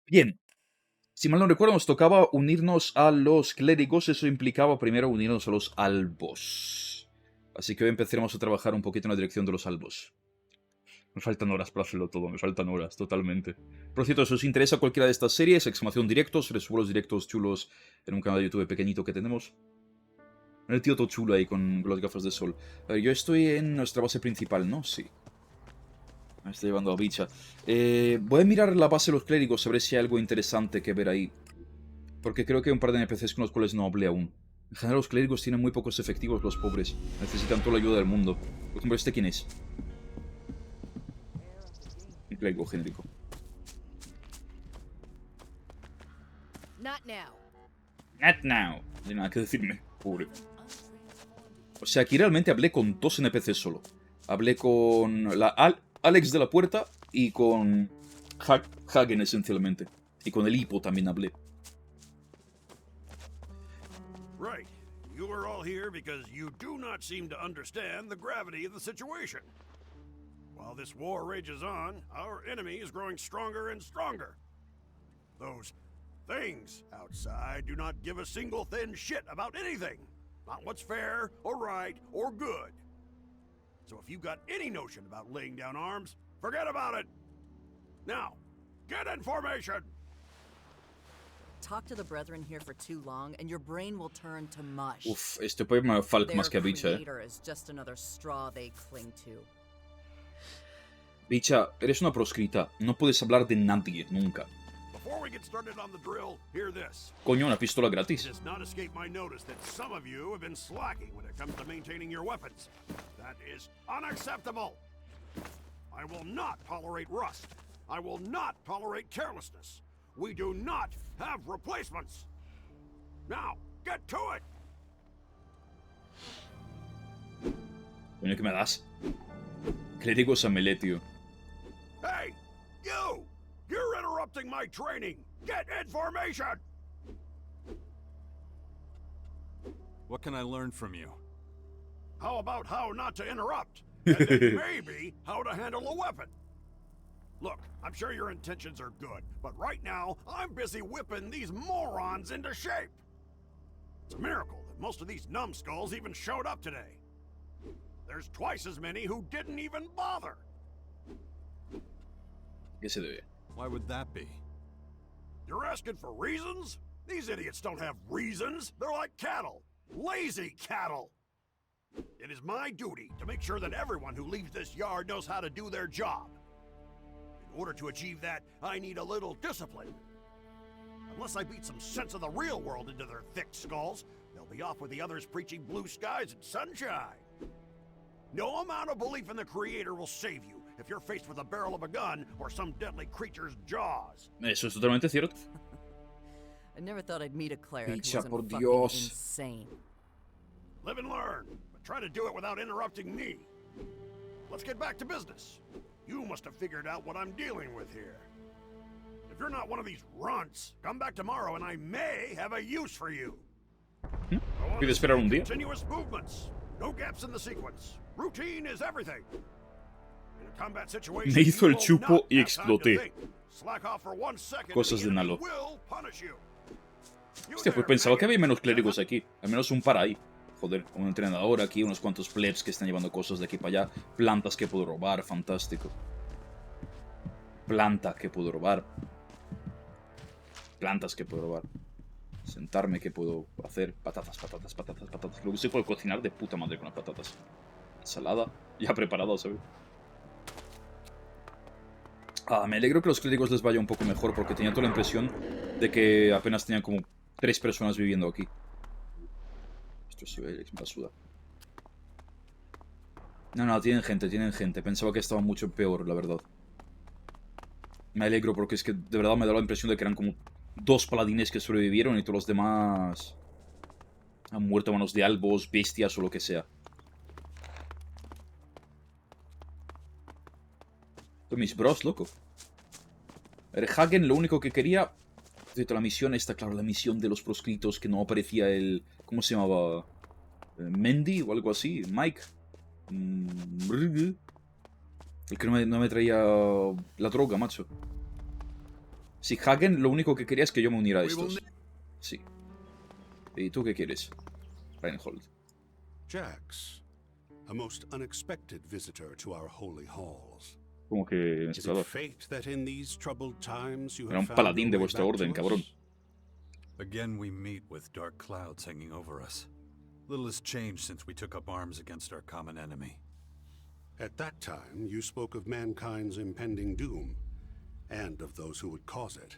Bien, si mal no recuerdo, nos tocaba unirnos a los clérigos. Eso implicaba primero unirnos a los albos. Así que hoy empezaremos a trabajar un poquito en la dirección de los albos. Me faltan horas para hacerlo todo, me faltan horas, totalmente. Por cierto, si os interesa cualquiera de estas series, exclamación directos, les subo los directos chulos en un canal de YouTube pequeñito que tenemos. El tío todo chulo ahí con las gafas de sol. A ver, yo estoy en nuestra base principal, ¿no? Sí. Me está llevando a bicha. Voy a mirar la base de los clérigos a ver si hay algo interesante que ver ahí. Porque creo que hay un par de NPCs con los cuales no hablé aún. En general los clérigos tienen muy pocos efectivos, los pobres. Necesitan toda la ayuda del mundo. Por ejemplo, ¿este quién es? Un clérigo genérico. Not now. Not now. No hay nada que decirme. Pobre. O sea, aquí realmente hablé con dos NPCs solo. Hablé con la Alex de la puerta y con Hagen esencialmente. Y con el hipo también hablé. Right. You are all here because you do not seem to understand the gravity of the situation. While this war rages on, our enemy is growing stronger and stronger. Those things outside do not give a single thin shit about anything. Not what's fair, or right, or good. So if you've got any notion about laying down arms, forget about it! Now, get in formation! Talk to the brethren here for too long, and your brain will turn to mush. Uf, este puede llamar Falk Their más que a Bicha, creator is just another straw they cling to. Bicha, eres una proscrita. No puedes hablar de nadie, nunca. Before we get started on the drill, hear this. Coño, una pistola It gratis. does not escape my notice that some of you have been slacking when it comes to maintaining your weapons. That is unacceptable. I will not tolerate rust. I will not tolerate carelessness. We do not have replacements. Now, get to it! Coño, ¿qué me das? Clérigos a melee, tío. Hey, you! You're interrupting my training! Get in formation! What can I learn from you? How about how not to interrupt? And then maybe how to handle a weapon. Look, I'm sure your intentions are good, but right now, I'm busy whipping these morons into shape. It's a miracle that most of these numbskulls even showed up today. There's twice as many who didn't even bother. ¿Qué se debe? Why would that be? You're asking for reasons? These idiots don't have reasons. They're like cattle. Lazy cattle. It is my duty to make sure that everyone who leaves this yard knows how to do their job. In order to achieve that, I need a little discipline. Unless I beat some sense of the real world into their thick skulls, they'll be off with the others preaching blue skies and sunshine. No amount of belief in the Creator will save you if you're faced with the barrel of a gun or some deadly creature's jaws. Eso es totalmente cierto. I never thought I'd meet a cleric Bicha, who por wasn't fucking Dios. insane. Live and learn, but try to do it without interrupting me. Let's get back to business. You must have figured out what I'm dealing with here. If you're not one of these runts, come back tomorrow and I may have a use for you. I want Pide to esperar see un día. continuous movements. No gaps in the sequence. Routine is everything. In a combat situation, Me hizo you el will chupo not y have time to exploté. think. Slack off for 1 second Cosas and de the enemy Nalo. will punish you. You Hostia, pues there, pensaba que había maggot. menos clérigos aquí. Al menos un par ahí. Joder, un entrenador aquí, unos cuantos plebs que están llevando cosas de aquí para allá. Plantas que puedo robar, fantástico. Planta que puedo robar. Plantas que puedo robar. Sentarme que puedo hacer. Patatas, patatas, patatas, patatas. Luego se puede cocinar de puta madre con las patatas. Ensalada, ya preparada, ¿sabes? Me alegro que a los clérigos les vaya un poco mejor porque tenía toda la impresión de que apenas tenían como 3 personas viviendo aquí. Esto sí, me la suda. No, tienen gente. Pensaba que estaba mucho peor, la verdad. Me alegro porque es que de verdad me da la impresión de que eran como 2 paladines que sobrevivieron y todos los demás han muerto a manos de albos, bestias o lo que sea. Son mis bros, loco. A ver, Hagen lo único que quería... La misión esta, claro, la misión de los proscritos que no aparecía el... ¿Cómo se llamaba? Mendy o algo así. Mike. El que no me traía la droga, macho. Si Hagen lo único que quería es que yo me uniera a estos. Sí. ¿Y tú qué quieres? Reinhold. Jax, a most unexpected visitor to our holy halls. Como que Is it inesperado. fate that in these troubled times you Era have un found paladín your de way vuestra back orden, to cabrón. us? Again, we meet with dark clouds hanging over us. Little has changed since we took up arms against our common enemy. At that time, you spoke of mankind's impending doom, and of those who would cause it.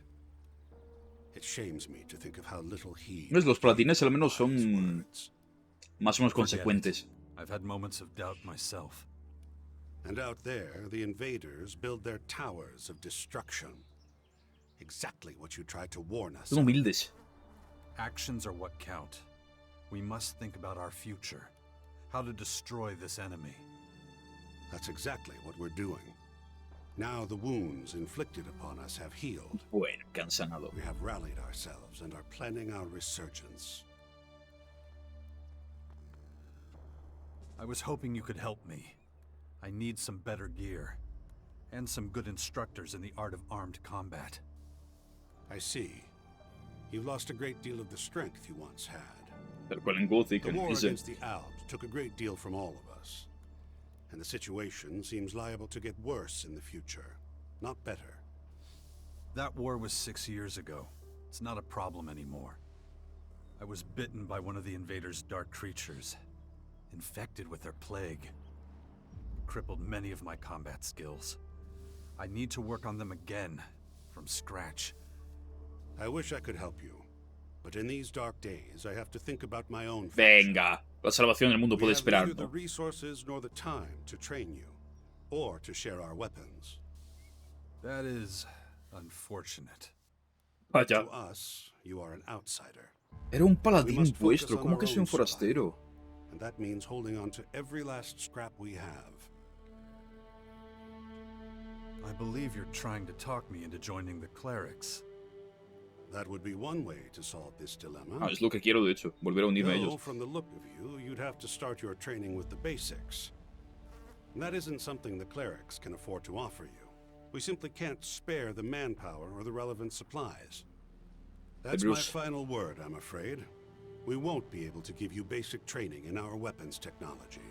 It shames me to think of how little heed ¿Ves? Los paladines al was menos given to his son words. más o menos Forget it. consecuentes. I've had moments of doubt myself. And out there, the invaders build their towers of destruction. Exactly what you tried to warn us Son of. humildes. Actions are what count. We must think about our future. How to destroy this enemy. That's exactly what we're doing. Now the wounds inflicted upon us have healed. Bueno, que han sanado. We have rallied ourselves and are planning our resurgence. I was hoping you could help me. I need some better gear. And some good instructors in the art of armed combat. I see. You've lost a great deal of the strength you once had. Tal cual en Gothic, The en war Risen. against the Albs took a great deal from all of us. And the situation seems liable to get worse in the future, not better. That war was 6 years ago. It's not a problem anymore. I was bitten by one of the invaders' dark creatures. Infected with their plague. Crippled many of my combat skills. I need to work on them again, from scratch. I wish I could help you, but in these dark days, I have to think about my own future. Venga, la salvación del mundo We puede have esperar, neither the ¿no? resources nor the time to train you, or to share our weapons. That is unfortunate. Vaya, To us, you are an outsider, era un We paladín must focus vuestro. on ¿Cómo our que soy un own survival. forastero? and that means holding on to every last scrap we have. I believe you're trying to talk me into joining the clerics. That would be one way to solve this dilemma. Ah, es lo que quiero, de hecho. Volver a unirme a Though, ellos. from the look of you, you'd have to start your training with the basics. And that isn't something the clerics can afford to offer you. We simply can't spare the manpower or the relevant supplies. That's my Bruce. final word, I'm afraid. We won't be able to give you basic training in our weapons technology.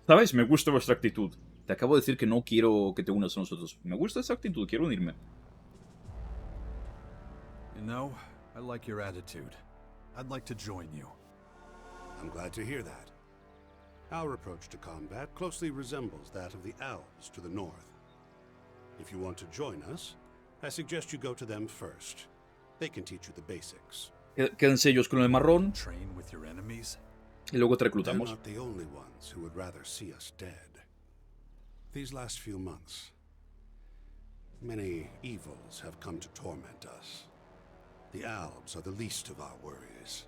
¿Sabes? Me gusta vuestra actitud. Te acabo de decir que no quiero que te unas a nosotros. Me gusta esa actitud, quiero unirme. You know, I like your attitude. I'd like to join you. I'm glad to hear that. Our approach to combat closely resembles that of the Albs to the north. If you want to join us, I suggest you go to them first. They can teach you the basics. Quédense ellos con el marrón Train with your enemies? y luego te They're reclutamos. not the only ones who would rather see us dead. These last few months, many evils have come to torment us. The Albs are the least of our worries.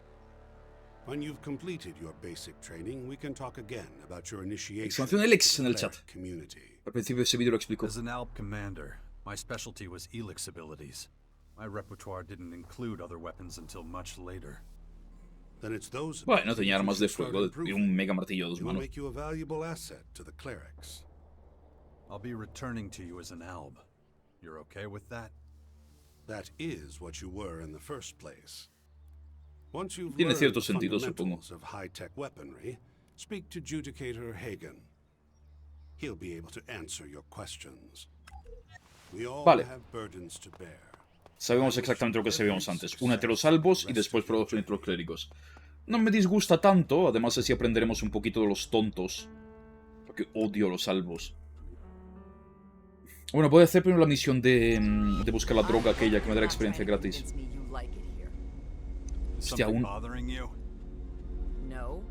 When you've completed your basic training, we can talk again about your initiation Exclamación Elex into en el the chat. cleric community. Al principio de ese vídeo lo explico. As an Alp commander, my specialty was Elex abilities. My repertoire didn't include other weapons until much later. Then it's those Bueno, abilities tenía you armas de should start fuego y improving. un mega martillo a dos It will manos. make you a valuable asset to the clerics. I'll be returning to you as an Alb. You're okay with that? That is what you were in the first place. Once you've Tiene learned cierto the sentido, supongo. fundamentals of high-tech weaponry, speak to Judicator Hagen. He'll be able to answer your questions. We all Vale. have burdens to bear. Sabemos exactamente lo que sabíamos antes. Únete a los albos y después probamos unirte a los clérigos. No me disgusta tanto, además así aprenderemos un poquito de los tontos. Porque odio a los albos. Bueno, voy a hacer primero la misión de buscar la droga aquella que me dará experiencia gratis. Convince me you like it here. Is Hostia, something aún- bothering you? No.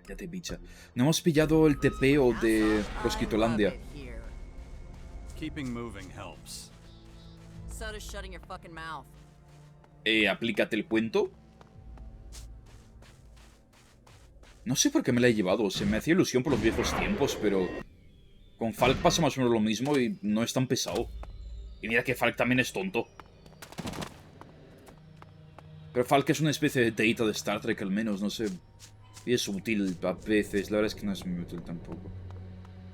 Ya te bicha. No hemos pillado el TPO de Rosquitolandia. I love it here. Keeping moving helps. So does shutting your fucking mouth. Aplícate el cuento. No sé por qué me la he llevado. Se me hacía ilusión por los viejos tiempos, pero... Con Falk pasa más o menos lo mismo y no es tan pesado. Y mira que Falk también es tonto. Pero Falk es una especie de Data de Star Trek al menos, no sé. Y es útil a veces, la verdad es que no es muy útil tampoco.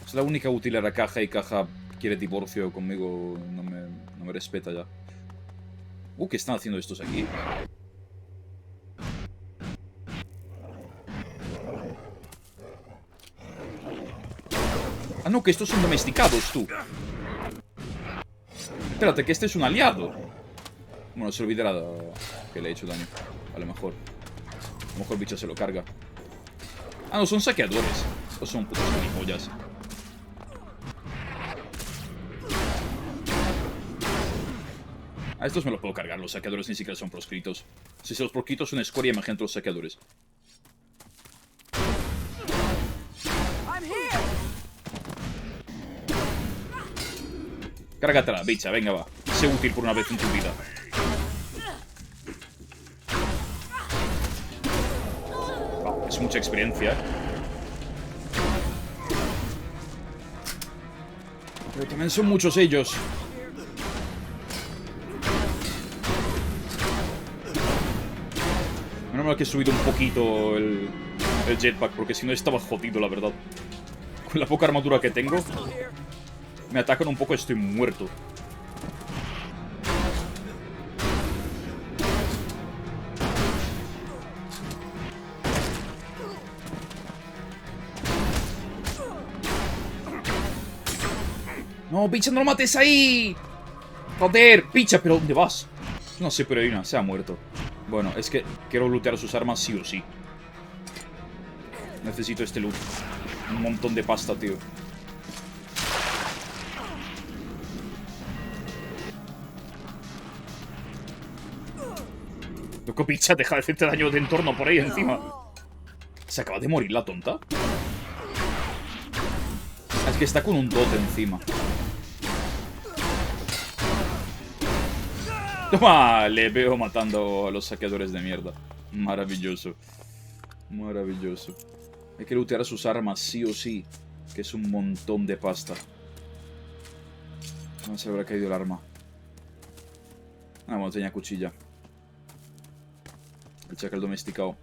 Es la única útil era caja y caja quiere divorcio conmigo, no me respeta ya. ¿Qué están haciendo estos aquí? Ah, no, que estos son domesticados, tú. Espérate, que este es un aliado. Bueno, se olvidará que le he hecho daño. A lo mejor el bicho se lo carga. Ah, no, son saqueadores. Estos son putos gilipollas. A estos me los puedo cargar. Los saqueadores ni siquiera son proscritos. Si los proscritos son escoria, imagínate los saqueadores. Cárgatela, bicha, venga, va. Sé útil por una vez en tu vida. Es mucha experiencia, ¿eh? Pero también son muchos ellos. Menos mal que he subido un poquito el jetpack, porque si no estaba jodido, la verdad. Con la poca armadura que tengo, me atacan un poco y estoy muerto. No, picha, no lo mates ahí. Joder, picha, pero ¿dónde vas? No sé, pero hay una, se ha muerto. Bueno, es que quiero lootear sus armas sí o sí. Necesito este loot. Un montón de pasta, tío. Loco, picha, deja de hacerte daño de entorno por ahí encima. ¿Se acaba de morir la tonta? Es que está con un dote encima. Toma, le veo matando a los saqueadores de mierda. Maravilloso. Maravilloso. Hay que lootear sus armas sí o sí. Que es un montón de pasta. No se le habrá caído el arma. Ah, bueno, tenía cuchilla. El chacal domesticado.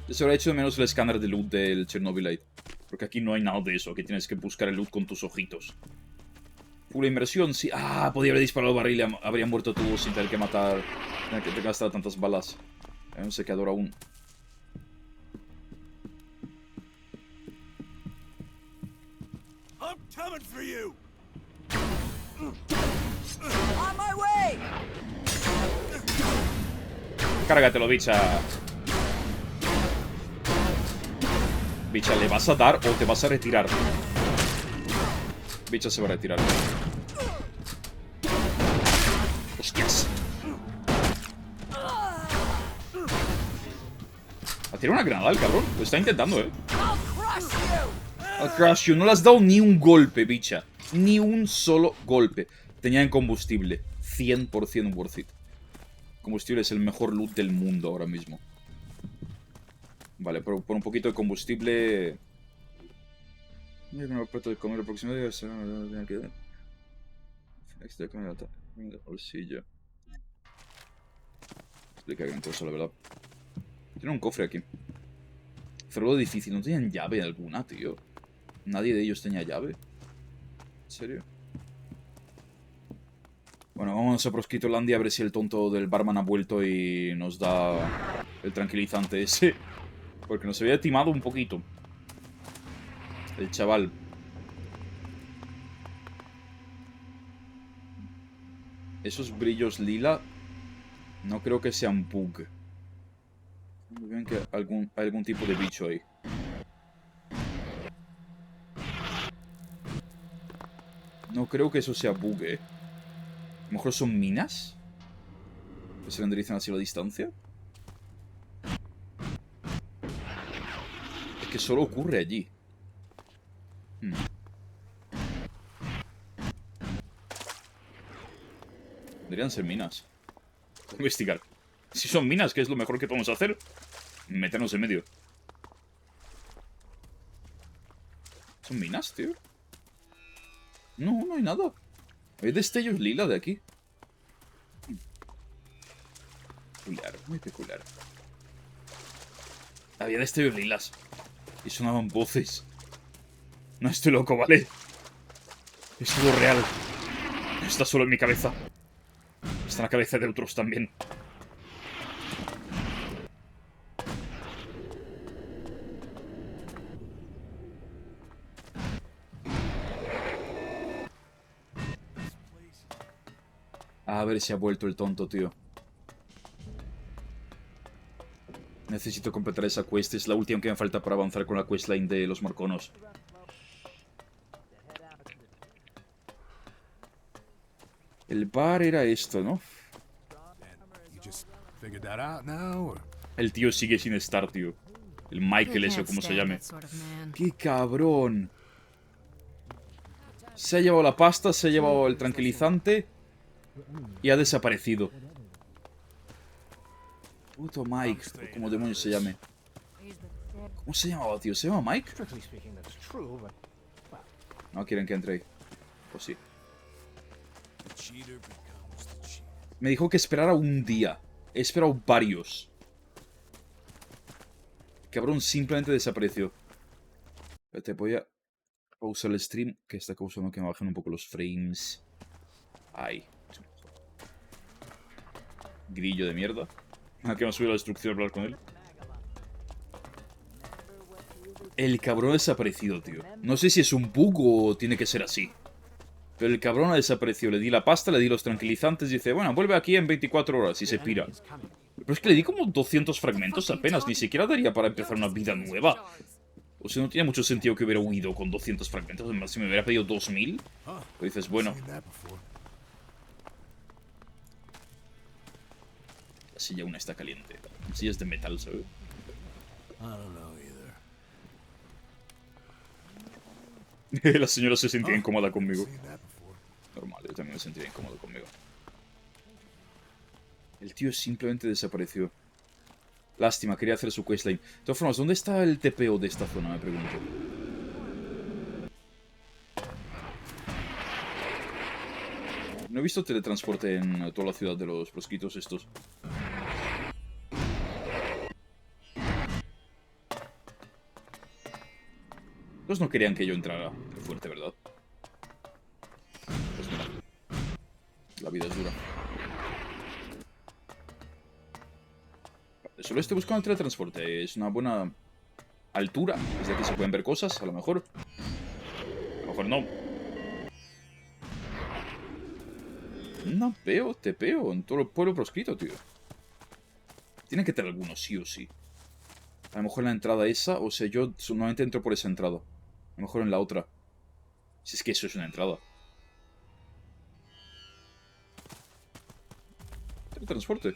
Yo se habrá hecho de menos el escáner de loot del Chernobylite. Porque aquí no hay nada de eso. Aquí tienes que buscar el loot con tus ojitos. Pura inmersión, sí. Ah, podía haber disparado el barril y habría muerto tú sin tener que matar. Tener que gastar tantas balas. Hay un sequeador aún. I'm coming for you. On my way! Cárgatelo, bicha. Bicha, ¿le vas a dar o te vas a retirar? Bicha se va a retirar. ¡Hostias! ¿Ha tirado una granada el cabrón? Lo está intentando, ¿eh? Al crush you. No le has dado ni un golpe, bicha. Ni un solo golpe. Tenía en combustible. 100% worth it. Combustible es el mejor loot del mundo ahora mismo. Vale, por un poquito de combustible... Mira que no puedo de comer el próximo día. Tiene que dar. Extra comer el bolsillo. Explica gran cosa, la verdad. Tiene un cofre aquí. Cerrado difícil. No tenían llave alguna, tío. Nadie de ellos tenía llave. ¿En serio? Bueno, vamos a Proscritolandia a ver si el tonto del barman ha vuelto y nos da el tranquilizante ese. Porque nos había timado un poquito. El chaval. Esos brillos lila no creo que sean bug. Muy bien que hay algún tipo de bicho ahí. No creo que eso sea bug, ¿eh? A lo mejor son minas que se renderizan así a la distancia. Es que solo ocurre allí. Deberían ser minas. Voy a investigar. Si son minas, ¿qué es lo mejor que podemos hacer? Meternos en medio. ¿Son minas, tío? No, no hay nada. Hay destellos lila de aquí. Peculiar, muy peculiar. Había destellos lilas. Y sonaban voces. No estoy loco, ¿vale? Es todo real. No está solo en mi cabeza. Está en la cabeza de otros también. A ver si ha vuelto el tonto, tío. Necesito completar esa quest. Es la última que me falta para avanzar con la questline de los morconos. El bar era esto, ¿no? You just figured that out now, or? El tío sigue sin estar, tío. El Michael, eso, como se llame. ¡Qué cabrón! Se ha llevado la pasta, se ha llevado el tranquilizante y ha desaparecido. Puto Mike, o como demonios se llame. ¿Cómo se llamaba, tío? ¿Se llama Mike? No quieren que entre ahí. Pues sí. Me dijo que esperara un día. He esperado varios. Cabrón, simplemente desapareció. Te voy a pausar el stream, que está causando que me bajen un poco los frames. Ay. Grillo de mierda. Que me ha subido la destrucción al hablar con él. El cabrón ha desaparecido, tío. No sé si es un bug o tiene que ser así. Pero el cabrón ha desaparecido. Le di la pasta, le di los tranquilizantes y dice, bueno, vuelve aquí en 24 horas y se pira. Pero es que le di como 200 fragmentos apenas. Ni siquiera daría para empezar una vida nueva. O sea, no tiene mucho sentido que hubiera huido con 200 fragmentos. Además, si me hubiera pedido 2000, pues dices, bueno. La silla aún está caliente. La silla es de metal, ¿sabes? La señora se sentía incómoda conmigo. Normal, yo también me sentiría incómodo conmigo. El tío simplemente desapareció. Lástima, quería hacer su questline. De todas formas, ¿dónde está el TPO de esta zona? Me pregunto. No he visto teletransporte en toda la ciudad de los prosquitos estos. Ellos no querían que yo entrara. Qué fuerte, ¿verdad? Pues mira. La vida es dura. Solo estoy buscando el teletransporte. Es una buena altura. Desde aquí se pueden ver cosas, a lo mejor. A lo mejor no. No veo TPO en todo el pueblo proscrito, tío. Tiene que tener alguno, sí o sí. A lo mejor en la entrada esa, o sea, yo normalmente entro por esa entrada. A lo mejor en la otra. Si es que eso es una entrada. Teletransporte.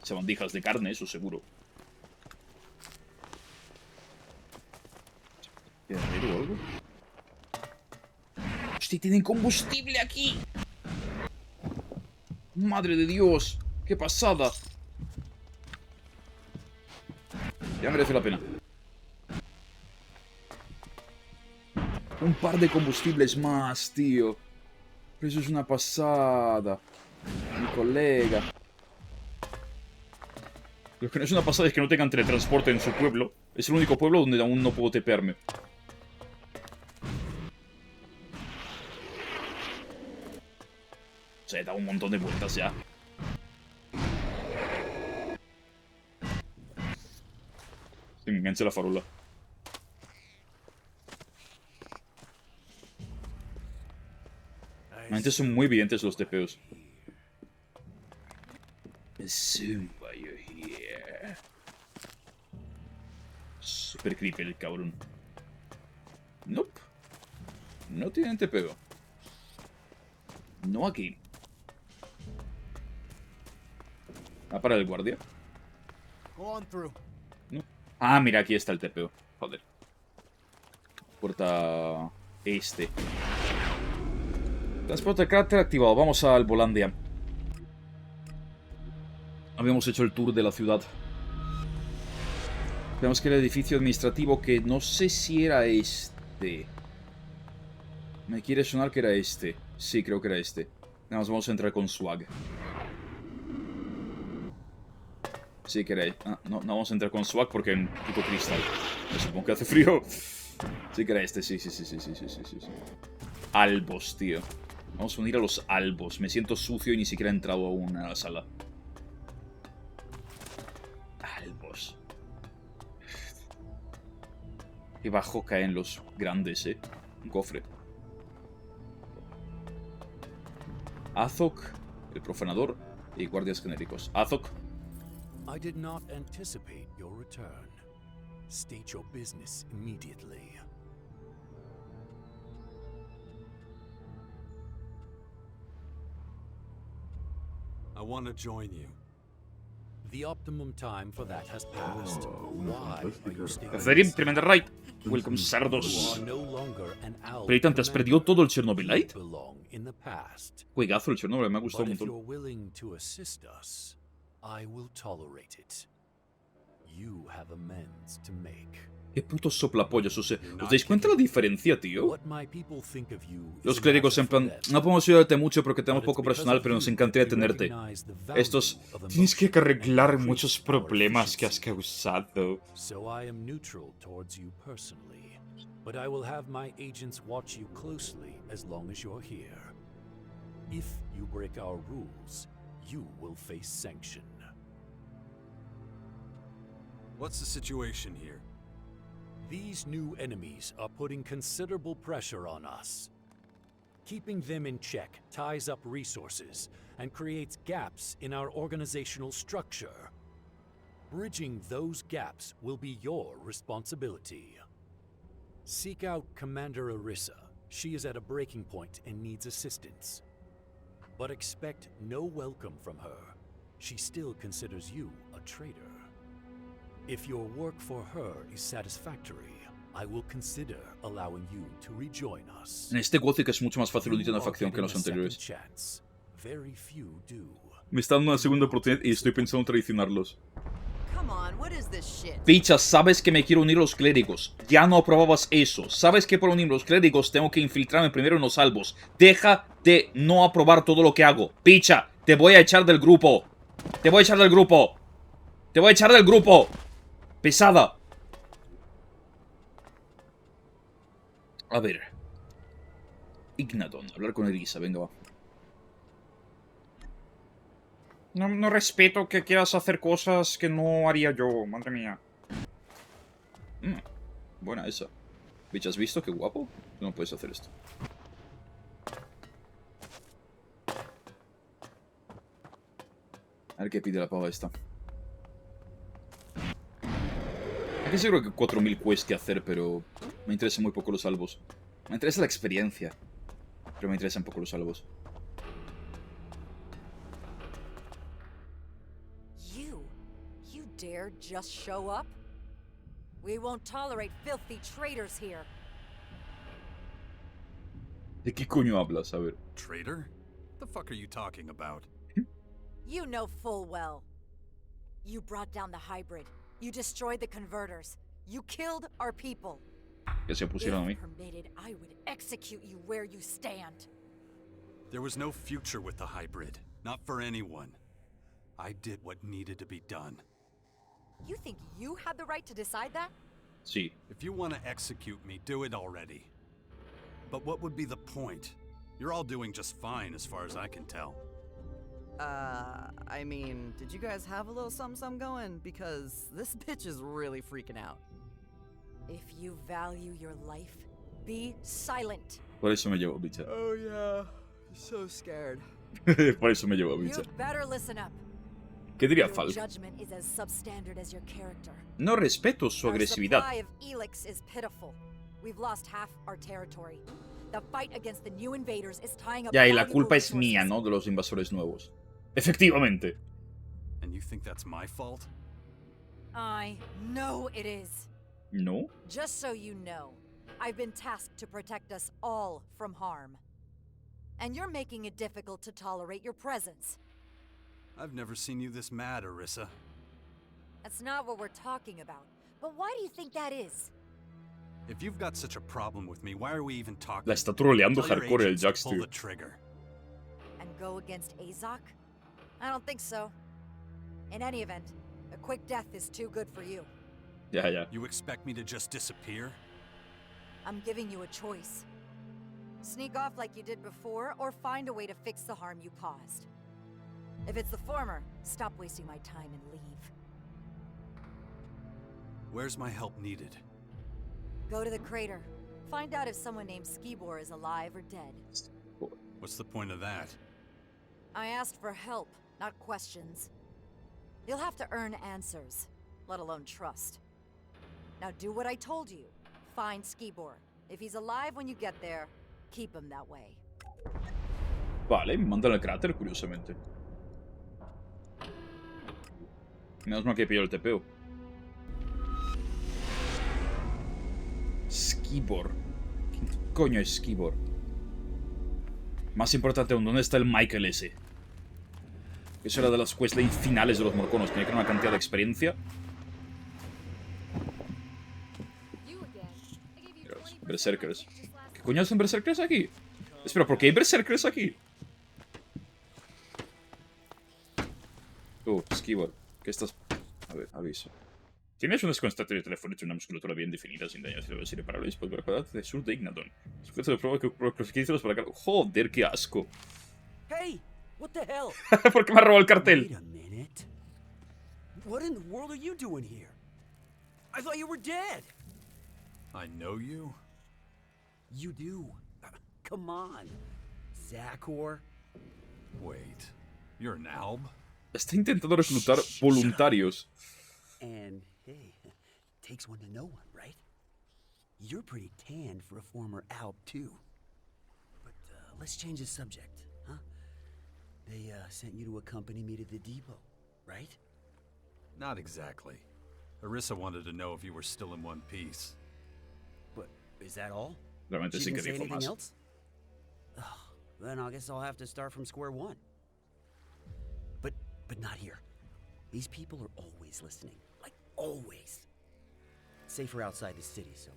Sabandijas de carne, eso seguro. ¿Guerrero o algo? ¡Hostia, tienen combustible aquí! ¡Madre de Dios! ¡Qué pasada! Ya merece la pena. Un par de combustibles más, tío. Pero eso es una pasada. Mi colega. Lo que no es una pasada es que no tengan teletransporte en su pueblo. Es el único pueblo donde aún no puedo tepearme. O sea, he dado un montón de vueltas ya. Se me engancha la farola. Realmente son muy evidentes los tepeos. Zumba, you're here. Super creepy el cabrón. Nope. No tienen tepeo. No aquí. ¿Va para el guardia? No. Ah, mira, aquí está el tepeo. Joder. Puerta este. Transporte de carácter activado. Vamos al Volandia. Habíamos hecho el tour de la ciudad. Tenemos que ir al edificio administrativo que no sé si era este. Me quiere sonar que era este. Sí, creo que era este. Nada más vamos a entrar con swag. Si queréis. Ah, no vamos a entrar con swag porque en puto cristal. Yo supongo que hace frío. Si queréis sí. Albos, tío. Vamos a unir a los albos. Me siento sucio y ni siquiera he entrado aún a la sala. Albos. Qué bajo caen los grandes, Un cofre. Azok, el profanador y guardias genéricos. Azok. I did not anticipate your return. State your business immediately. I want to join you. The optimum time for that has passed. Why are you staying? Catherine, tremenda raid. Welcome, You sardos. are no longer an Albos Pleitan, ¿te has perdido todo el Chernobylite? You belong in the past. Juegazo el Chernobyl, me ha gustado But un if montón. you're willing to assist us, I will tolerate it. You have amends to make. Qué putos soplapollos, ¿os dais cuenta la diferencia, tío? What my people think of you is Los a clérigos en matter for plan, them. no podemos ayudarte mucho porque tenemos But it's poco because personal, of pero nos you encantaría that we tenerte. recognize the value Estos, of tienes que emotion arreglar and muchos increase our problemas que has efficiency. causado. So I am neutral towards you personally, but I will have my agents watch you closely as long as you're here. If you break our rules, you will face sanction. What's the situation here? These new enemies are putting considerable pressure on us. Keeping them in check ties up resources and creates gaps in our organizational structure. Bridging those gaps will be your responsibility. Seek out Commander Arissa. She is at a breaking point and needs assistance. But expect no welcome from her. She still considers you a traitor. If your work for her is satisfactory, I will consider allowing you to rejoin us. En este Gothic es mucho más fácil unirte a You una are facción que en getting los a second anteriores. chance. Very few do. Me está dando una segunda oportunidad y estoy pensando en traicionarlos. Come on, what is this shit? Picha, sabes que me quiero unir a los clérigos. Ya no aprobabas eso. Sabes que por unir a los clérigos tengo que infiltrarme primero en los albos. Deja de no aprobar todo lo que hago. Picha, te voy a echar del grupo. Te voy a echar del grupo. Te voy a echar del grupo. Pesada. A ver. Ignaton, hablar con Elisa, venga, va. No respeto que quieras hacer cosas que no haría yo, madre mía. Buena esa. Bitch, ¿has visto qué guapo? No puedes hacer esto. A ver qué pide la pava esta. Aquí seguro que 4000 quests que hacer, pero me interesan muy poco los albos. Me interesa la experiencia, pero me interesan poco los albos. You dare just show up? We won't tolerate filthy traitors here. ¿De qué coño hablas? A ver. Traitor? The fuck are you talking about? You know full well. You brought down the hybrid. You destroyed the converters. You killed our people. Que se pusieron a mí. If permitted, I would execute you where you stand. There was no future with the hybrid. Not for anyone. I did what needed to be done. You think you had the right to decide that? Sí. If you want to execute me, do it already. But what would be the point? You're all doing just fine as far as I can tell. I mean, did you guys have a little something going? Because this bitch is really freaking out. If you value your life, be silent. Por eso me llevo, bicha. Oh yeah, so scared. Por eso me llevo, bicha. You'd better listen up. ¿Qué diría Your Falk? judgment is as substandard as your character. No respeto su Our agresividad. supply of Elex is pitiful. We've lost half our territory. The fight against the new invaders is tying up Ya, y la valuable culpa es mía, resources. ¿no? De los invasores nuevos. Efectivamente. And you think that's my fault? I know it is. ¿No? Just so you know, I've been tasked to protect us all from harm. And you're making it difficult to tolerate your presence. I've never seen you this mad, Arissa. That's not what we're talking about. But why do you think that is? If you've got such a problem with me, why are we even talking? La está troleando Tell your hardcore el agents to Jax, pull tío. the trigger. and go against Azok? I don't think so. In any event, a quick death is too good for you. Ya, ya. You expect me to just disappear? I'm giving you a choice. Sneak off like you did before, or find a way to fix the harm you caused. If it's the former, stop wasting my time and leave. Where's my help needed? Go to the crater. Find out if someone named Skibor is alive or dead. What's the point of that? I asked for help, not questions. You'll have to earn answers, let alone trust. Now do what I told you. Find Skibor. If he's alive when you get there, keep him that way. Vale, me mandan al cráter, curiosamente. Menos mal que pillo el TPO. Skibor. ¿Quién coño es Skibor? Más importante aún, ¿dónde está el Michael ese? Eso era de las questlines finales de los morconos. Tenía que tener una cantidad de experiencia. Miraos, berserkers. ¿Qué coño hacen berserkers aquí? Espera, ¿por qué hay berserkers aquí? Skibor, ¿qué estás...? A ver, aviso. Tienes un desconstante de teléfono y una musculatura bien definida, sin daños irreparables, por el de sur de Ignaton. Sujeto de prueba que prosquícelos para acá. Joder, qué asco. Hey, what the hell? ¿Por qué me ha robado el cartel? Wait a minute. What in the world are you doing here? I thought you were dead. I know you? You do. Come on, Zachor. Wait, you're an Alb? Está intentando reclutar voluntarios. And hey, takes one to know one, right? You're pretty tan for a former Alb too. But let's change the subject, huh? They sent you to accompany me to the depot, right? Not exactly. Arissa wanted to know if you were still in one piece. But is that all? Realmente She sí que didn't say dijo anything más. else? Then I guess I'll have to start from square one. But not here. These people are always listening. Like, always. Safer outside the city, so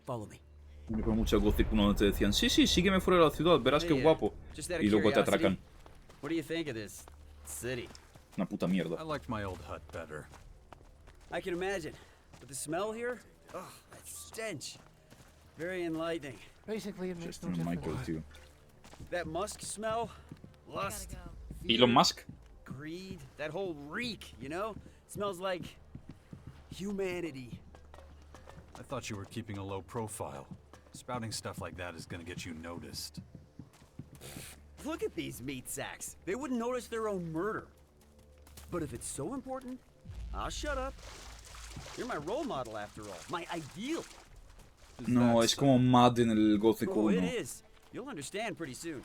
follow me. Me acuerdo mucho de Gothic 1 donde te decían, sí, sígueme fuera de la ciudad, verás qué guapo. Just out of Y luego te curiosity, atracan. What do you think of this city? Una puta mierda. I liked my old hut better. I can imagine. But the smell here? Oh, that stench. Very enlightening. Basically, it makes Just no un difference. Michael, tío. That musk smell? Lust. Elon Musk. Greed. That whole reek, you know? Smells like humanity. I thought you were keeping a low profile. Spouting stuff like that is gonna get you noticed. Look at these meat sacks. They wouldn't notice their own murder. But if it's so important, I'll shut up. You're my role model after all. My ideal. No, es como Mad en el Gothic Oh, 1. it is. You'll understand pretty soon.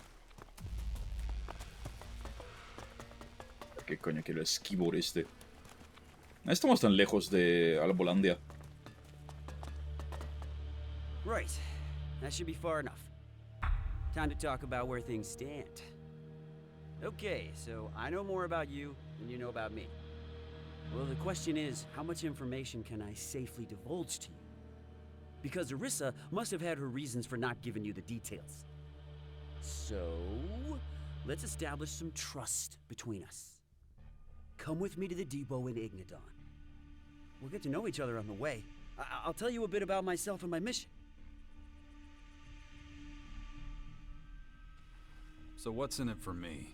¿Qué coño quiero el Skibor este? No estamos tan lejos de Albolandia. Right. That should be far enough. Time to talk about where things stand. Okay, so I know more about you than you know about me. Well, the question is, how much information can I safely divulge to you? Because Arissa must have had her reasons for not giving you the details. So, let's establish some trust between us. Come with me to the depot in Ignadon. We'll get to know each other on the way. I'll tell you a bit about myself and my mission. So what's in it for me?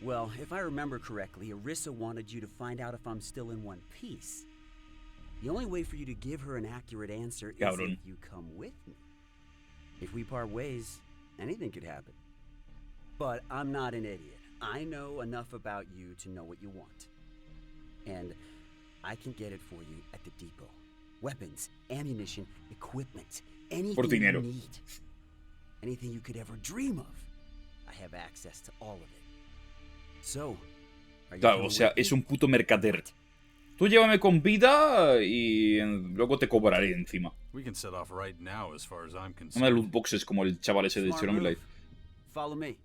Well, if I remember correctly, Arissa wanted you to find out if I'm still in one piece. The only way for you to give her an accurate answer is Cabrón. if you come with me. If we part ways, anything could happen. But I'm not an idiot. I know enough about you to know what you want. And I can get it for you at the depot. Weapons, ammunition, equipment, anything you dinero. need. Anything you could ever dream of. I have access to all of it. So, are you Claro, coming o sea, with me? es un puto mercader. Tú llévame con vida y luego te cobraré encima. We can set off right now as far as I'm No me concerned. loot boxes como el chaval ese de Smart Chernobyl move. Life. Follow me.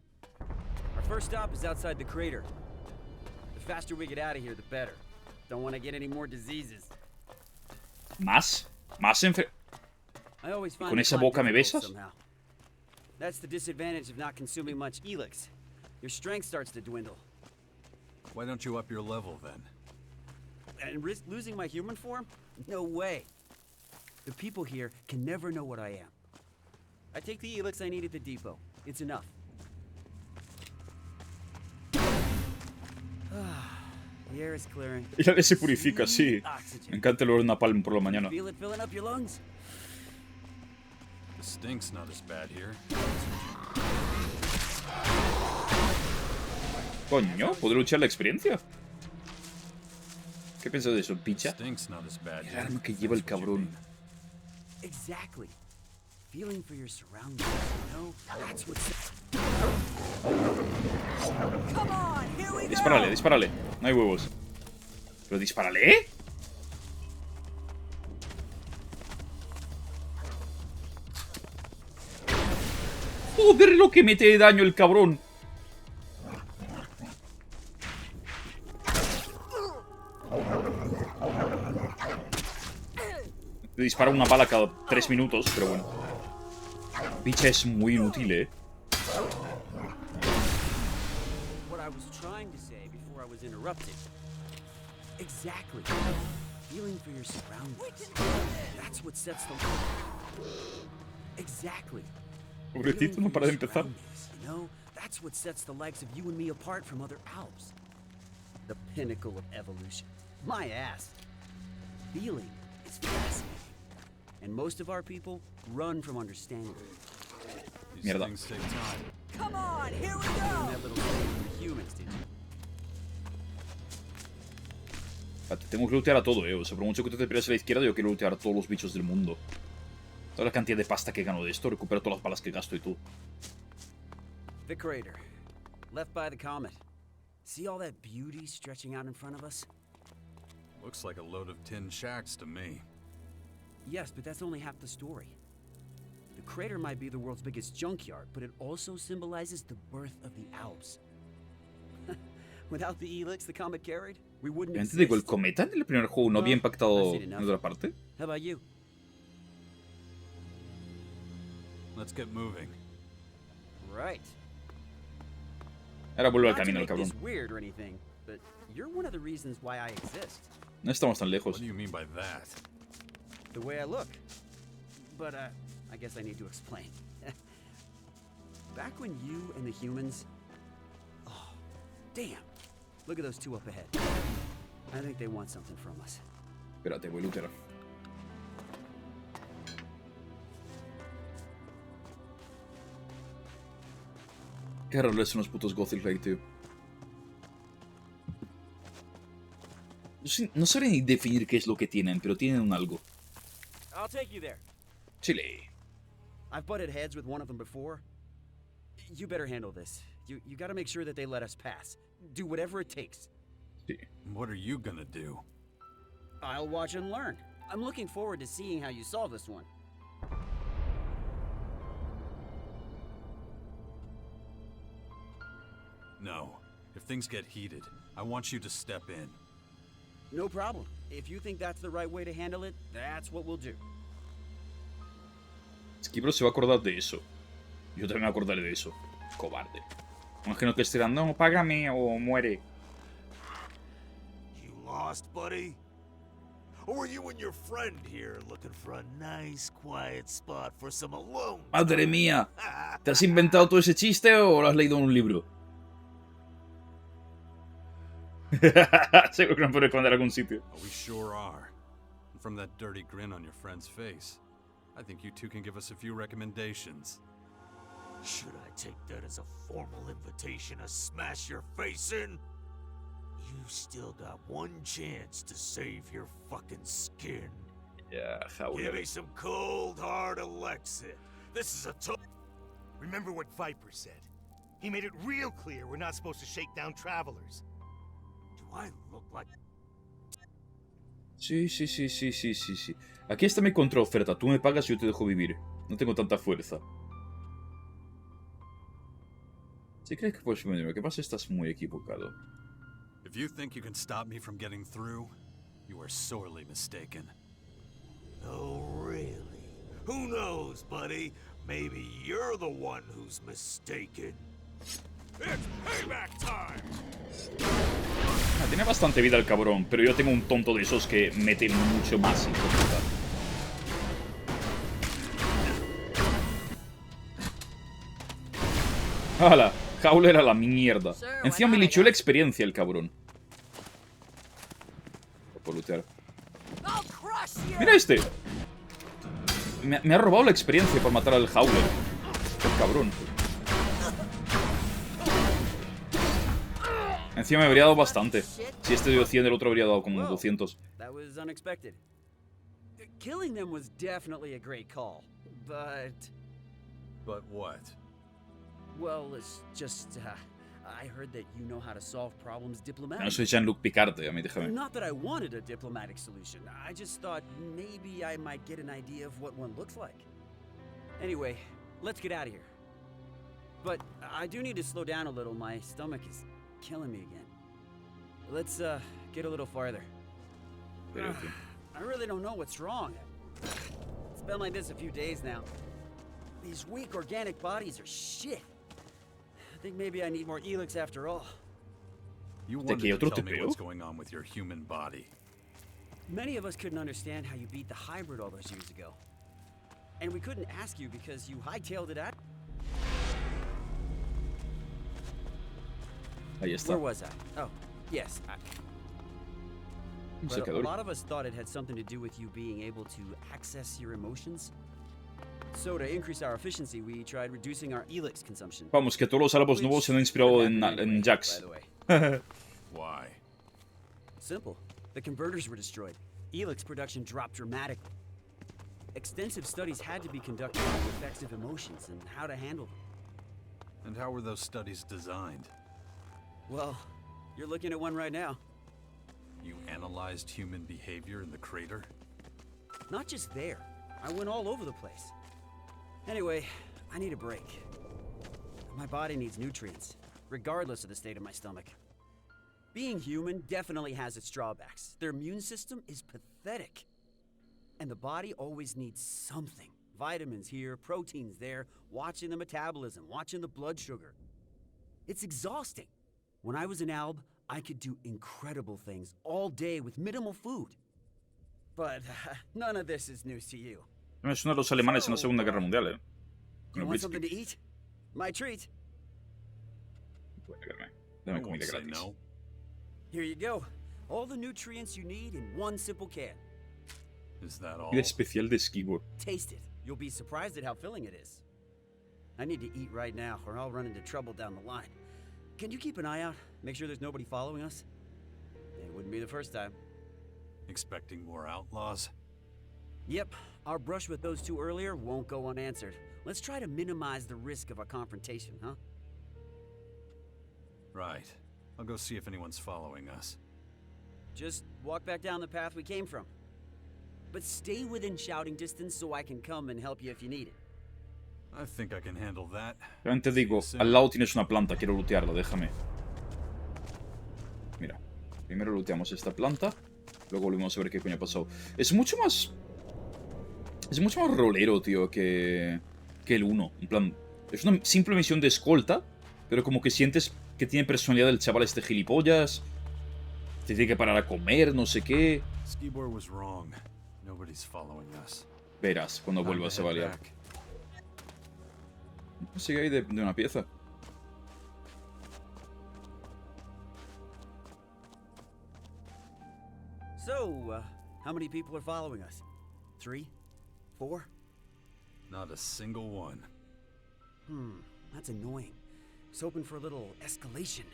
Our first stop is outside the crater. The faster we get out of here, the better. Don't want to get any more diseases. ¿Más? ¿Más I always find ¿Con the esa climb boca me difficult besas? somehow. That's the disadvantage of not consuming much Elex. your strength starts to dwindle. Why don't you up your level then? And risk losing my human form? No way. The people here can never know what I am. I take the Elex I need at the depot. It's enough. The air is clearing. Y la de se purifica, sí. Oxygen. Me encanta el olor de napalm por la mañana. Feel it filling up your lungs? The stink's not as bad here. Coño, ¿podré luchar la experiencia? ¿Qué piensas de eso, picha? Stink's not as bad El here. arma que lleva el cabrón. Exactly. Feeling for your surroundings, you know? That's what's... Come on, here we go. Dispárale, dispárale. No hay huevos. ¿Pero dispárale? Joder, lo que mete de daño el cabrón. Le dispara una bala cada 3 minutos, pero bueno. Picha es muy inútil, What I was trying to say before I was interrupted. Exactly. Feeling for your surroundings. That's what sets the... Exactly. Pobrecito, no para de empezar. You know, that's what sets the likes of you and me apart from other Albs. The pinnacle of evolution. My ass. Feeling is fascinating. And most of our people run from understanding. These Mierda. things take time. Come on, here we And go. that little thing for humans, did you? Espérate, tengo que lootear a todo, O sea, por mucho que tú te pierdas a la izquierda, yo quiero lootear a todos los bichos del mundo. Toda la cantidad de pasta que gano de esto, recupero todas las balas que gasto y tú. The crater. Left by the comet. See all that beauty stretching out in front of us? Looks like a load of tin shacks to me. Yes, but that's only half the story. The crater might be the world's biggest junkyard, but it also symbolizes the birth of the Alps. Without the Elex the comet carried, we wouldn't Antes digo, el exist. cometa en el primer juego no había impactado en otra parte. How about you? Let's get moving. Right. Ahora vuelve al Not to camino el make cabrón. this weird or anything, but you're one of the reasons why I exist. No estamos tan What lejos. do you mean by that? The way I look. But, I guess I need to explain. Back when you and the humans... Oh, damn. Look at those two up ahead. I think they want something from us. Espérate, voy a lootear. Qué raro son los putos Gothic like, tío. No sabré ni definir qué es lo que tienen, pero tienen un algo. I'll take you there. Chile. I've butted heads with one of them before. You better handle this. You gotta make sure that they let us pass. Do whatever it takes. Sí. What are you gonna do? I'll watch and learn. I'm looking forward to seeing how you solve this one. No. If things get heated, I want you to step in. No problem. If you think that's the right way to handle it, that's what we'll do. Skibro se va a acordar de eso. Yo también me acordaré de eso. Cobarde. Imagino que estarán, no, págame o muere. You lost, buddy? Or were you and your friend here looking for a nice, quiet spot for some alone? ¡Madre mía! ¿Te has inventado todo ese chiste o lo has leído en un libro? Seguro que no puedo esconder a algún sitio. Oh, we sure are. And from that dirty grin on your friend's face, I think you two can give us a few recommendations. Should I take that as a formal invitation to smash your face in? You still got one chance to save your fucking skin. Yeah, Give me some cold, hard Alexit. This is a tough... Remember what Viper said. He made it real clear we're not supposed to shake down travelers. Do I look like... Sí. Aquí está mi contraoferta. Tú me pagas y yo te dejo vivir. No tengo tanta fuerza. Si crees que puedes venirme, ¿qué pasa? Estás muy equivocado. If you think you can stop me from getting through, you are sorely mistaken. Oh, really? Who knows, buddy? Maybe you're the one who's mistaken. It's Tiene bastante vida el cabrón, pero yo tengo un tonto de esos que mete mucho más, hijo de puta. ¡Hala! Howler a la mierda. Encima me lichó la experiencia el cabrón. Por lootear. ¡Mira este! Me ha robado la experiencia por matar al Howler. El cabrón. Encima me habría dado bastante. Si este dio 100, el otro habría dado como 200. That was unexpected. Killing them was definitely a great call, but... But what? Well, it's just, I heard that you know how to solve problems No diplomatically. soy Jean-Luc Picard, a mí déjame. Not that I wanted a diplomatic solution. I just thought maybe I might get an idea of what one looks like. Anyway, let's get out of here. But I do need to slow down a little. My stomach is killing me again. Let's get a little farther. I really don't know what's wrong. It's been like this a few days now. These weak organic bodies are shit. I think maybe I need more Elex after all. You wanted to tell me what's going on with your human body. Many of us couldn't understand how you beat the hybrid all those years ago. And we couldn't ask you because you hightailed it out. Ahí está. Where was I? Oh, yes. But a lot of us thought it had something to do with you being able to access your emotions. So to increase our efficiency, we tried reducing our Elex consumption. Vamos, que todos los Albos nuevos se han inspirado en Jax. Why? Simple. The converters were destroyed. Elex production dropped dramatically. Extensive studies had to be conducted on the effects of emotions and how to handle them. And how were those studies designed? Well, you're looking at one right now. You analyzed human behavior in the crater? Not just there. I went all over the place. Anyway, I need a break. My body needs nutrients, regardless of the state of my stomach. Being human definitely has its drawbacks. Their immune system is pathetic. And the body always needs something. Vitamins here, proteins there, watching the metabolism, watching the blood sugar. It's exhausting. When I was an Alb, I could do incredible things all day with minimal food. But none of this is news to you. Es uno de los alemanes en la Segunda Guerra Mundial, ¿eh? You want something to eat? My treat. Dame comida gratis. No. Here you go. All the nutrients you need in one simple can. Is that all? Comida especial de Skibor. Taste it. You'll be surprised at how filling it is. I need to eat right now, or I'll run into trouble down the line. Can you keep an eye out? Make sure there's nobody following us? It wouldn't be the first time. Expecting more outlaws? Yep. Our brush with those two earlier won't go unanswered. Let's try to minimize the risk of a confrontation, huh? Right. I'll go see if anyone's following us. Just walk back down the path we came from. But stay within shouting distance so I can come and help you if you need it. I think I can handle that. También te digo, al lado tienes una planta, quiero lootearla, déjame. Mira, primero looteamos esta planta, luego volvemos a ver qué coño ha pasado. Es mucho más rolero, tío, que el 1. En plan, es una simple misión de escolta, pero como que sientes que tiene personalidad el chaval este gilipollas. Te tiene que parar a comer, no sé qué. Skibor was wrong. Nobody's following us. Verás, cuando vuelvas se va a liar. Sigue ahí de una pieza. So, how many people are following us? 3? 4? Not a single one. That's annoying. I was hoping for a little escalation.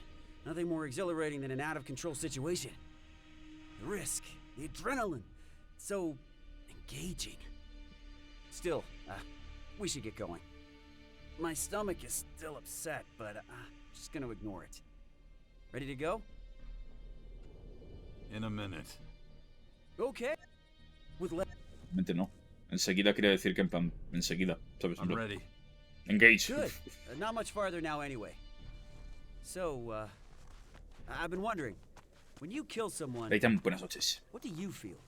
Nothing more exhilarating than an out-of-control situation. The risk, the adrenaline, so engaging. Still, we should get going. My stomach is still upset, but I'm just gonna ignore it. Ready to go? In a minute. Okay. With Realmente no. Enseguida quería decir que en plan, enseguida, ¿sabes? I'm ready. Engage. Good. Not much farther now anyway. So, I've been wondering, when you kill someone, Leitan, buenas noches. what do you feel?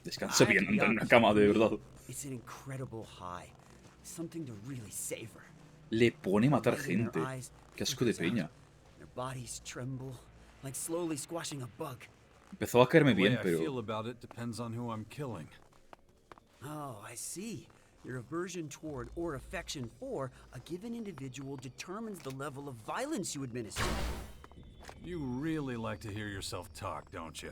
Descansa bien, anda en una cama, de verdad. It's an incredible high. Something to really savor. Le pone matar gente. Qué asco de peña. Their bodies tremble, like slowly squashing a bug. Empezó a caerme The way bien, I pero... feel about it depends on who I'm killing. Oh, I see. Your aversion toward or affection for a given individual determines the level of violence you administer. You really like to hear yourself talk, don't you?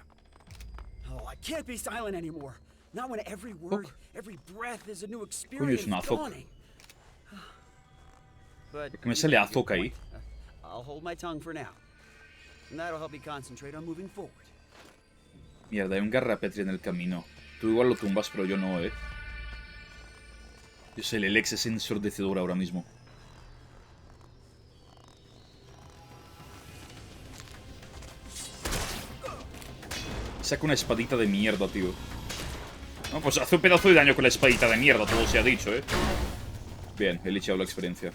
Oh, I can't be silent anymore. Not when every word, every breath is a new Coño, experience es un Azok. dawning. But ¿Por qué me sale Azok ahí? I'll hold my tongue for now. And that'll help me concentrate on moving forward. Mierda, hay un garrapetri en el camino. Tú igual lo tumbas, pero yo no, Yo sé, el Elex es ensordecedor ahora mismo. Saca una espadita de mierda, tío. No, pues hace un pedazo de daño con la espadita de mierda, todo se ha dicho, Bien, he licheado la experiencia.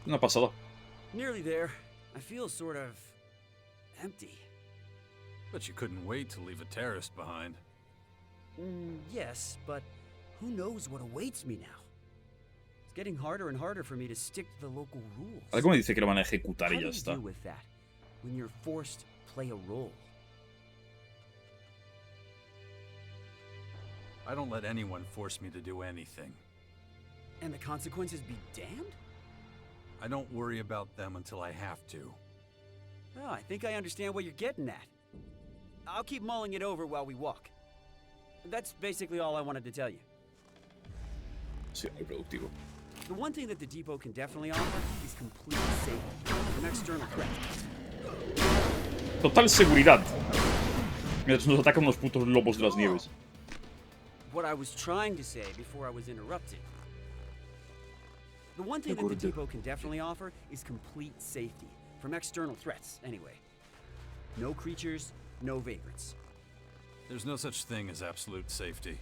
Una pasada. Nearly there. I feel sort of empty. But you couldn't wait to leave a terrorist behind. Yes, but who knows what awaits me now? It's getting harder and harder for me to stick to the local rules. Algo me dice que lo van a ejecutar How y do ya you está. deal with that when you're forced to play a role? I don't let anyone force me to do anything. And the consequences be damned? I don't worry about them until I have to. Oh, I think I understand what you're getting at. I'll keep mulling it over while we walk. That's basically all I wanted to tell you. Sí, muy productivo. The one thing that the depot can definitely offer is complete safety from external threats. Total seguridad. Mientras nos atacan los putos lobos de las nieves. What I was trying to say before I was interrupted. The one thing that the depot can definitely offer is complete safety from external threats, anyway. No creatures, no vagrants. There's no such thing as absolute safety.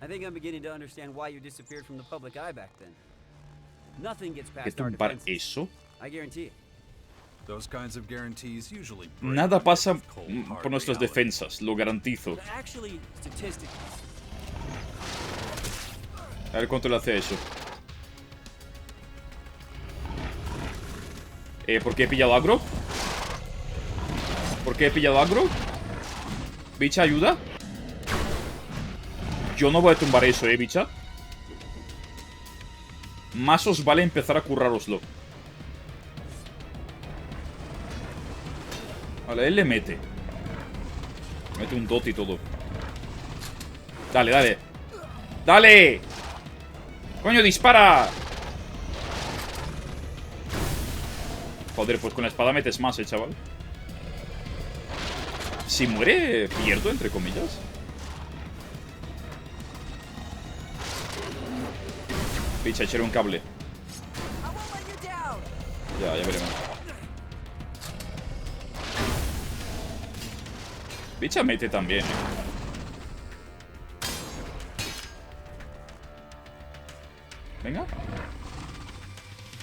I think I'm beginning to understand why you disappeared from the public eye back then. Nothing gets ¿Que past our tumbar defenses. eso? I guarantee it. Those kinds of guarantees usually break Nada pasa with cold, hard por nuestras reality. defensas, lo garantizo. But actually, statistically, A ver cuánto le hace eso. ¿Por qué he pillado agro? ¿Por qué he pillado agro? ¿Bicha, ayuda? Yo no voy a tumbar eso, bicha. Más os vale empezar a currároslo. Vale, él le mete. Mete un dot y todo. Dale, dale. ¡Dale! ¡Coño, dispara! Joder, pues con la espada metes más, chaval. Si muere, pierdo, entre comillas. Picha, echaré un cable. Ya veremos. Picha mete también, Venga.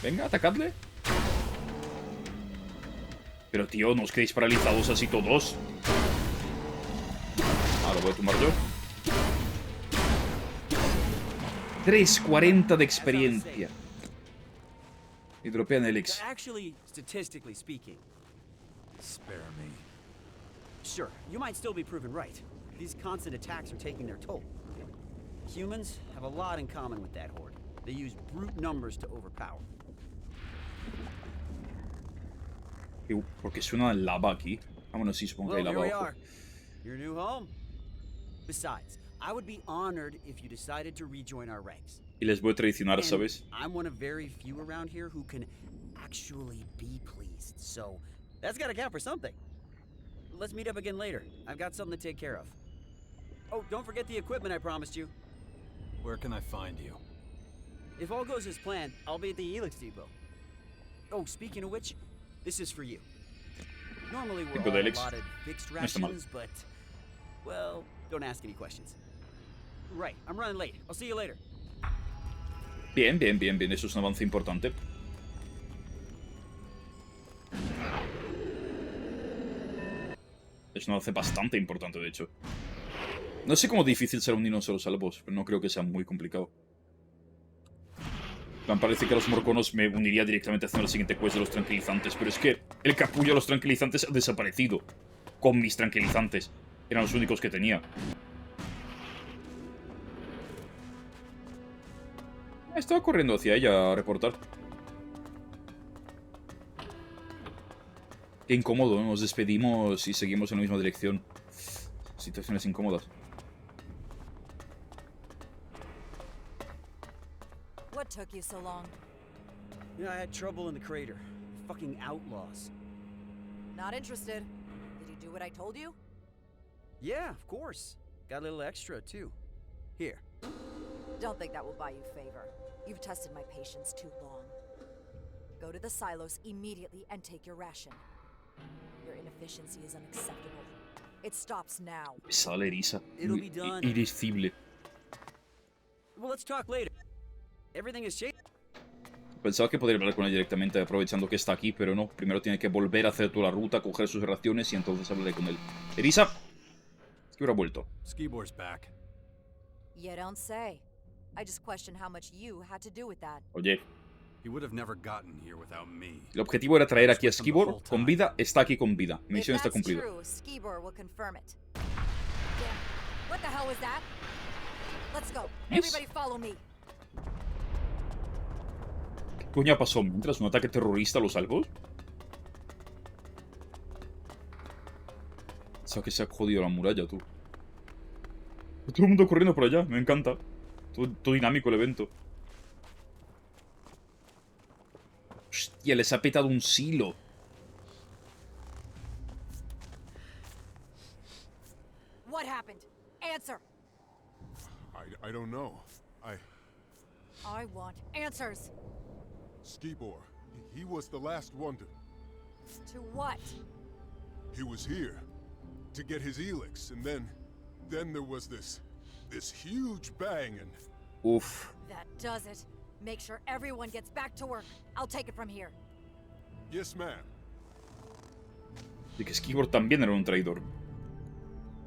Venga, atacadle. Pero tío, no os quedéis paralizados así todos. Ah, lo voy a tumbar yo. 340 de experiencia. Y dropean Elex. actually, statistically speaking, Spare me. sure, you might still be proven right. These constant attacks are taking their toll. Humans have a lot in common with that horde. They use brute numbers to overpower. ¿Por qué suena lava aquí? Ah, bueno, sí, supongo que hay Well, lava here we abajo. are. Your new home. Besides, I would be honored if you decided to rejoin our ranks. Y les voy a traicionar, And ¿sabes? I'm one of very few around here who can actually be pleased, so that's gotta count for something. Let's meet up again later. I've got something to take care of. Oh, don't forget the equipment I promised you. Where can I find you? If all goes as planned, I'll be at the Elex depot. Oh, speaking of which, this is for you. Normally we're Depot de all Elex. allotted fixed No está mal. rations, but, well, don't ask any questions. Right, I'm running late. I'll see you later. Bien, bien, bien, bien. Eso es un avance importante. Es un avance bastante importante, de hecho. No sé cómo difícil será unirnos a los albos, pero no creo que sea muy complicado. Me parece que a los morconos me uniría directamente haciendo el siguiente quest de los tranquilizantes, pero es que el capullo de los tranquilizantes ha desaparecido. Con mis tranquilizantes. Eran los únicos que tenía. Estaba corriendo hacia ella a reportar. Qué incómodo, ¿no? Nos despedimos y seguimos en la misma dirección. Situaciones incómodas. What took you so long? Yeah, I had trouble in the crater. Fucking outlaws. Not interested. Did you do what I told you? Yeah, of course. Got a little extra, too. Here. Don't think that will buy you favor. You've tested my patience too long. Go to the silos immediately and take your ration. Your inefficiency is unacceptable. It stops now. Pesada eriza. It'll be done. Irascible. Well, let's talk later. Everything is changed. Pensaba que podría hablar con él directamente aprovechando que está aquí, pero no. Primero tiene que volver a hacer toda la ruta, coger sus raciones y entonces hablaré con él. Erisa. ¿Qué habrá vuelto? Skibor's back. You don't say. I just question how much you had to do with that. Oye, He would have never gotten here without me. el objetivo era traer aquí a Skibor con vida. Está aquí con vida. Misión está cumplida. True, Skibor will confirm it. Damn. What the hell was that? Let's go. Everybody follow me. ¿Qué coño pasó mientras un ataque terrorista a los albos? O sea que se ha jodido la muralla, tú. Todo el mundo corriendo por allá, me encanta. Todo dinámico el evento. Hostia, les ha petado un silo. What happened? Answer. I don't know. I want answers. Skibor, he was the last one to... To what? He was here to get his Elex, and then there was this huge bang, and... Uf. That does it. Make sure everyone gets back to work. I'll take it from here. Yes, ma'am. Y que Skibor también era un traidor.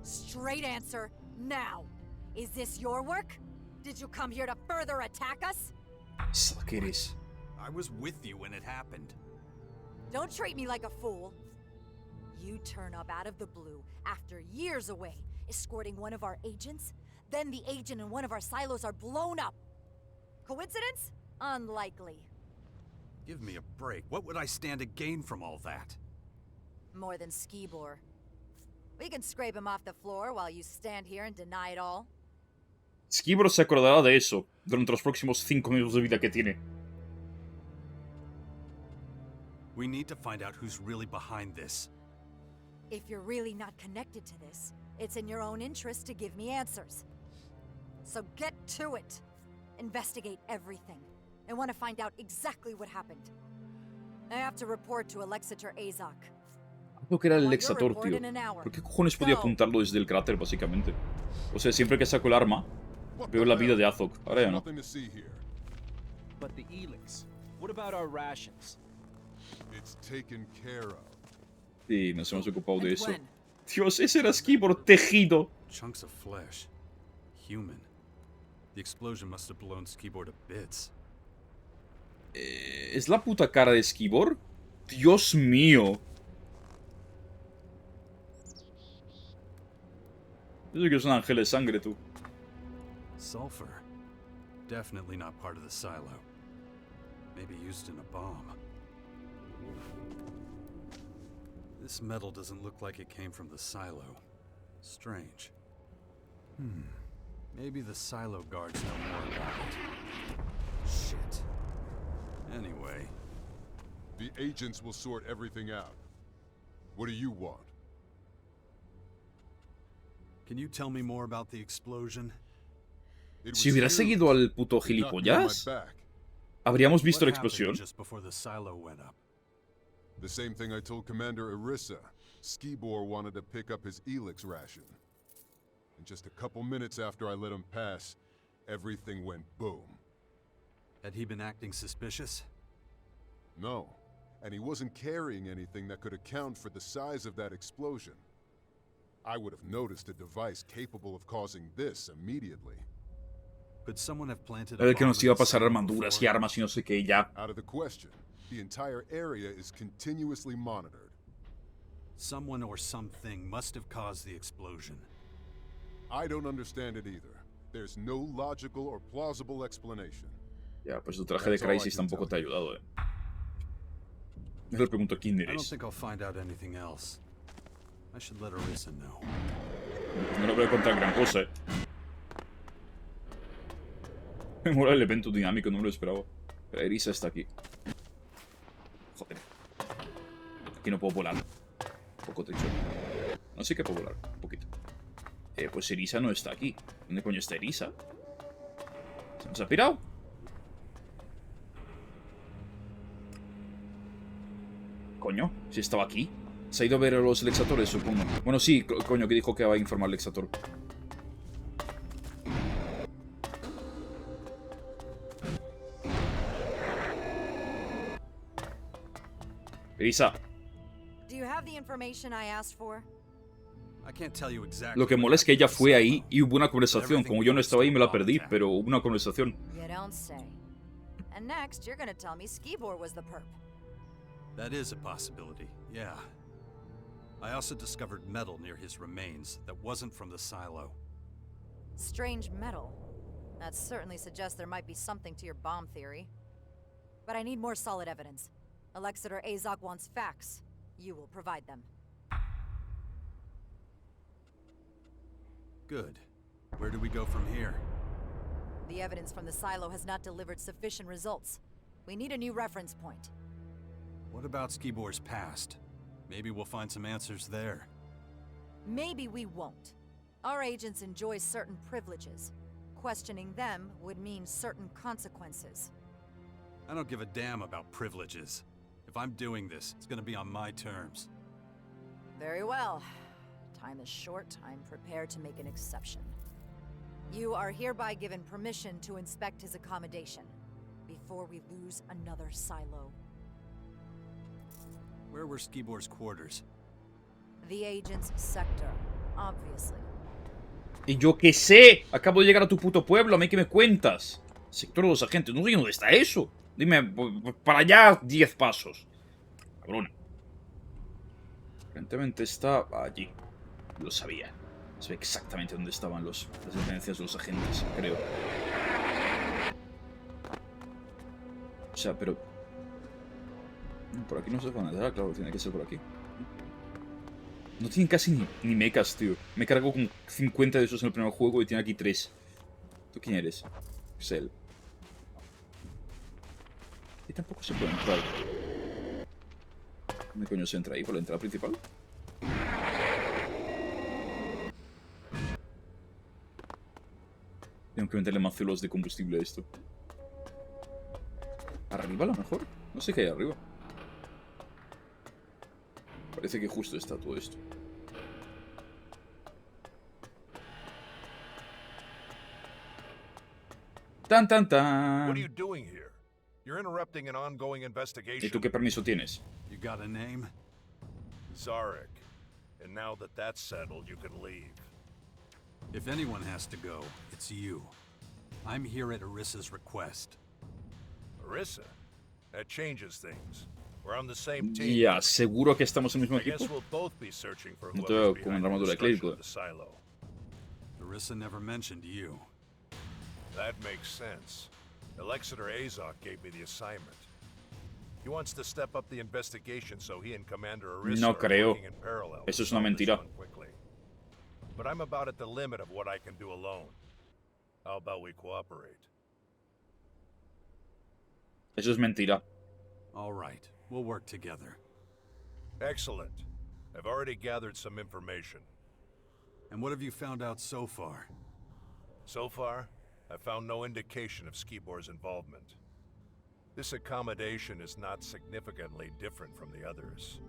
Straight answer, now. Is this your work? Did you come here to further attack us? Pesada que eres. I was with you when it happened. Don't treat me like a fool. You turn up out of the blue after years away, escorting one of our agents. Then the agent in one of our silos are blown up. Coincidence? Unlikely. Give me a break. What would I stand to gain from all that? More than Skibor. We can scrape him off the floor while you stand here and deny it all. Skibor se acordará de eso durante los próximos 5 minutos de vida que tiene. We need to find out who's really behind this. If you're really not connected to this, it's in your own interest to give me answers. So get to it. Investigate everything. I want to find out exactly what happened. I have to report to Alexator Azok. Lo que era el Lexator, tío. ¿Por qué cojones podía apuntarlo desde el cráter, básicamente? O sea, siempre que saco el arma, veo la vida de Azok. Ahora ya no. Nothing to see here. But the Elex. What about our rations? It's taken care of. Sí, nos hemos ocupado de And eso. when? Dios, ese era Skibor tejido. Chunks of flesh. Human. The explosion must have blown Skibor to bits. ¿Es la puta cara de Skibor? Dios mío. Eso que es un ángel de sangre, tú. Sulfur. Definitely not part of the silo. Maybe used in a bomb. This metal doesn't look like it came from the silo. Strange. Maybe the silo guards know more about it. Shit. Anyway. The agents will sort everything out. What do you want? Can you tell me more about the explosion? It Si was hubiera you seguido al puto who knocked me on my gilipollas, back. habríamos visto la What happened explosión. just before the silo went up? The same thing I told Commander Irissa. Skibor wanted to pick up his Elex ration. And just a couple minutes after I let him pass, everything went boom. Had he been acting suspicious? No, and he wasn't carrying anything that could account for the size of that explosion. I would have noticed a device capable of causing this immediately. Could someone have planted El que bomb nos in iba a the pasar silo armaduras y before? armas y no sé qué, ya. Out of the question. The entire area is continuously monitored. Someone or something must have caused the explosion. I don't understand it either. There's no logical or plausible explanation. Ya, pues tu traje de Crisis tampoco te ha ayudado, Yo le pregunto quién I don't eres. think I'll find out anything else. I should let Arissa know. No le voy a contar gran cosa, Me mola el evento dinámico, no me lo esperaba. Pero Erisa está aquí. Joder. Aquí no puedo volar. Un poco techo. No sé que puedo volar. Un poquito. Pues Erisa no está aquí. ¿Dónde coño está Erisa? ¿Se nos ha pirado? Coño, si estaba aquí. Se ha ido a ver a los Lexatores, supongo. Bueno, sí, coño, que dijo que va a informar al Lexator. Erisa. Do you have the information I asked for? I can't tell you exactly. Lo que mola es que ella fue ahí y hubo una conversación. Como yo no estaba ahí me la perdí, pero hubo una conversación. You don't say. And next, you're gonna tell me Skibor was the perp. That is a possibility, yeah. I also discovered metal near his remains that wasn't from the silo. Strange metal. That certainly suggests there might be something to your bomb theory. But I need more solid evidence. Alexander Azok wants facts. You will provide them. Good. Where do we go from here? The evidence from the silo has not delivered sufficient results. We need a new reference point. What about Skibor's past? Maybe we'll find some answers there. Maybe we won't. Our agents enjoy certain privileges. Questioning them would mean certain consequences. I don't give a damn about privileges. If I'm doing this, it's gonna be on my terms. Very well. Time is short. I'm prepared to make an exception. You are hereby given permission to inspect his accommodation before we lose another silo. Where were Skibor's quarters? The agent's sector, obviously. Y yo qué sé. Acabo de llegar a tu puto pueblo. ¿A mí qué me cuentas? Sector de los agentes. No sé dónde está eso. Dime, para allá 10 pasos. Cabrona. Aparentemente está allí. Lo sabía. Sabía exactamente dónde estaban las dependencias de los agentes, creo. O sea, pero... Por aquí no se van a entrar, claro, tiene que ser por aquí. No tienen casi ni mechas, tío. Me cargo con 50 de esos en el primer juego y tiene aquí 3. ¿Tú quién eres? Es él. Y tampoco se puede entrar. ¿Dónde coño se entra ahí? ¿Por la entrada principal? Tengo que meterle más celos de combustible a esto. ¿Arriba a lo mejor? No sé qué hay arriba. Parece que justo está todo esto. ¡Tan, tan, tan! What are you doing here? You're interrupting an ongoing ¿Y investigation. tú qué permiso tienes? You got a name? Zarek. And now that that's settled, you can leave. If anyone has to go, it's you. I'm here at Arissa's request. Arissa? That changes things. We're on the same team. Ya, seguro que estamos en el mismo I guess equipo. we'll both be searching for No te whoever's veo con behind the armadura de destruction clérigo. of the silo. Arissa never mentioned you. That makes sense. Alexander Azok gave me the assignment. He wants to step up the investigation so he and Commander Arissa No are creo. working in parallel. Eso to es una solve this mentira. one quickly. But I'm about at the limit of what I can do alone. How about we cooperate? Eso es mentira. All right, we'll work together. Excellent. I've already gathered some information. And what have you found out so far? So far, I found no indication of Skibor's involvement. This accommodation is not significantly different from the others.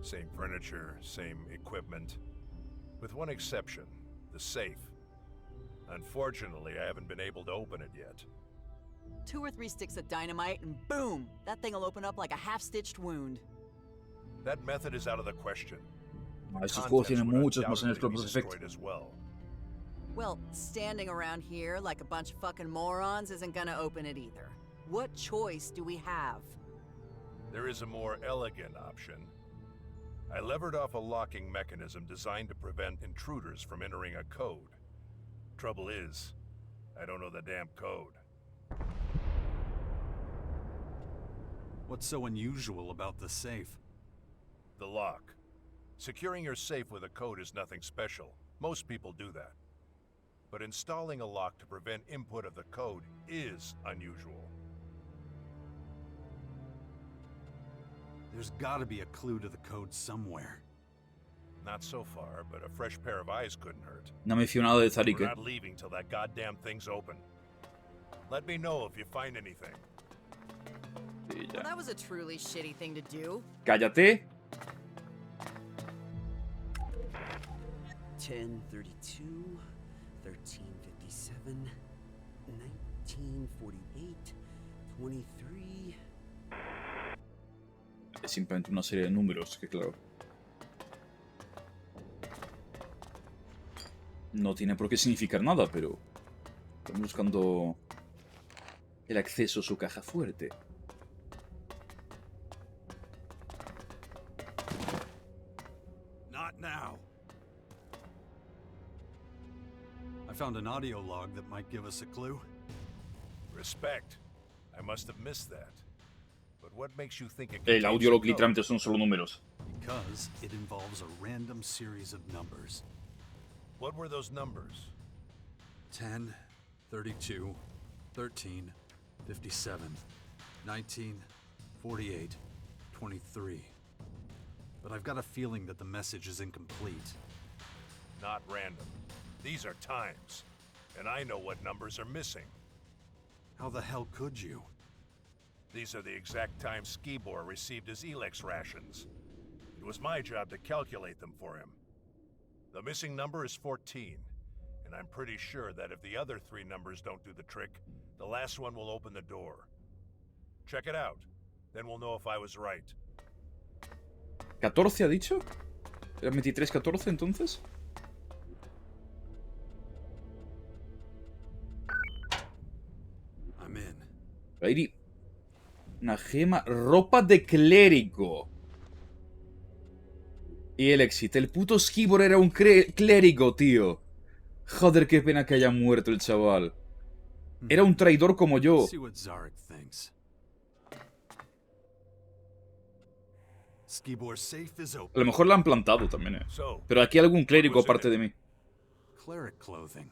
Same furniture, same equipment. With one exception, the safe. Unfortunately, I haven't been able to open it yet. 2 or 3 sticks of dynamite and boom! That thing'll open up like a half-stitched wound. That method is out of the question. Estos juegos tienen Contents would muchos más en el undoubtedly be perfecto. destroyed as well. Well, standing around here like a bunch of fucking morons isn't gonna open it either. What choice do we have? There is a more elegant option. I levered off a locking mechanism designed to prevent intruders from entering a code. Trouble is, I don't know the damn code. What's so unusual about the safe? The lock. Securing your safe with a code is nothing special. Most people do that. But installing a lock to prevent input of the code is unusual. There's gotta be a clue to the code somewhere. Not so far, but a fresh pair of eyes couldn't hurt. No me fío nada de Tariq. We're not leaving till that goddamn thing's open. Let me know if you find anything. Sí, Well, ya. that was a truly shitty thing to do. Cállate. 1032, 1357, 1948, 23. Es simplemente una serie de números, que claro. No tiene por qué significar nada, pero... Estamos buscando... el acceso a su caja fuerte. Not now. I found an audio log that might give us a clue. Respect. I must have missed that. But what makes you think it El contains audio a log code? literalmente son solo números. Because it involves a random series of numbers. What were those numbers? 10, 32, 13, 57, 19, 48, 23. But I've got a feeling that the message is incomplete. Not random. These are times. And I know what numbers are missing. How the hell could you? These are the exact times Skibor received his Elex rations. It was my job to calculate them for him. The missing number is 14, and I'm pretty sure that if the other three numbers don't do the trick, the last one will open the door. Check it out, then we'll know if I was right. ¿14 ha dicho? ¿Era 23-14 entonces? I'm in. Ahí. Una gema. Ropa de clérigo. Y el éxito. El puto Skibor era un clérigo, tío. Joder, qué pena que haya muerto el chaval. Era un traidor como yo. See what Zarek thinks. Skibor's safe is A open. lo mejor la han plantado también, So, Pero aquí hay algún clérigo what was in aparte it? de mí. Cleric clothing.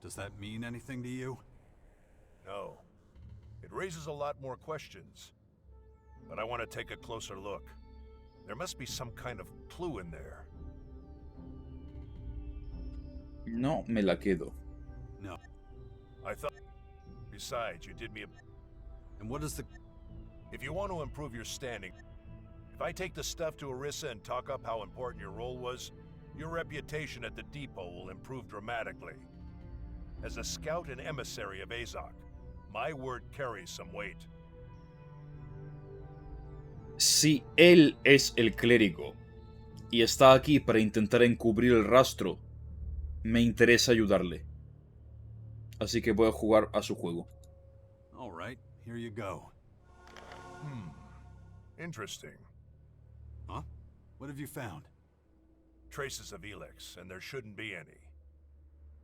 Does that mean anything to you? No. It raises a lot more questions. But I want to take a closer look. There must be some kind of clue in there. No me la quedo. No. I thought... Besides, you did me a... And what is the... If you want to improve your standing, if I take the stuff to Orissa and talk up how important your role was, your reputation at the depot will improve dramatically. As a scout and emissary of Azok, my word carries some weight. Si él es el clérigo y está aquí para intentar encubrir el rastro, me interesa ayudarle. Así que voy a jugar a su juego. All right, here you go. Interesting. Huh? What have you found? Traces of Elex, and there shouldn't be any.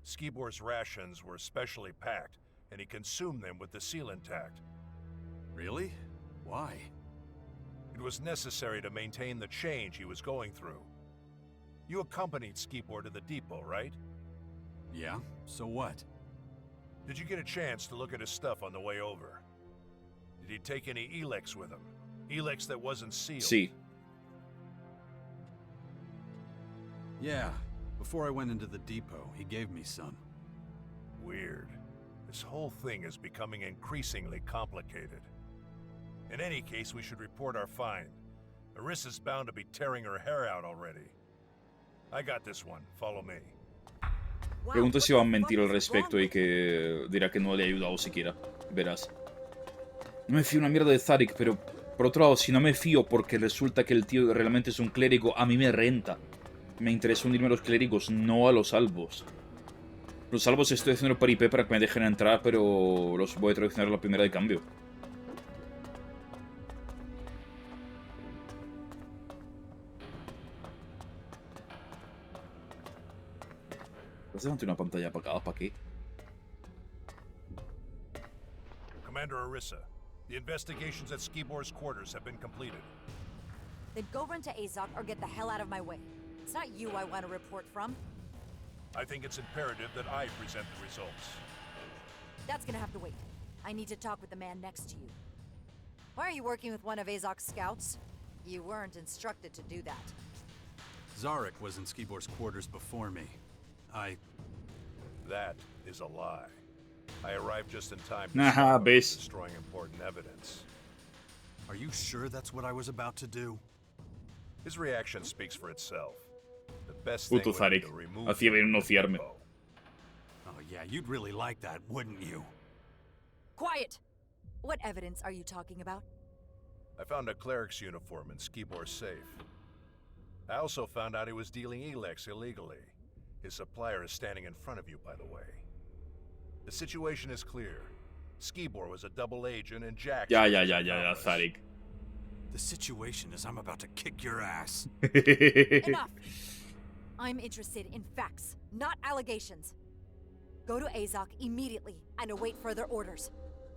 Skibor's rations were specially packed, and he consumed them with the seal intact. Really? Why? It was necessary to maintain the change he was going through. You accompanied Skibor to the depot, right? Yeah, so what? Did you get a chance to look at his stuff on the way over? Did he take any Elex with him? Elex that wasn't sealed? Sí. Yeah, before I went into the depot, he gave me some. Weird. This whole thing is becoming increasingly complicated. In any case, we should report our find. Orissa's bound to be tearing her hair out already. I got this one. Follow me. Pregunto si va a mentir al respecto y que dirá que no le ha ayudado siquiera. Verás. No me fío una mierda de Tariq, pero por otro lado, si no me fío porque resulta que el tío realmente es un clérigo, a mí me renta. Me interesa unirme a los clérigos, no a los albos. Los Albos estoy haciendo el paripé para que me dejen entrar, pero los voy a traicionar a la primera de cambio. ¿Estás delante de una pantalla apagada? ¿Para qué? Commander Orisa, the investigations at Skibor's quarters have been completed. Then go run to Azok or get the hell out of my way. It's not you I want a report from. I think it's imperative that I present the results. That's gonna have to wait. I need to talk with the man next to you. Why are you working with one of Azok's scouts? You weren't instructed to do that. Zarek was in Skibor's quarters before me. That is a lie. I arrived just in time to Aha, stop him base. from destroying important evidence. Are you sure that's what I was about to do? His reaction speaks for itself. The best Puto thing would be Zarek. to remove Hacía bien him no from the fiarme. depot. Oh yeah, you'd really like that, wouldn't you? Quiet! What evidence are you talking about? I found a cleric's uniform in Skibor's safe. I also found out he was dealing Elex illegally. His supplier is standing in front of you, by the way. The situation is clear. Skibor was a double agent and Jack... Ya, Zarek. The situation is I'm about to kick your ass. Enough! I'm interested in facts, not allegations. Go to Azok immediately and await further orders.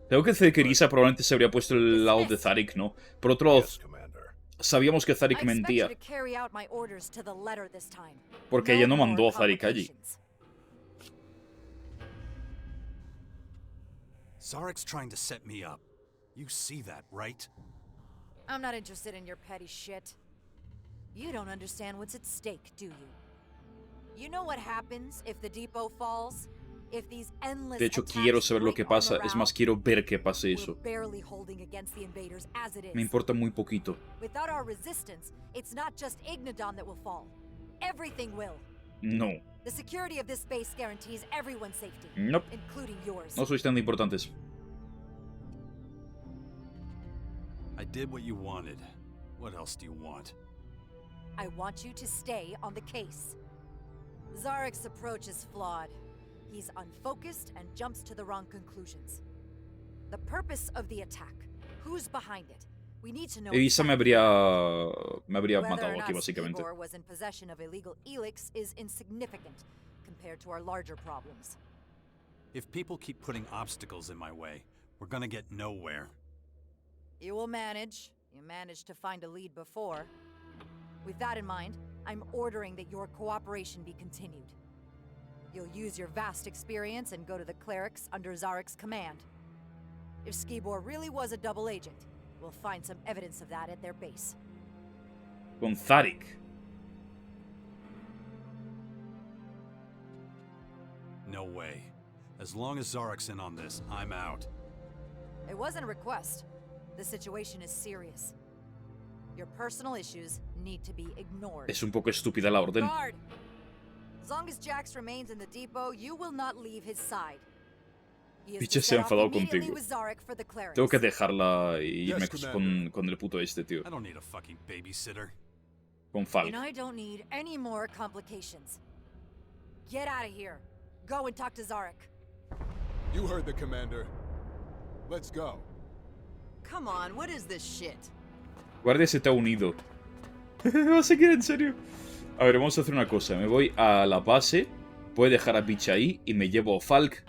Creo que Zekerisa probablemente se habría puesto el lado de Zarek, ¿no? Por otro lado, Yes, Commander. sabíamos que I Zarek expect you mentía, to carry out my orders to the letter this time. porque ella no more mandó a Zarek allí. complications. Zarek's trying to set me up. You see that, right? I'm not interested in your petty shit. You don't understand what's at stake, do you? You know what happens if the depot falls? If these endless De hecho, attacks quiero saber lo break que our pasa. Es morale? más, quiero ver que pase We're eso. barely holding against the invaders as it is. Me importa muy poquito. Without our resistance, it's not just Ignodon that will fall. Everything will. No. The security of this base guarantees everyone's safety, Nope. including yours. No sois tan importantes. I did what you wanted. What else do you want? I want you to stay on the case. Zarek's approach is flawed. He's unfocused and jumps to the wrong conclusions. The purpose of the attack. Who's behind it? We need to know. Elisa me exactly. habría Whether matado or aquí, not básicamente. Skibor was in possession of illegal Elex is insignificant compared to our larger problems. If people keep putting obstacles in my way, we're gonna get nowhere. You will manage. You managed to find a lead before. With that in mind, I'm ordering that your cooperation be continued. You'll use your vast experience and go to the clerics under Zarek's command. If Skibor really was a double agent, we'll find some evidence of that at their base. Con Zarek. No way. As long as Zarek's in on this, I'm out. It wasn't a request. The situation is serious. Your personal issues need to be ignored. Es un poco estúpida la orden. Guard! As long as Jax remains in the depot, you will not leave his side. He is Bicha to se ha set off enfadado immediately contigo. with Zarek for the clerics. Tengo que dejarla y irme Yes, con el puto este, tío. I don't need a fucking babysitter. Con Falk. And I don't need any more complications. Get out of here. Go and talk to Zarek. You heard the commander. Let's go. Come on, what is this shit? Guardia se te ha unido. ¿Va a seguir en serio? A ver, vamos a hacer una cosa. Me voy a la base. Puede dejar a Bicha ahí y me llevo a Falk.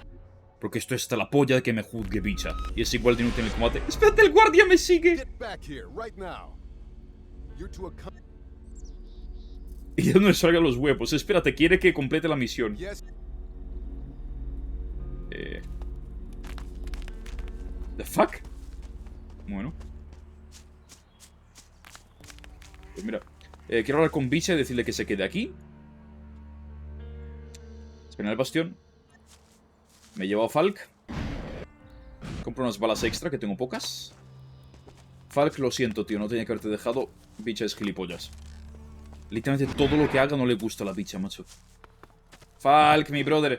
Porque esto está la polla de que me juzgue Bicha. Y es igual de inútil en el combate. ¡Espérate, el guardia me sigue! Get back here, right now. You're to accomplish. Y ya no le salgan los huevos. Espérate, quiere que complete la misión. Yes. ¿The fuck? Bueno. Pues mira. Quiero hablar con Bicha y decirle que se quede aquí. Espera el bastión. Me llevo a Falk. Compro unas balas extra, que tengo pocas. Falk, lo siento, tío. No tenía que haberte dejado. Bicha es gilipollas. Literalmente todo lo que haga no le gusta a la bicha, macho. Falk, mi brother.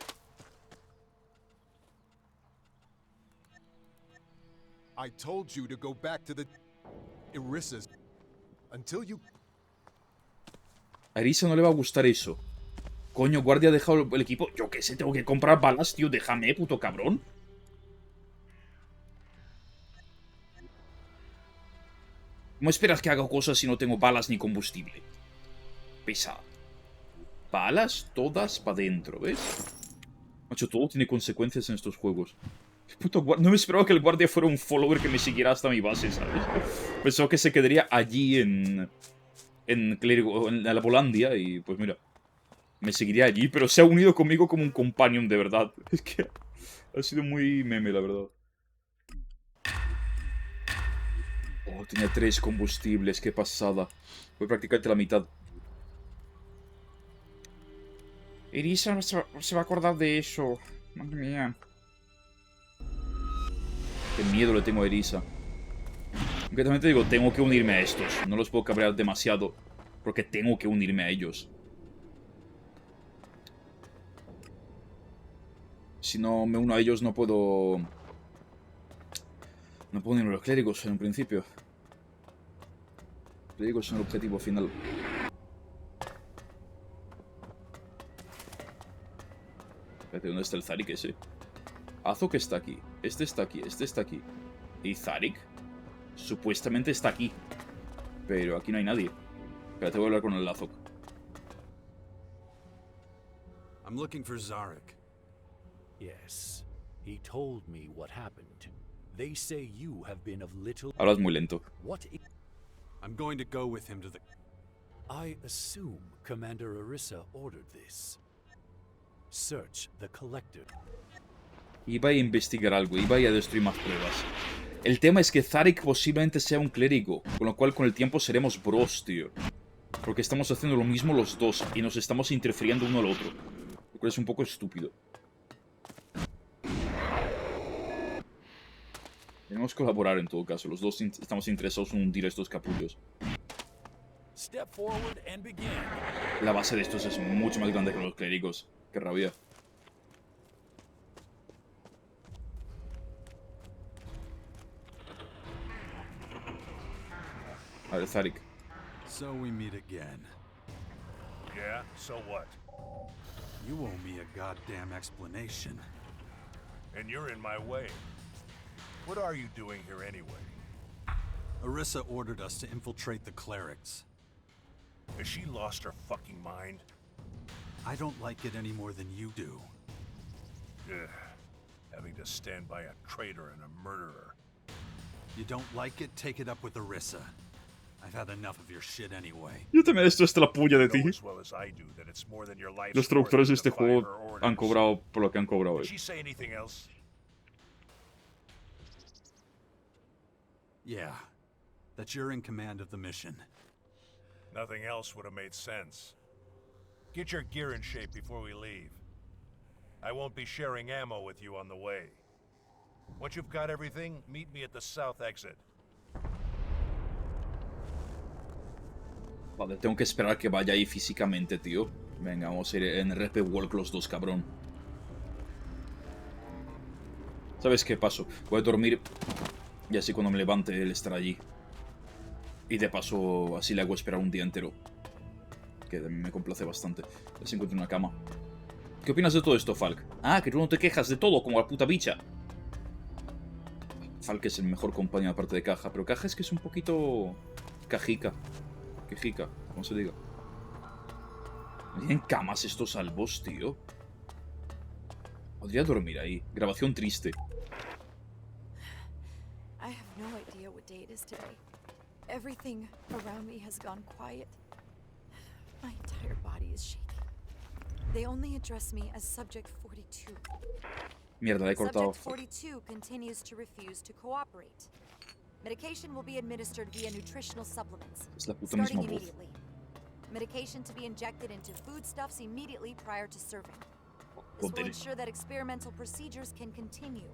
I told you to go back to the Erissa's until you. A Erisa no le va a gustar eso. Coño, guardia ha dejado el equipo. Yo qué sé, tengo que comprar balas, tío. Déjame, puto cabrón. ¿Cómo esperas que haga cosas si no tengo balas ni combustible? Pesado. Balas todas para adentro, ¿ves? Macho, todo tiene consecuencias en estos juegos. Puto no me esperaba que el guardia fuera un follower que me siguiera hasta mi base, ¿sabes? Pensaba que se quedaría allí en la Volandia y pues mira, me seguiría allí, pero se ha unido conmigo como un companion de verdad. Es que ha sido muy meme, la verdad. Oh, tenía 3 combustibles, qué pasada. Fue prácticamente la mitad. Erisa se va a acordar de eso. Madre mía. Qué miedo le tengo a Erisa. Aunque también te digo, tengo que unirme a estos. No los puedo cabrear demasiado. Porque tengo que unirme a ellos. Si no me uno a ellos no puedo... No puedo unirme a los clérigos en un principio. Los clérigos son el objetivo final. Espérate, ¿dónde está el Zarik ese? Azok está aquí. Este está aquí. Este está aquí. ¿Y Zarik? Supuestamente está aquí. Pero aquí no hay nadie. Espérate, voy a hablar con el Azok. I'm looking for Zarek. Yes. He told me what happened. They say you have been of little... Hablas muy lento. What I'm going to go with him to the... I assume Commander Orisa ordered this. Search the collector. Iba a investigar algo, iba a destruir más pruebas. El tema es que Zarik posiblemente sea un clérigo, con lo cual con el tiempo seremos bros, tío. Porque estamos haciendo lo mismo los dos y nos estamos interfiriendo uno al otro. Lo cual es un poco estúpido. Tenemos que colaborar en todo caso. Los dos estamos interesados en hundir a estos capullos. La base de estos es mucho más grande que los clérigos. Qué rabia. A ver, Zarik. So we meet again. Yeah, so what? You owe me a goddamn explanation. And you're in my way. What are you doing here anyway? Orisa ordered us to infiltrate the clerics. Has she lost her fucking mind? I don't like it any more than you do. Ugh. Having to stand by a traitor and a murderer. You don't like it? Take it up with Orisa. I've had enough of your shit anyway. Yo también esto es la puya de ti. Know as well as I do that it's more than your life's Los traductores de worth este to defy juego her orders. han cobrado por lo que han cobrado. Did she say anything else? Yeah. That you're in command of the mission. Nothing else would have made sense. Get your gear in shape before we leave. I won't be sharing ammo with you on the way. Once you've got everything, meet me at the south exit. Vale, tengo que esperar que vaya ahí físicamente, tío. Venga, vamos a ir en RP Walk los dos, cabrón. ¿Sabes qué paso? Voy a dormir y así cuando me levante él estará allí. Y de paso, así le hago esperar un día entero. Que me complace bastante. Así encuentro una cama. ¿Qué opinas de todo esto, Falk? Ah, que tú no te quejas de todo, como la puta bicha. Falk es el mejor compañero aparte de Caja, pero Caja es que es un poquito... cajica. Quejica, como se diga. ¿Tienen camas estos albos, tío? Podría dormir ahí. Grabación triste. I have no idea what day it is today. Everything around me has gone quiet. My entire body is shaking. They only address me as Subject 42. Mierda, le he cortado. Subject 42 continues to refuse to cooperate. Medication will be administered via nutritional supplements, Es la puta starting misma voz. immediately. Medication to be injected into foodstuffs immediately prior to serving. This will Joder. ensure that experimental procedures can continue.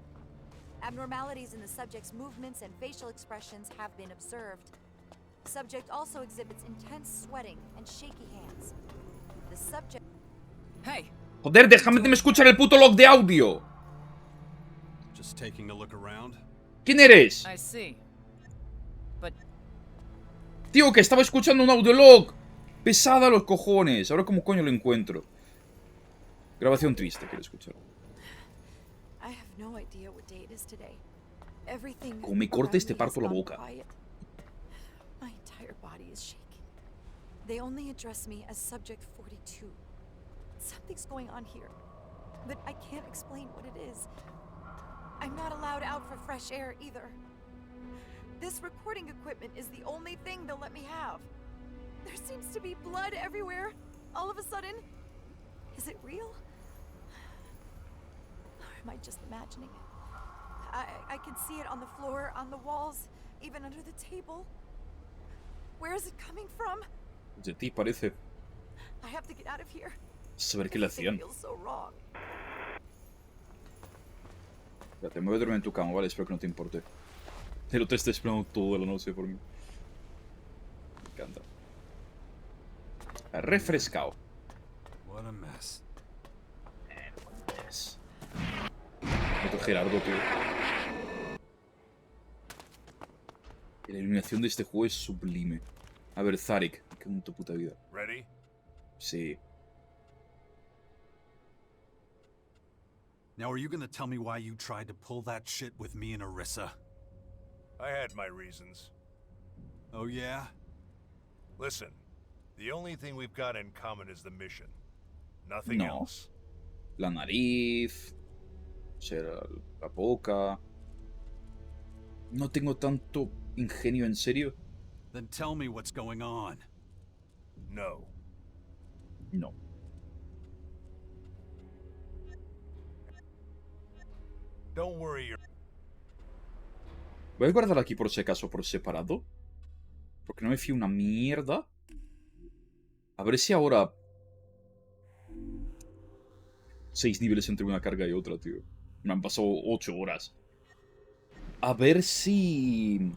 Abnormalities in the subject's movements and facial expressions have been observed. The subject also exhibits intense sweating and shaky hands. The subject... Hey, Joder, déjame escuchar el puto log de audio. Just taking a look around. ¿Quién eres? I see. But Tío, que estaba escuchando un audiolog. Pesada los cojones. Ahora cómo coño lo encuentro. Grabación triste, quiero escuchar. I have no idea what day it is today. Everything Como me cortes, around te me parto has la gone boca. quiet. My entire body is shaking. They only address me as Subject 42. Something's going on here, but I can't explain what it is. I'm not allowed out for fresh air either. This recording equipment is the only thing they'll let me have. There seems to be blood everywhere, all of a sudden. Is it real? Or am I just imagining it? I can see it on the floor, on the walls, even under the table. Where is it coming from? De ti parece. I have to get out of here. Saber qué le hacían. It feels so wrong. Espérate, me voy a dormir en tu cama, vale, espero que no te importe. El otro está esperando toda la noche por mí. Me encanta. Refrescado. What a mess. Yes. Otro Gerardo, tío. Y la iluminación de este juego es sublime. A ver, Zarek, me cago en tu puta vida. Ready? Sí. Now, are you gonna tell me why you tried to pull that shit with me and Orisa? I had my reasons. Oh, yeah? Listen, the only thing we've got in common is the mission. Nothing No. else. La nariz. Ser la boca. No tengo tanto ingenio, en serio. Then tell me what's going on. No. No. Don't worry your... Voy a guardar aquí por si acaso por separado. Porque no me fío una mierda. A ver si ahora... 6 niveles entre una carga y otra, tío. Me han pasado 8 horas. A ver si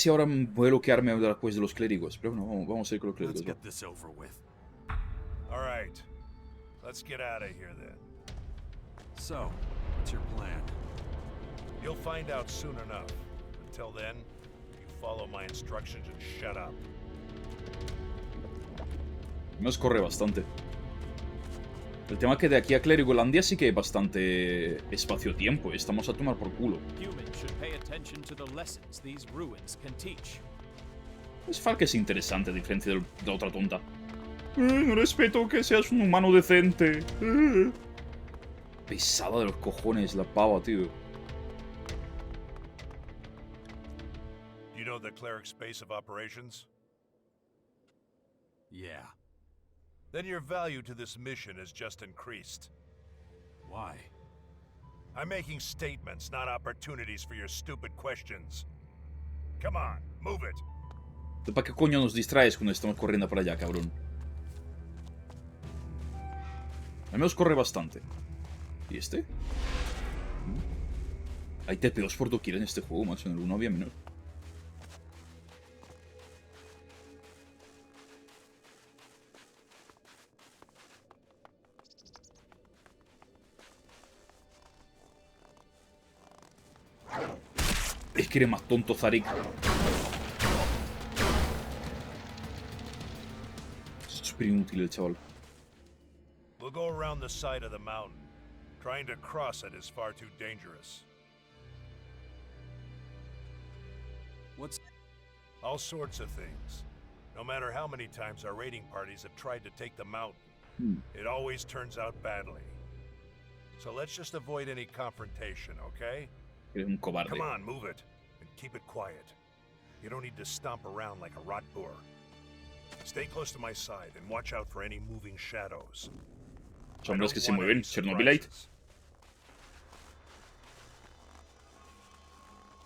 ahora voy a bloquearme después de los clérigos. Pero no, vamos a ir con los Let's clérigos. get this over with. All right. Let's get out of here then. So, what's your plan? You'll find out soon enough. Until then, you follow my instructions and shut up. Nos corre bastante. El tema es que de aquí a Clerigolandia sí que hay bastante espacio-tiempo. Estamos a tomar por culo. Es Falk es interesante, a diferencia de la otra tonta. No respeto que seas un humano decente. Pesada de los cojones la pava, tío. You know the cleric's base of operations? Yeah. Then your value to this mission has just increased. Why? I'm making statements, not opportunities for your stupid questions. Come on, move it. ¿Para qué coño nos distraes cuando estamos corriendo para allá, cabrón? Al menos corre bastante. ¿Y este? Hay TP2 por doquier en este juego, macho. En el 1 había menos. Es que eres más tonto, Zarek. Es súper inútil el chaval. We'll go around the side of the mountain. Trying to cross it is far too dangerous. What's... All sorts of things. No matter how many times our raiding parties have tried to take the mountain, it always turns out badly. So let's just avoid any confrontation, okay? Eres un cobarde. Come on, move it. And keep it quiet. You don't need to stomp around like a rot boar. Stay close to my side and watch out for any moving shadows. Sombras que se mueven. Chernobylite.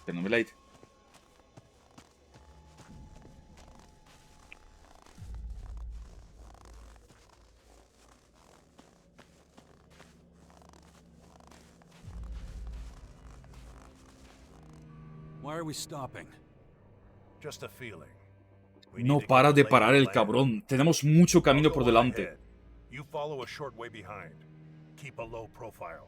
Chernobylite. Why are we stopping? Just a feeling. We No need to para get de the lay parar of the el land. cabrón. Tenemos mucho camino I'll por go on delante. ahead. You follow a short way behind. Keep a low profile.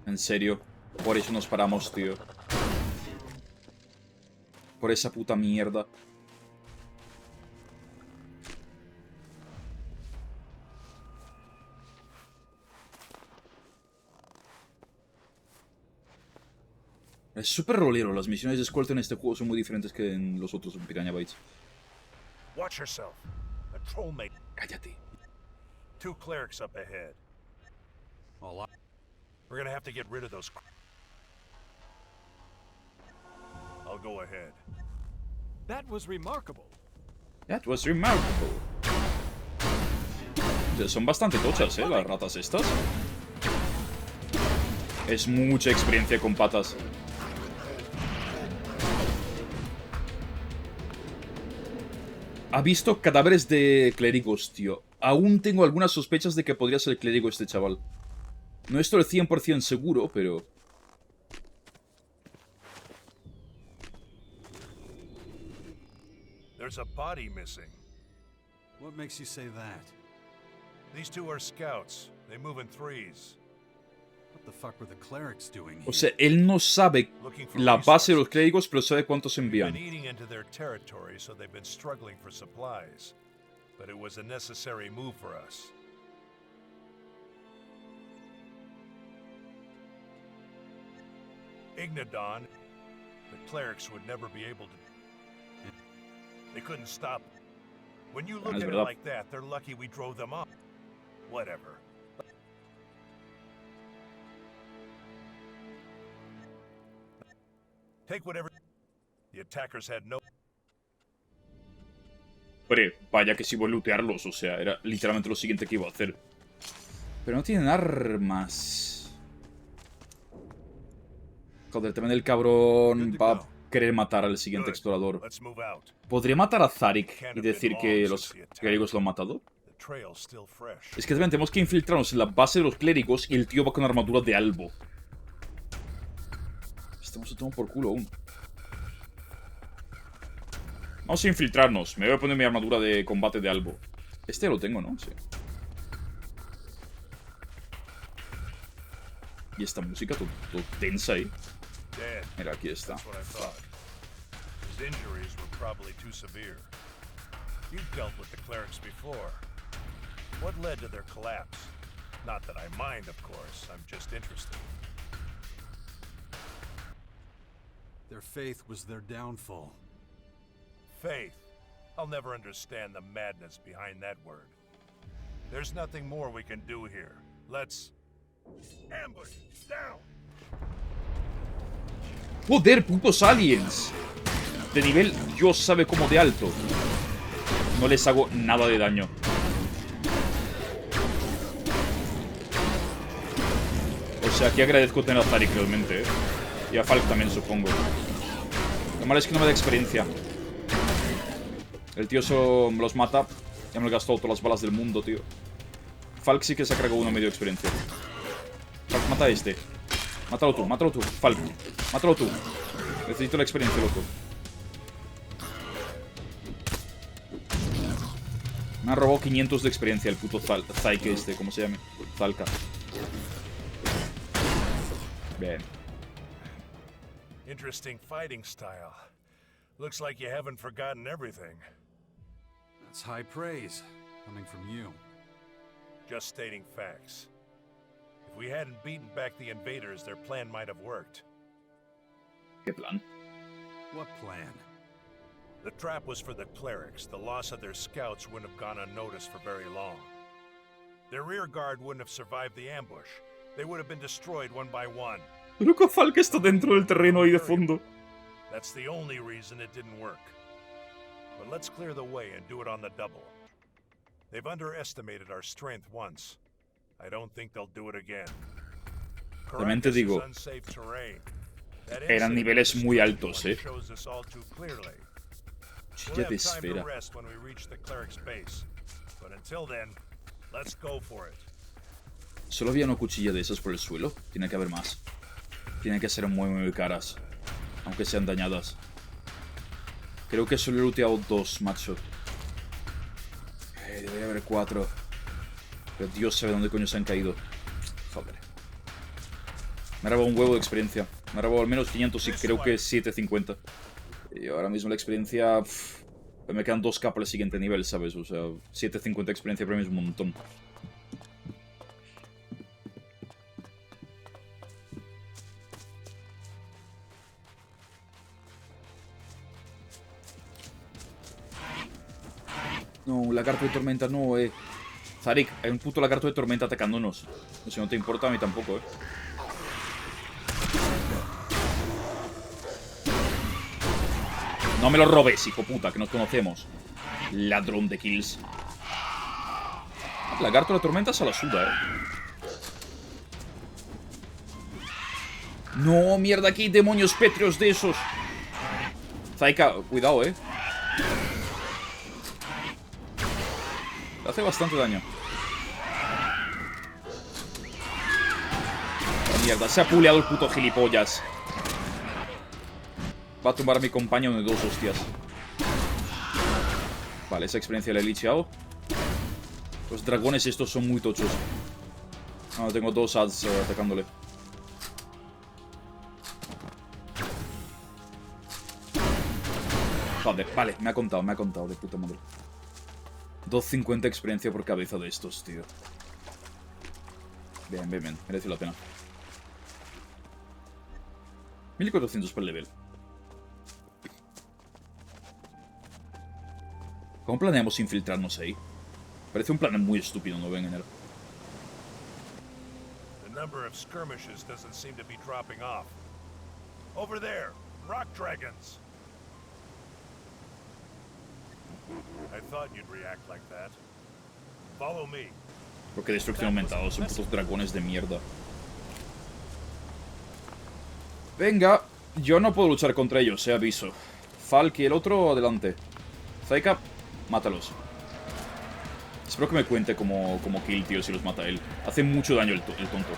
En serio. Por eso nos paramos, tío. Por esa puta mierda. Es súper rolero. Las misiones de escolta en este juego son muy diferentes que en los otros Piranha Bytes. Watch yourself. A troll mate. Cállate. 2 clerics up ahead. We're gonna have to get rid of those. I'll go ahead. That was remarkable. That was remarkable. Son bastante tochas, las ratas estas. Es mucha experiencia con patas. Ha visto cadáveres de clérigos, tío. Aún tengo algunas sospechas de que podría ser clérigo este chaval. No estoy al 100% seguro, pero... There's a body missing. What makes you say that? These 2 are scouts. They move in 3s. What the fuck were the clerics doing here? O sea, él no sabe la base de los clérigos, pero sabe cuántos envían. Been eating into their territory, so they've been struggling for supplies. But it was a necessary move for us. Ignadon, the clerics would never be able to. They couldn't stop. When you look at it like that, they're lucky we drove them off. Whatever. Take whatever. The attackers had no. Hombre, vaya que si voy a lootearlos, o sea, era literalmente lo siguiente que iba a hacer. Pero no tienen armas. Joder, también el cabrón va a querer matar al siguiente explorador. ¿Podría matar a Zarik y decir que los clérigos lo han matado? Es que también tenemos que infiltrarnos en la base de los clérigos y el tío va con armadura de Albo. Estamos a tomar por culo aún. Vamos a infiltrarnos. Me voy a poner mi armadura de combate de Albo. Este lo tengo, ¿no? Sí. Y esta música todo tensa ahí. Mira, aquí está. His injuries were probably too severe. You've dealt with the clerics before. What led to their collapse? Not that I mind, of course. I'm just interested. Their faith was their downfall. Faith. I'll never understand the madness behind that word. There's nothing more we can do here. Let's... ambush! Down! ¡Joder, putos aliens! De nivel Dios sabe cómo de alto. No les hago nada de daño. O sea, aquí agradezco tener a Zarik realmente, Y a Falk también, supongo. Lo malo es que no me da experiencia. El tío eso los mata. Ya me he gastado todas las balas del mundo, tío. Falk sí que se ha cargado uno medio de experiencia. Falk, mata a este. Mátalo tú, Falk. Mátalo tú. Necesito la experiencia, loco. Me ha robado 500 de experiencia el puto Zaike este, ¿cómo se llame? Zalka. Bien. Interesting fighting style. Looks like you haven't forgotten everything. That's high praise, coming from you. Just stating facts. If we hadn't beaten back the invaders, their plan might have worked. ¿Qué plan? What plan? The trap was for the clerics. The loss of their scouts wouldn't have gone unnoticed for very long. Their rear guard wouldn't have survived the ambush. They would have been destroyed one by one. Creo que Falk está dentro del terreno ahí de fondo. That's the only reason it didn't work. But let's clear the way and do it on the double. They've underestimated our strength once. I don't think they'll do it again. También te digo, eran niveles muy altos, Cuchilla de esfera. Solo había una cuchilla de esas por el suelo. Tiene que haber más. Tienen que ser muy caras. Aunque sean dañadas. Creo que solo he looteado 2, macho. Debería haber 4. Pero Dios sabe dónde coño se han caído. Joder. Me ha robado un huevo de experiencia. Me ha robado al menos 500 y creo que 750. Y ahora mismo la experiencia... me quedan 2K para el siguiente nivel, ¿sabes? O sea, 750 experiencia para mí es un montón. No, lagarto de tormenta no, Zarik, hay un puto lagarto de tormenta atacándonos. Si no te importa, a mí tampoco, No me lo robes, hijo puta, que nos conocemos. Ladrón de kills. Lagarto de la tormenta se la suda, No, mierda, aquí hay demonios pétreos de esos. Zaika, cuidado, Le hace bastante daño. Mierda, se ha puleado el puto gilipollas. Va a tumbar a mi compañero de 2 hostias. Vale, esa experiencia la he licheado. Los dragones estos son muy tochos. No, tengo 2 ads atacándole. Joder, vale, me ha contado de puta madre. 250 experiencia por cabeza de estos, tío. Bien, bien, bien. Merece la pena. 1400 por level. ¿Cómo planeamos infiltrarnos ahí? Parece un plan muy estúpido, ¿no ven en él? The number of skirmishes doesn't seem to be dropping off. Over there, rock dragons. I thought you'd react like that. Follow me. Porque destrucción aumentada, son putos dragones de mierda. Venga, yo no puedo luchar contra ellos, aviso. Falk y el otro, adelante. Zaika, mátalos. Espero que me cuente como kill, tío, si los mata él. Hace mucho daño el tonto.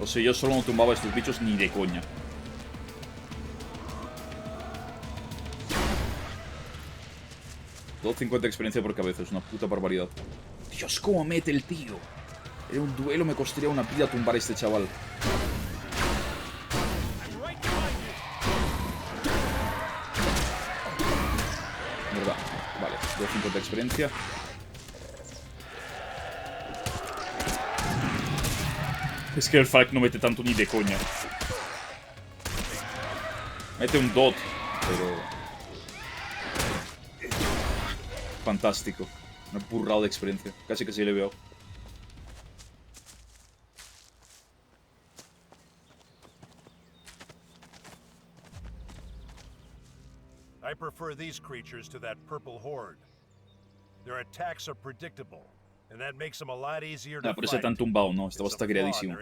O sea, yo solo no tumbaba a estos bichos ni de coña. $250 de experiencia por cabeza, es una puta barbaridad. Dios, cómo mete el tío. En un duelo me costaría una vida tumbar a este chaval. Verdad. Vale, 250 de experiencia. Es que el Falk no mete tanto ni de coña. Mete un dot, pero... fantástico. Una burrada de experiencia. Casi que sí le veo. I prefer these creatures to that purple horde. Their attacks are predictable, and that makes them a lot easier to Por eso fight. te han tumbado, ¿no? Estaba hasta criadísimo.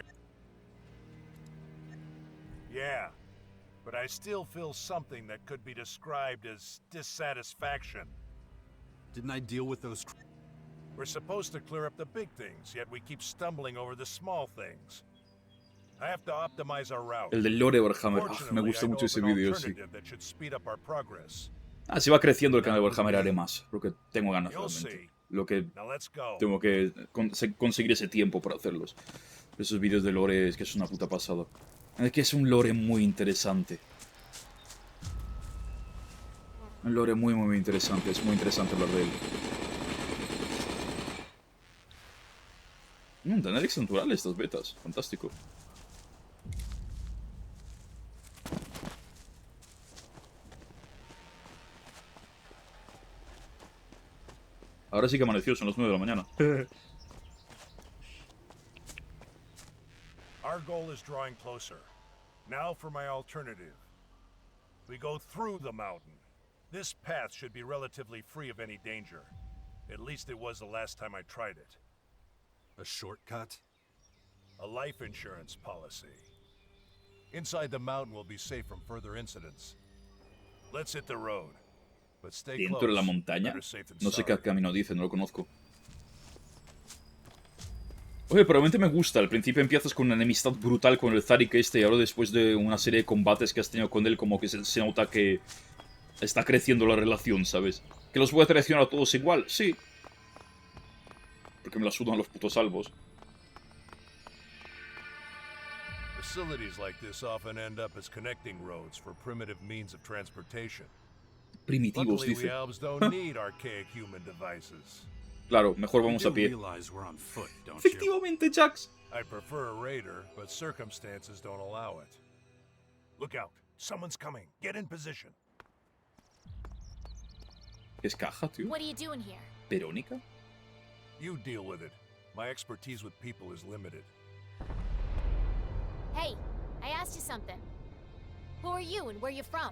Yeah, but I still feel something that could be described as dissatisfaction. Didn't I deal with those? We're supposed to clear up the big things, yet we keep stumbling over the small things. I have to optimize our route. El del Lore Warhammer. Me gusta mucho ese vídeo, sí. Si va creciendo el canal de Warhammer haré más. Lo que tengo ganas realmente. Lo que tengo que conseguir ese tiempo para hacerlos. Esos vídeos de Lore es que es una puta pasada. Es que es un Lore muy interesante. Un Lore muy, muy interesante. Es muy interesante hablar de él. Dan Elex naturales estas betas. Fantástico. Ahora sí que amaneció, son las 9 de la mañana. Our goal is drawing closer. Now for my alternative. We go through the mountain. This path should be relatively free of any danger. At least it was the last time I tried it. A shortcut? A life insurance policy. Inside the mountain will be safe from further incidents. Let's hit the road. But stay close. ¿Dentro de la montaña? No sé qué camino dice, no lo conozco. Oye, probablemente me gusta. Al principio empiezas con una enemistad brutal con el Zarik este y ahora después de una serie de combates que has tenido con él como que se nota que está creciendo la relación, ¿sabes? ¿Que los voy a traicionar a todos igual? Sí. Porque me la sudan los putos albos. Facilities like this often end up as connecting roads for primitive means of transportation. Primitivos, Luckily, we dice. elves don't need archaic human devices. Claro, mejor vamos a You pie. realize we're on foot, don't you? Efectivamente, Jax. I'd prefer a raider, but circumstances don't allow it. Look out. Someone's coming. Get in position. ¿Qué es caja, tío? What are you doing here? ¿Verónica? You deal with it. My expertise with people is limited. Hey, I asked you something. Who are you and where you from?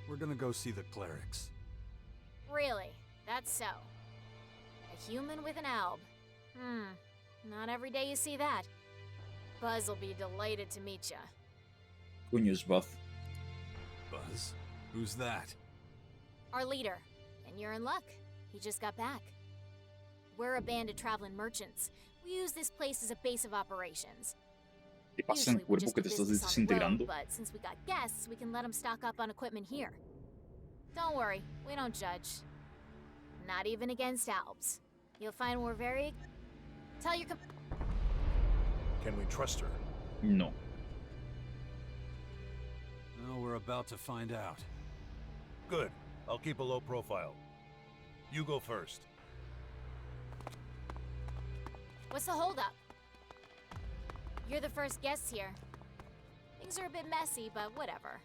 We're gonna go see the clerics. Really? That's so. A human with an alb. Not every day you see that. Buzz will be delighted to meet ya. Coño, es Buzz. Buzz? Who's that? Our leader. And you're in luck. He just got back. We're a band of traveling merchants. We use this place as a base of operations. ¿Qué pasa en el Usually we cuerpo just que do te estás business on the road, desintegrando? but since we got guests, we can let them stock up on equipment here. Don't worry, we don't judge. Not even against Albs. You'll find we're very... Tell your Can we trust her? No. Well, we're about to find out. Good. I'll keep a low profile. You go first. What's the holdup? You're the first guests here. Things are a bit messy, but whatever.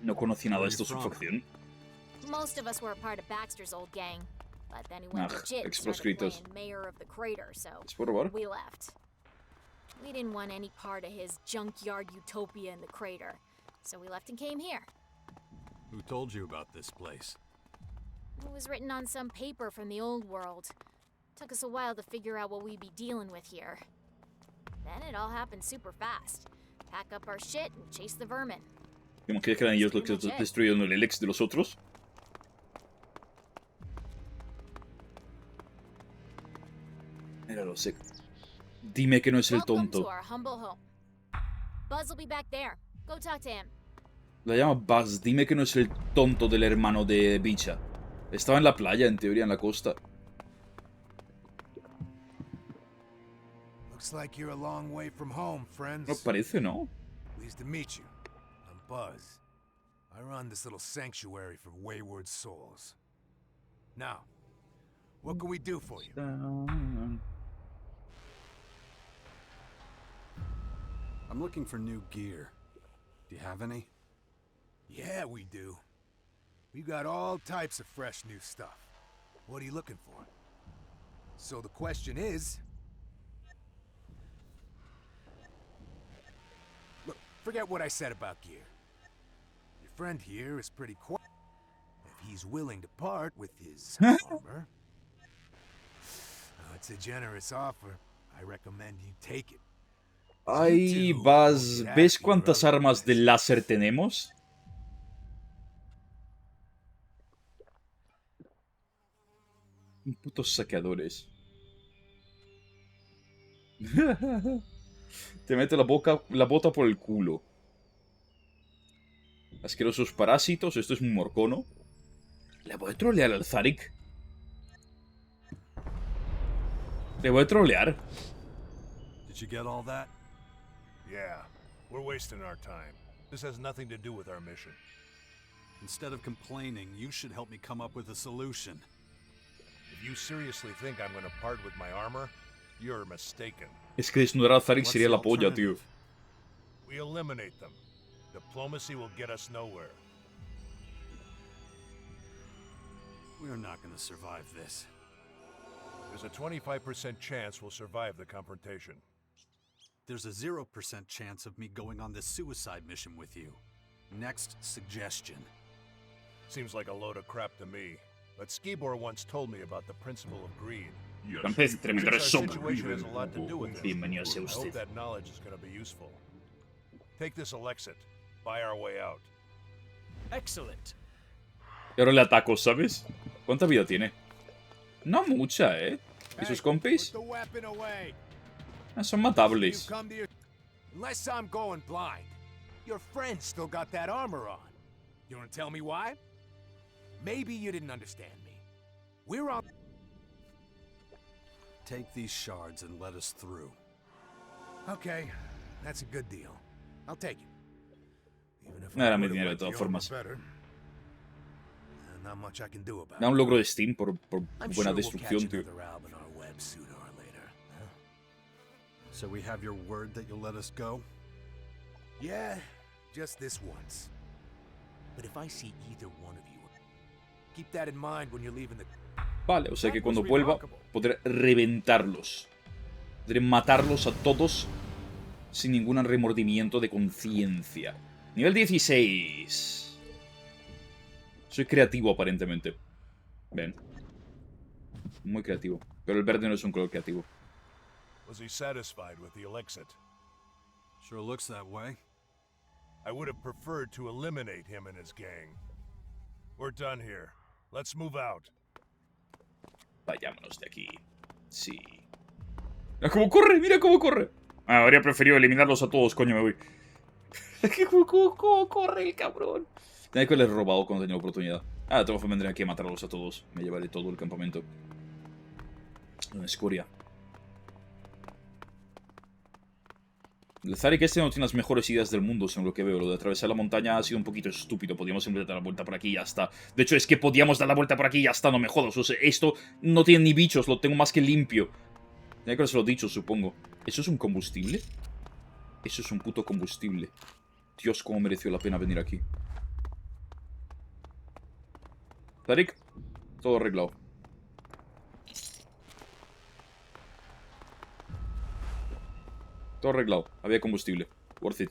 No conocí nada de esto, su facción. Most of us were a part of Baxter's old gang, but then he went Ah, legit and started exproscritos. playing mayor of the crater, so ¿Es por robar? we left. We didn't want any part of his junkyard utopia in the crater, so we left and came here. Who told you about this place? It was written on some paper from the old world. Took us a while to figure out what we'd be dealing with here. Then it all happened super fast. Pack up our shit and chase the vermin. ¿Te imaginas que eran ellos los que destruyeron el Elex de los otros? Míralo, sé. Dime que no es el Welcome to tonto. our humble home. Buzz will be back there. Go talk to him. La llama Buzz. Dime que no es el tonto del hermano de Bicha. Estaba en la playa, en teoría, en la costa. Looks like you're a long way from home, friends. No parece, ¿no? Pleased to meet you. I'm Buzz. I run this little sanctuary for wayward souls. Now, what can we do for you? I'm looking for new gear. Do you have any? Yeah, we do. We've got all types of fresh new stuff. What are you looking for? So the question is... Look, forget what I said about gear. Your friend here is pretty quiet. If he's willing to part with his armor... it's a generous offer. I recommend you take it. Ay, Buzz, ¿ves cuántas armas de láser tenemos? Putos saqueadores. Te mete la bota por el culo. Asquerosos parásitos, esto es un morcono. ¿Le voy a trolear al Zarik? ¿Le voy a trolear? Did you get all that? Yeah, we're wasting our time. This has nothing to do with our mission. Instead of complaining, you should help me come up with a solution. If you seriously think I'm gonna part with my armor, you're mistaken. Es que desnudar al Zarik sería la polla, tío. We eliminate them. Diplomacy will get us nowhere. We're not gonna survive this. There's a 25% chance we'll survive the confrontation. There's a 0% chance of me going on this suicide mission with you. Next suggestion. Seems like a load of crap to me. But Skibor once told me about the principle of greed. Parece tremendo Our resumen. situation has a lot to do with it. Bienvenido sea I hope usted. that knowledge is going to be useful. Take this Alexit. Buy our way out. Excellent. Y ahora le ataco, ¿sabes? ¿Cuánta vida tiene? No mucha, ¿eh? ¿Y sus compis? Put the weapon away. Son matables. You come to your... Unless I'm going blind, your friend still got that armor on. You want to tell me why? Maybe you didn't understand me. We're on... take these shards and let us through. Okay, that's a good deal. I'll take it. Even if No era I mi would've dinero de liked the todas armor formas. better, not much I can do about Da un it. logro de Steam por I'm buena sure we'll destrucción, catch tío. another Alb in our web sooner or later. So we have your word that you'll let us go? Yeah, just this once. But if I see either one of you, keep that in mind when you're leaving the... Vale, o sea que cuando vuelva podré reventarlos. Podré matarlos a todos sin ningún remordimiento de conciencia. Nivel 16. Soy creativo aparentemente. Ven. Muy creativo. Pero el verde no es un color creativo. Was he satisfied with the Elexit? Sure looks that way. I would have preferred to eliminate him and his gang. We're done here. Let's move out. Vayámonos de aquí. Sí. Mira cómo corre, mira cómo corre. Ah, habría preferido eliminarlos a todos, coño, me voy. ¿Cómo corre el cabrón? Tenía que haberles robado cuando tenía la oportunidad. Ah, de todas formas tendría que matarlos a todos. Me llevaré todo el campamento. Una escoria. El Zarek este no tiene las mejores ideas del mundo, según lo que veo. Lo de atravesar la montaña ha sido un poquito estúpido. Podíamos simplemente dar la vuelta por aquí y ya está. De hecho, es que podíamos dar la vuelta por aquí y ya está, no me jodas. O sea, esto no tiene ni bichos, lo tengo más que limpio. Tenía que haberse lo dicho, supongo. ¿Eso es un combustible? Eso es un puto combustible. Dios, cómo mereció la pena venir aquí. Zarek, todo arreglado. Todo arreglado. Había combustible. Worth it.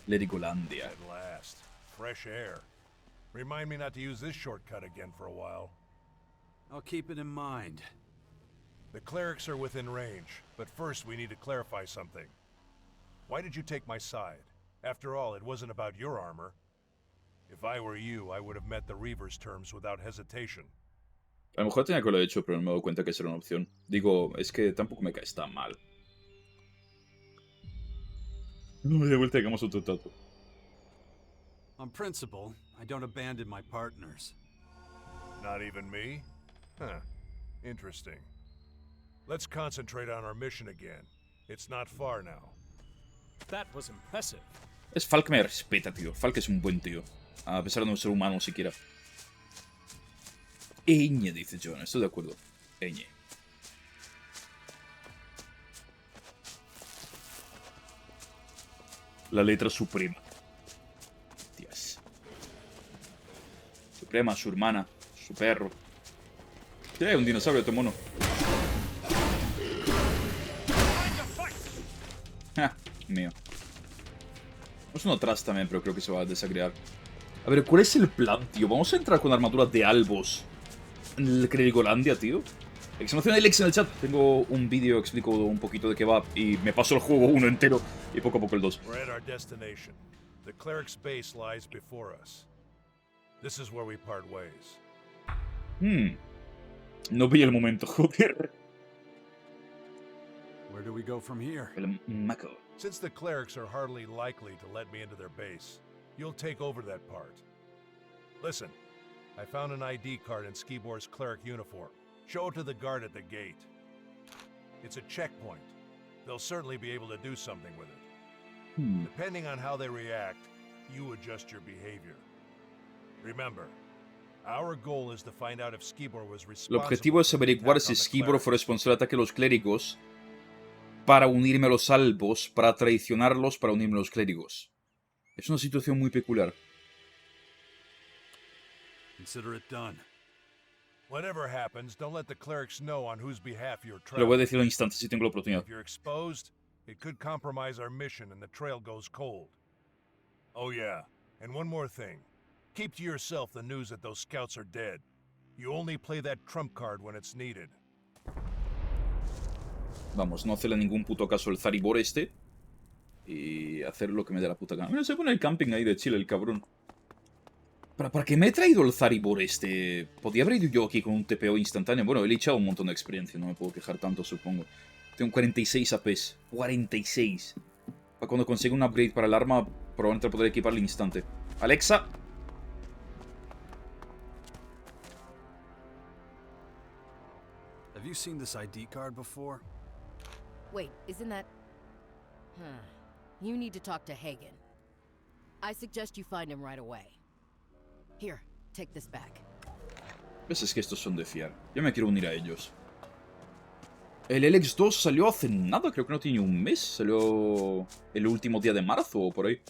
Lerigolandia. At last. Fresh air. Remind me not to use this shortcut again for a while. I'll keep it in mind. The clerics are within range, but first we need to clarify something. Why did you take my side? After all, it wasn't about your armor. If I were you, I would have met the Reaver's terms without hesitation. A lo mejor tenía que haberlo hecho, pero no me doy cuenta que esa era una opción. Digo, es que tampoco me caes tan mal. No, de vuelta hagamos otro trato. On principle, I don't abandon my partners. Not even me? Huh. Interesting. Let's concentrate on our mission again. It's not far now. That was impressive. Es Falk me respeta, tío. Falk es un buen tío. A pesar de no ser humano siquiera. Eñe, dice John. Estoy de acuerdo. Eñe. La letra suprema. Dios. Suprema, su hermana, su perro. ¿Qué? Un dinosaurio, este mono. Ah, mío. Es uno atrás también, pero creo que se va a desagregar. A ver, ¿cuál es el plan, tío? Vamos a entrar con armadura de Albos en el Credigolandia, tío. Exclamación Elex en el chat. Tengo un vídeo, explico un poquito de qué va. Y me paso el juego uno entero y poco a poco el 2. We're at our destination. The cleric's base lies before us. This is where we part ways. No vi el momento, joder. Where do we go from here? El maco. Since the clerics are hardly likely to let me into their base, you'll take over that part. Listen, I found an ID card in Skibor's cleric uniform. Show it to the guard at the gate. It's a checkpoint. They'll certainly be able to do something with it. Depending on how they react, you adjust your behavior. Remember, our goal is to find out if Skibor was El responsible objetivo es for the averiguar attack si on the Skibor fue clerics. responsable del ataque a los clérigos para unirme a los albos, para traicionarlos, para unirme a los clérigos. Es una situación muy peculiar. Consider it done. Whatever happens, don't let the clerics know on whose behalf you're Lo voy a traveling. decir al instante si tengo la oportunidad. If you're exposed, it could compromise our mission and the trail goes cold. Oh yeah, and one more thing. Keep to yourself the news that those scouts are dead. You only play that trump card when it's needed. Vamos, no hacerle ningún puto caso al Zaribor este. Y hacer lo que me dé la puta gana. Mira, se pone el camping ahí de Chile, el cabrón. ¿Para qué me he traído el Zaribor este? Podía haber ido yo aquí con un TPO instantáneo. Bueno, he echado un montón de experiencia, no me puedo quejar tanto, supongo. Tengo 46 APs. 46. Para cuando consiga un upgrade para el arma, probablemente poder equipar al instante. Alexa. Have you seen this ID card before? Wait, isn't that... You need to talk to Hagen. I suggest you find him right away. Here, take this back. ¿Ves? Es que estos son de fiar. Yo me quiero unir a ellos. El Elex II salió hace nada, creo que no tiene un mes. Salió el último día de marzo o por ahí.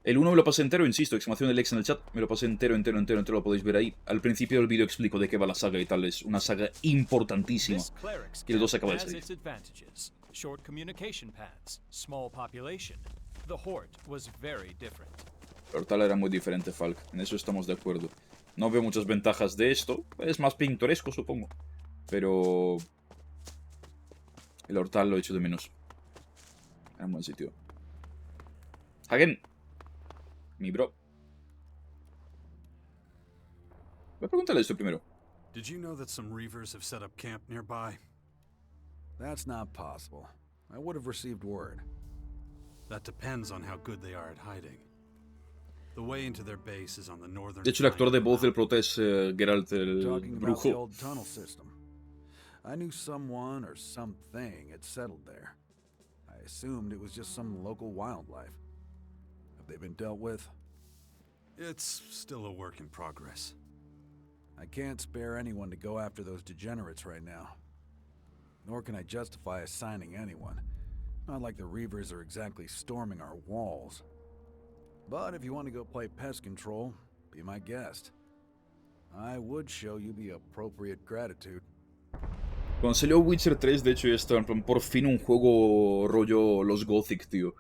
El 1 me lo pasé entero, insisto, exclamación de Elex en el chat. Me lo pasé entero, lo podéis ver ahí. Al principio del vídeo explico de qué va la saga y tal. Es una saga importantísima. Y el 2 acaba de salir. Short communication paths, small population. The Horde was very different. El Hortal era muy diferente, Falk. En eso estamos de acuerdo. No veo muchas ventajas de esto. Es más pintoresco, supongo. Pero... el Hortal lo echo de menos. Era un buen sitio. Hagen. Mi bro. Voy a preguntarle esto primero. Did you know that some Reavers have set up camp nearby? That's not possible. I would have received word. That depends on how good they are at hiding. The way into their base is on the northern. De hecho, el actor de voz del prota es Geralt el Talking about the brujo. old tunnel system. I knew someone or something had settled there. I assumed it was just some local wildlife. Have they been dealt with? It's still a work in progress. I can't spare anyone to go after those degenerates right now. Nor can I justify assigning anyone. Not like the Reavers are exactly storming our walls. But if you want to go play pest control, be my guest. I would show you the appropriate gratitude. Cuando salió Witcher 3, de hecho, ya estaba en plan, por fin un juego rollo los Gothic, tío.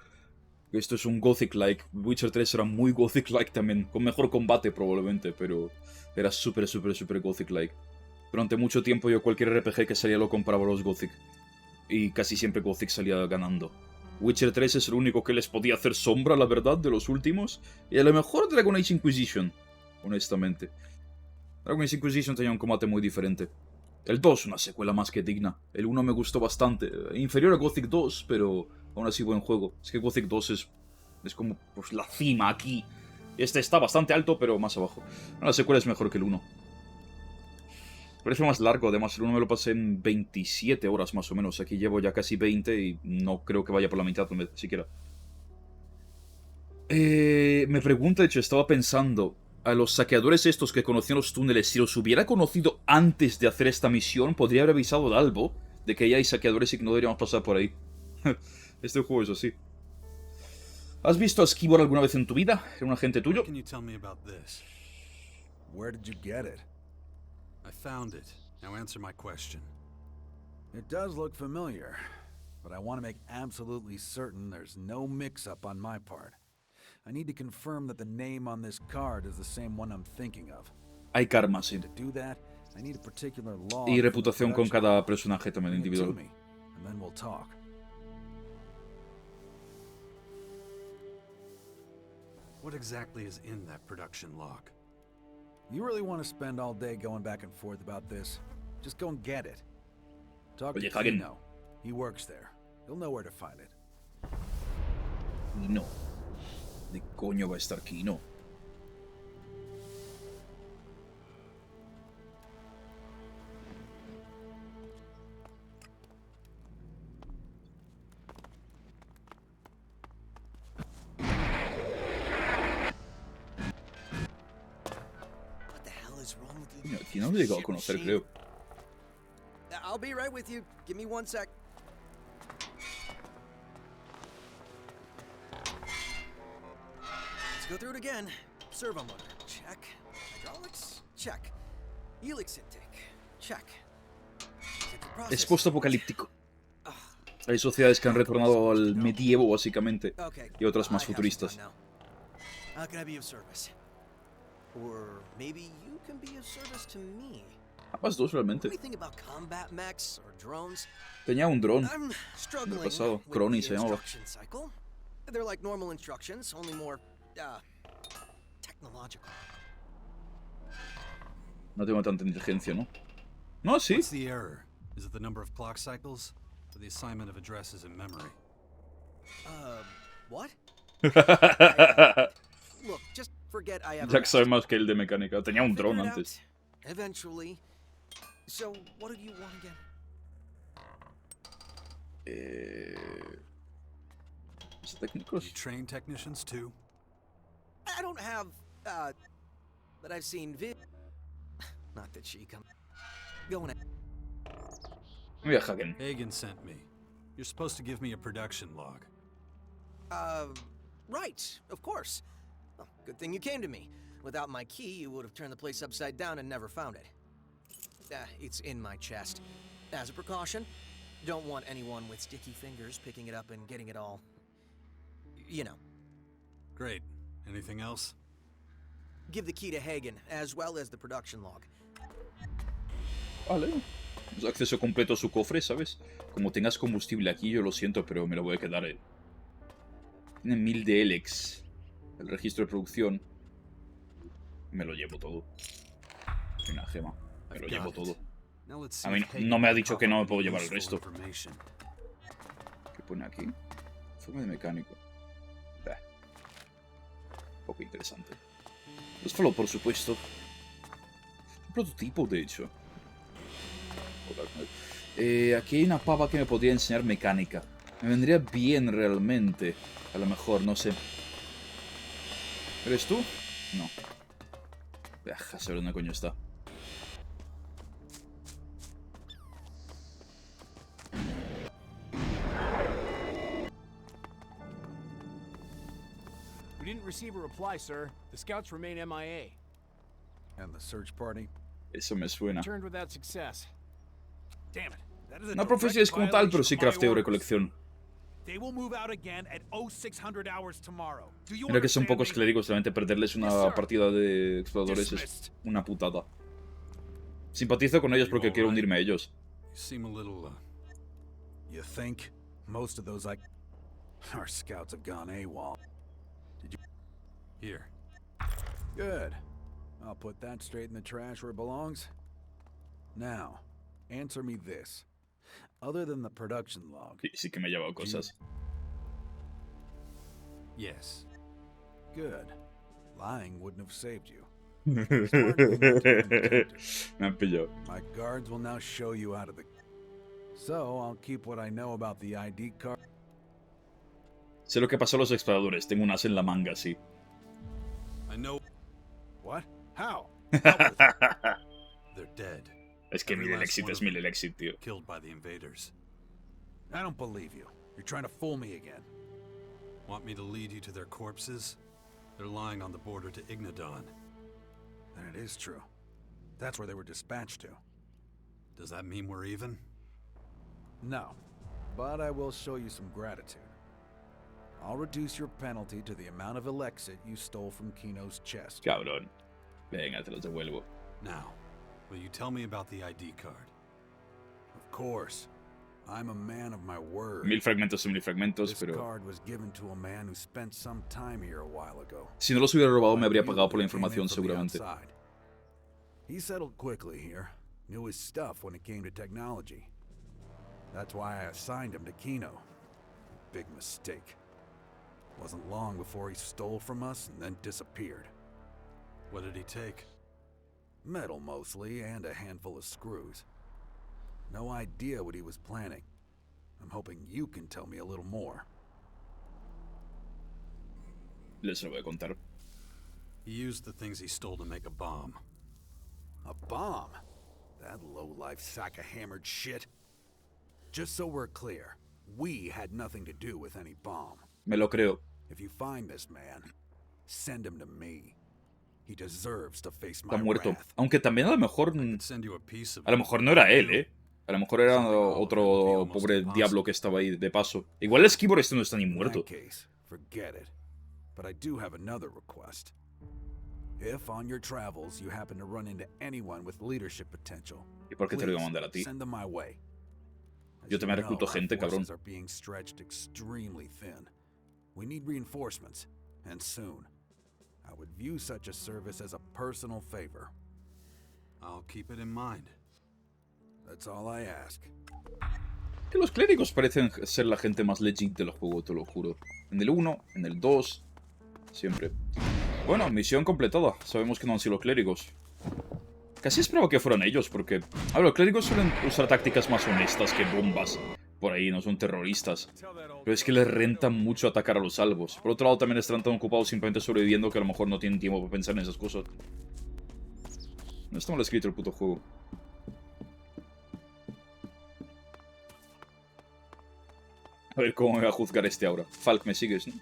Esto es un Gothic-like. Witcher 3 era muy Gothic-like también. Con mejor combate, probablemente, pero era súper Gothic-like. Durante mucho tiempo yo cualquier RPG que salía lo compraba a los Gothic. Y casi siempre Gothic salía ganando. Witcher 3 es el único que les podía hacer sombra, la verdad, de los últimos. Y a lo mejor Dragon Age Inquisition, honestamente. Dragon Age Inquisition tenía un combate muy diferente. El 2, una secuela más que digna. El 1 me gustó bastante. Inferior a Gothic 2, pero aún así buen juego. Es que Gothic 2 es como pues, la cima aquí. Este está bastante alto, pero más abajo. La secuela es mejor que el 1. Parece más largo, además el 1 me lo pasé en 27 horas más o menos. Aquí llevo ya casi 20 y no creo que vaya por la mitad siquiera. Me pregunta, de hecho, estaba pensando... A los saqueadores estos que conocían los túneles, si los hubiera conocido antes de hacer esta misión, podría haber avisado al Albo de que ya hay saqueadores y que no deberíamos pasar por ahí. Este juego es así. ¿Has visto a Skibor alguna vez en tu vida? ¿Era un agente tuyo? Where did you get it? I found it. Now answer my question. It does look familiar, but I want to make absolutely certain there's no mix-up on my part. I need to confirm that the name on this card is the same one I'm thinking of. Hay karma, sí. To do that, I need a particular log Y reputación con cada personaje también individual. And then we'll talk. What exactly is in that production log? You really want to spend all day going back and forth about this? Just go and get it. Talk to Kino. He works there. He'll know where to find it. No. ¿De coño va a estar Kino? Coño, Kino lo he llegado a conocer, creo. I'll be right with you. Give me 1 sec. Let's go through it again. Servo motor, check. Hydraulics, check. Helix intake, check. Es post-apocalíptico. Hay sociedades que han retornado al medievo, básicamente, y otras más futuristas. How can I be of service? Or maybe you can be of service to me. Ambas dos, realmente. Anything about combat mechs or drones? Tenía un dron I'm en struggling el pasado. with Crony the se llamaba. instruction cycle. They're like normal instructions, only more technological. No tengo tanta inteligencia, ¿no? No, sí. What's the error? Is it the number of clock cycles or the assignment of addresses in memory? What? Look, just forget I ever Jack sabe asked. más que el de mecánica. Tenía un Figure dron it antes. out eventually. So, what do you want again? You train technicians too? I don't have, but I've seen Not that she come. Going in. Mira, Hagen. Hagen sent me. You're supposed to give me a production log. Right, of course. Well, good thing you came to me. Without my key, you would have turned the place upside down and never found it. It's in my chest. As a precaution, don't want anyone with sticky fingers picking it up and getting it all... You know. Great. Anything else? Give the key to Hagen, as well as the production log. Vale. Es acceso completo a su cofre, ¿sabes? Como tengas combustible aquí, yo lo siento, pero me lo voy a quedar. Tiene 1000 de Elex. El registro de producción. Me lo llevo todo. Y una gema. Me lo llevo todo. A mí no me ha dicho que no me puedo llevar el resto. ¿Qué pone aquí? Forma de mecánico. Poco interesante. Los follow, por supuesto. Un prototipo, de hecho. Aquí hay una pava que me podría enseñar mecánica. Me vendría bien realmente. A lo mejor, no sé. ¿Eres tú? No. A saber dónde coño está. We didn't receive a reply, sir. The scouts remain MIA. And the search party? Eso me suena. Returned without success. Damn it. That is a No profecías como tal, pero sí crafteo recolección. They will move out again at 0600 hours tomorrow. Do you Mira que son understand pocos me? clérigos, realmente perderles una partida de exploradores es Dismissed. una putada. Simpatizo con ellos porque quiero unirme a ellos. You seem a little, You think? Most of those, our scouts have gone AWOL. Did you... Here. Good. I'll put that straight in the trash where it belongs. Now, answer me this. Other than the production log... Sí que me he llevado cosas. Yes. Good. Lying wouldn't have saved you. Me han pillado. My guards will now show you out of the... So, I'll keep what I know about the ID card. Sé lo que pasó a los exploradores. Tengo un as en la manga, sí. I know... What? How? They're dead. Es que Every mil last Elexit one es of mil them Elexit, tío. Killed by the invaders. I don't believe you. You're trying to fool me again. Want me to lead you to their corpses? They're lying on the border to Ignadon. Then it is true. That's where they were dispatched to. Does that mean we're even? No. But I will show you some gratitude. I'll reduce your penalty to the amount of Elexit you stole from Kino's chest. Cabrón. Venga, te los devuelvo. Now, will you tell me about the ID card? Of course. I'm a man of my word. 1000 fragmentos son 1000 fragmentos, This pero... card was given to a man who spent some time here a while ago. Si no los hubiera robado, me habría Like you, pagado por la who came in información, from the seguramente. outside. He settled quickly here. Knew his stuff when it came to technology. That's why I assigned him to Kino. Big mistake. Wasn't long before he stole from us and then disappeared. What did he take? Metal mostly, and a handful of screws. No idea what he was planning. I'm hoping you can tell me a little more. Les lo voy a contar. He used the things he stole to make a bomb. A bomb? That low-life sack of hammered shit. Just so we're clear, we had nothing to do with any bomb. Me lo creo. If you find this man, send him to me. He deserves to face my Está muerto. wrath. Aunque también a lo mejor... Send you a piece of A lo mejor no era él, ¿eh? A lo mejor era otro pobre diablo que estaba ahí de paso. Igual el esquivor este no está ni muerto. In that case, forget it. But I do have another request. If on your travels you happen to run into anyone with leadership potential, ¿Y por qué te lo iba a mandar a ti? send them my way. Yo también recluto gente, cabrón. Our forces are being stretched extremely thin. We need reinforcements, and soon. I would view such a service as a personal favor. I'll keep it in mind. That's all I ask. Que los clérigos parecen ser la gente más legit del juego, te lo juro. En el 1, en el 2, siempre. Bueno, misión completada. Sabemos que no han sido los clérigos. Casi esperaba que fueran ellos, porque... A ver, los clérigos suelen usar tácticas más honestas que bombas. Por ahí, no son terroristas. Pero es que les renta mucho atacar a los albos. Por otro lado, también están tan ocupados simplemente sobreviviendo que a lo mejor no tienen tiempo para pensar en esas cosas. No está mal escrito el puto juego. A ver cómo me va a juzgar este ahora. Falk, me sigues, ¿no?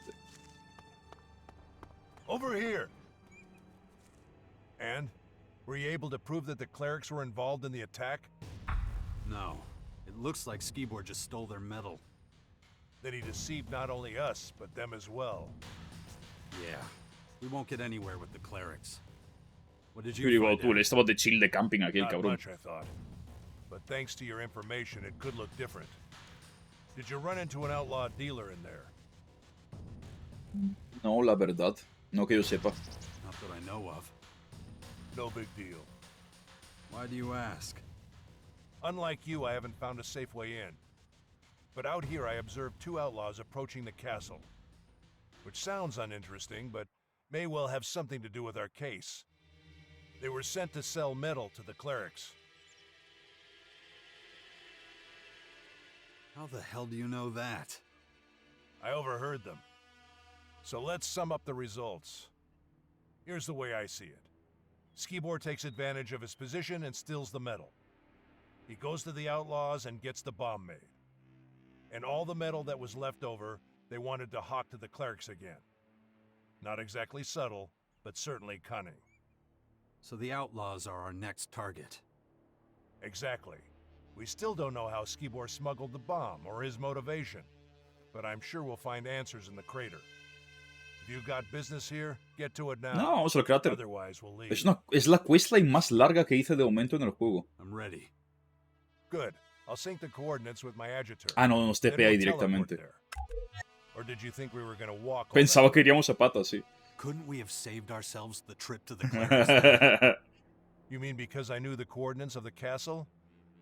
Over here! And? Were you able to prove that the clerics were involved in the attack? No. It looks like Skibor just stole their metal. That he deceived not only us, but them as well. Yeah. We won't get anywhere with the clerics. What did Yo you digo, find tú, out? le estaba de chill de camping aquí, el Not cabrón. much, I thought. But thanks to your information, it could look different. Did you run into an outlaw dealer in there? No, la verdad. No que yo sepa. Not that I know of. No big deal. Why do you ask? Unlike you, I haven't found a safe way in. But out here I observed two outlaws approaching the castle. Which sounds uninteresting, but may well have something to do with our case. They were sent to sell metal to the clerics. How the hell do you know that? I overheard them. So let's sum up the results. Here's the way I see it. Skibor takes advantage of his position and steals the metal. He goes to the outlaws and gets the bomb made. And all the metal that was left over, they wanted to hawk to the clerics again. Not exactly subtle, but certainly cunning. So the outlaws are our next target. Exactly. We still don't know how Skibor smuggled the bomb or his motivation, but I'm sure we'll find answers in the crater. If you've got business here, get to it now. No, vamos al cráter. Otherwise, we'll leave. Es la questline más larga que hice de momento en el juego. I'm ready. Good. I'll sync the coordinates with my adjutor. Ah, no, nos Then TP ahí we'll teleport directamente. there. Or did you think we were gonna walk all Pensaba that que iríamos a patas, sí. Couldn't we have saved ourselves the trip to the clerics? You mean because I knew the coordinates of the castle?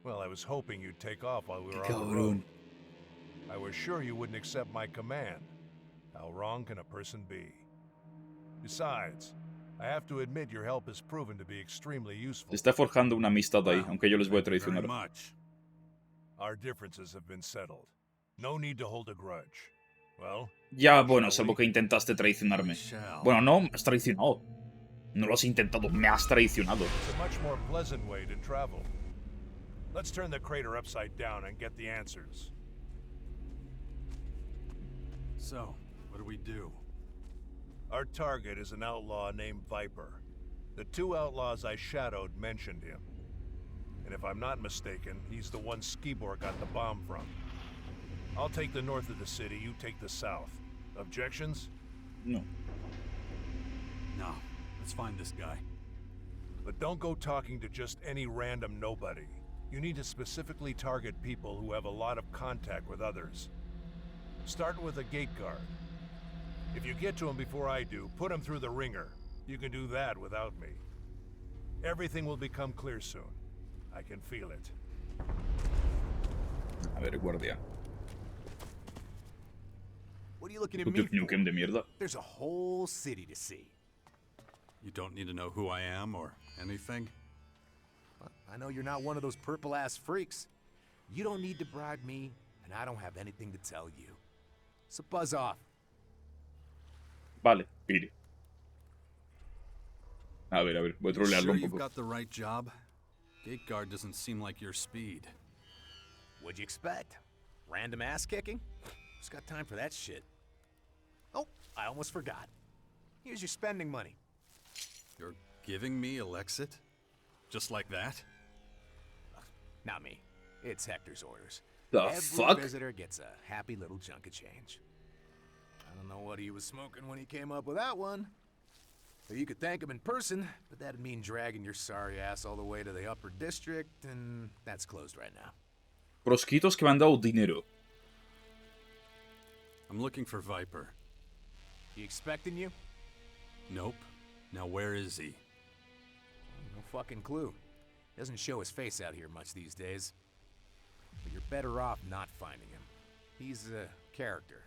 Well, I was hoping you'd take off while we were on the Cabrón. road. I was sure you wouldn't accept my command. How wrong can a person be? Besides, I have to admit your help has proven to be extremely useful. Se está forjando una amistad ahí, aunque yo les voy a Thank you very traicionar. much. Our differences have been settled. No need to hold a grudge. Well, Ya, bueno, salvo que intentaste traicionarme. Shall. Bueno, no, me has traicionado. No lo has intentado, me has traicionado. it's a much more pleasant way to travel. Let's turn the crater upside down and get the answers. So, what do we do? Our target is an outlaw named Viper. The two outlaws I shadowed mentioned him. And if I'm not mistaken, he's the one Skibor got the bomb from. I'll take the north of the city, you take the south. Objections? No. No. Let's find this guy. But don't go talking to just any random nobody. You need to specifically target people who have a lot of contact with others. Start with a gate guard. If you get to him before I do, put him through the ringer. You can do that without me. Everything will become clear soon. I can feel it. A ver, guardia. What are you looking at Puto me for? Nukem de mierda. There's a whole city to see. You don't need to know who I am or anything? Well, I know you're not one of those purple-ass freaks. You don't need to bribe me, and I don't have anything to tell you. So buzz off. Vale, pire. A ver, voy a Sure trolearlo un you've poco. got the right job? Gate guard doesn't seem like your speed. What'd you expect? Random ass kicking? Who's got time for that shit? Oh, I almost forgot. Here's your spending money. You're giving me Elexit? Just like that? Not me. It's Hector's orders. The Every fuck? visitor gets a happy little chunk of change. I don't know what he was smoking when he came up with that one. Or you could thank him in person, but that'd mean dragging your sorry ass all the way to the upper district, and that's closed right now. Prosquitos que me han dado dinero. I'm looking for Viper. He expecting you? Nope. Now where is he? No fucking clue. Doesn't show his face out here much these days. but you're better off not finding him. He's a character.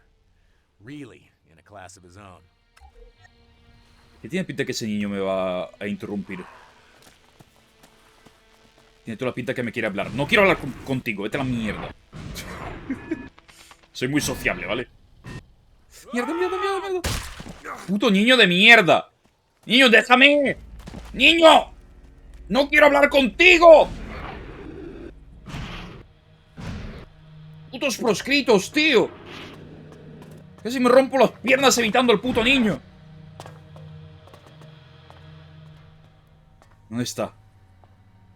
Really in a class of his own. Que tiene pinta que ese niño me va a interrumpir. Tiene toda la pinta que me quiere hablar. No quiero hablar contigo, vete a la mierda. Soy muy sociable, ¿vale? ¡Mierda, mierda, mierda, mierda! ¡Puto niño de mierda! ¡Niño, déjame! ¡Niño! ¡No quiero hablar contigo! ¡Putos proscritos, tío! Casi me rompo las piernas evitando al puto niño. ¿Dónde está?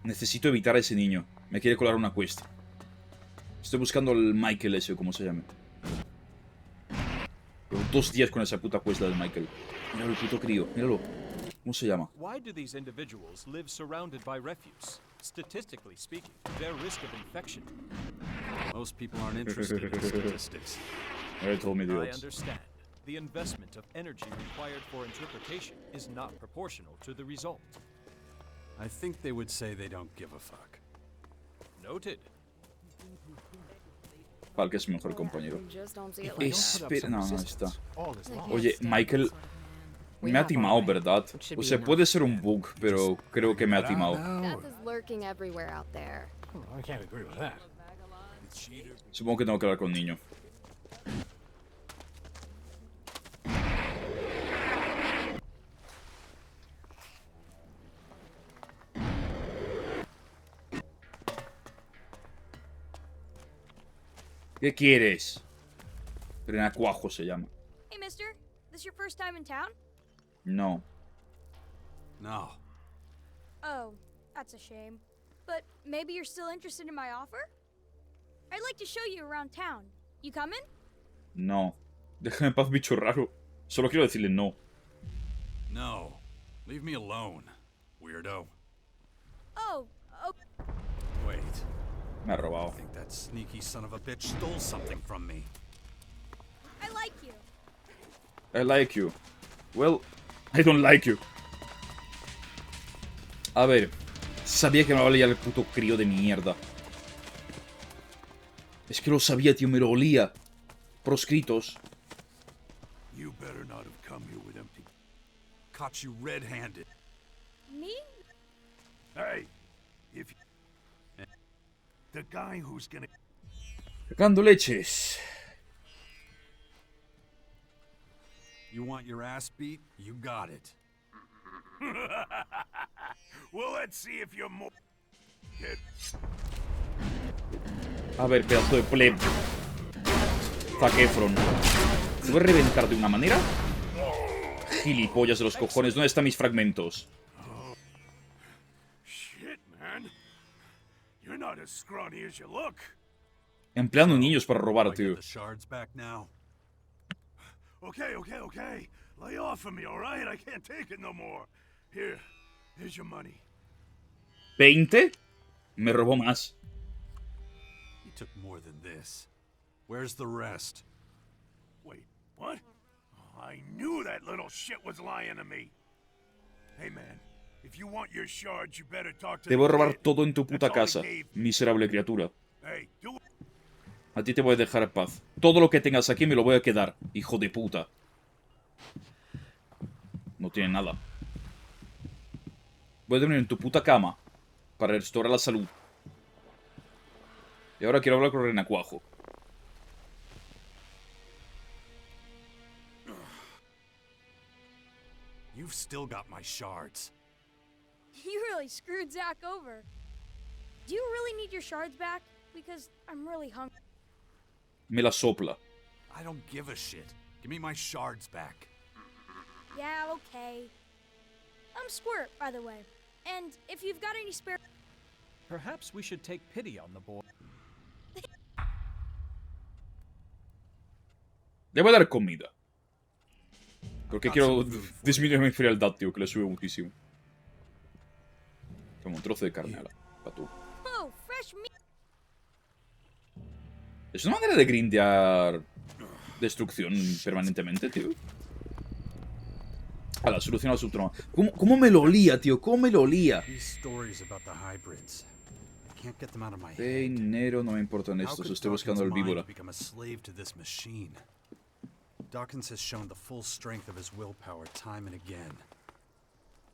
Necesito evitar a ese niño. Me quiere colar una quest. Estoy buscando al Michael ese, o como se llame. Llevo 2 días con esa puta quest, la del Michael. Míralo, el puto crío. Míralo. ¿Cómo se llama? Why do these individuals live surrounded by refuse? Statistically speaking, their risk of infection. Most people aren't interested in statistics. They told me the I odds. understand. The investment of energy required for interpretation is not proportional to the result. I think they would say they don't give a fuck. Noted. Val, que es mejor compañero. Espera, no, no está. Oye, Michael me ha timado, ¿verdad? O sea, puede ser un bug, pero creo que me ha timado. Supongo que tengo que hablar con el niño. ¿Qué quieres? Renacuajo se llama. Hey, mister. This your first time in town? No. No. Oh, that's a shame. But maybe you're still interested in my offer? I'd like to show you around town. You coming? No. Déjame en paz, bicho raro. Solo quiero decirle no. No. Leave me alone, weirdo. Oh, Wait. Me ha robado. I think that sneaky son of a bitch stole something from me. I like you. I like you. Well, I don't like you. A ver. Sabía que me olía el puto crío de mierda. Es que lo sabía, tío, me lo olía. Proscritos. You better not have come here with empty. Caught you red-handed. Me? Hey, if the guy who's gonna Sacando leches. You want your ass beat? You got it. well, let's see if you're more. A ver, pedazo de pleb. Zac Efron. ¿Te voy a reventar de una manera? Gilipollas de los cojones. ¿Dónde están mis fragmentos? Shit, man. You're not as scrawny as you look. Empleando niños para robar, tío. Okay. Lay off of me, all right? I can't take it no more. Here's your money. ¿20? Me robó más. He took more than this. Where's the rest? Wait, what? Oh, I knew that little shit was lying to me. Hey, man, if you want your shards, you better talk to Te voy a robar todo en tu puta casa, miserable criatura. Hey, do it. A ti te voy a dejar en paz. Todo lo que tengas aquí me lo voy a quedar, hijo de puta. No tiene nada. Voy a dormir en tu puta cama para restaurar la salud. Y ahora quiero hablar con Renacuajo. You've still got my shards. You really screwed Zach over. Do you really need your shards back? Because I'm really hungry. Me la sopla. I don't give a shit. Give me my shards back. Yeah, okay. I'm Squirt, by the way. And if you've got any spare... Perhaps we should take pity on the boy. Le voy a dar comida. Porque quiero disminuir mi frialdad, tío, que le sube muchísimo. Como un trozo de carne a la patú. Oh, fresh meat. Es una manera de grindear destrucción permanentemente, tío. A la solución al subtrauma. ¿Cómo me lo olía, tío? ¿Cómo me lo olía? These stories about the hybrids. I can't get them out of my head. Dinero, no me importan How estos, could estoy buscando al Dawkins' mind víbora. become a slave to this machine? Dawkins has shown the full strength of his willpower time and again.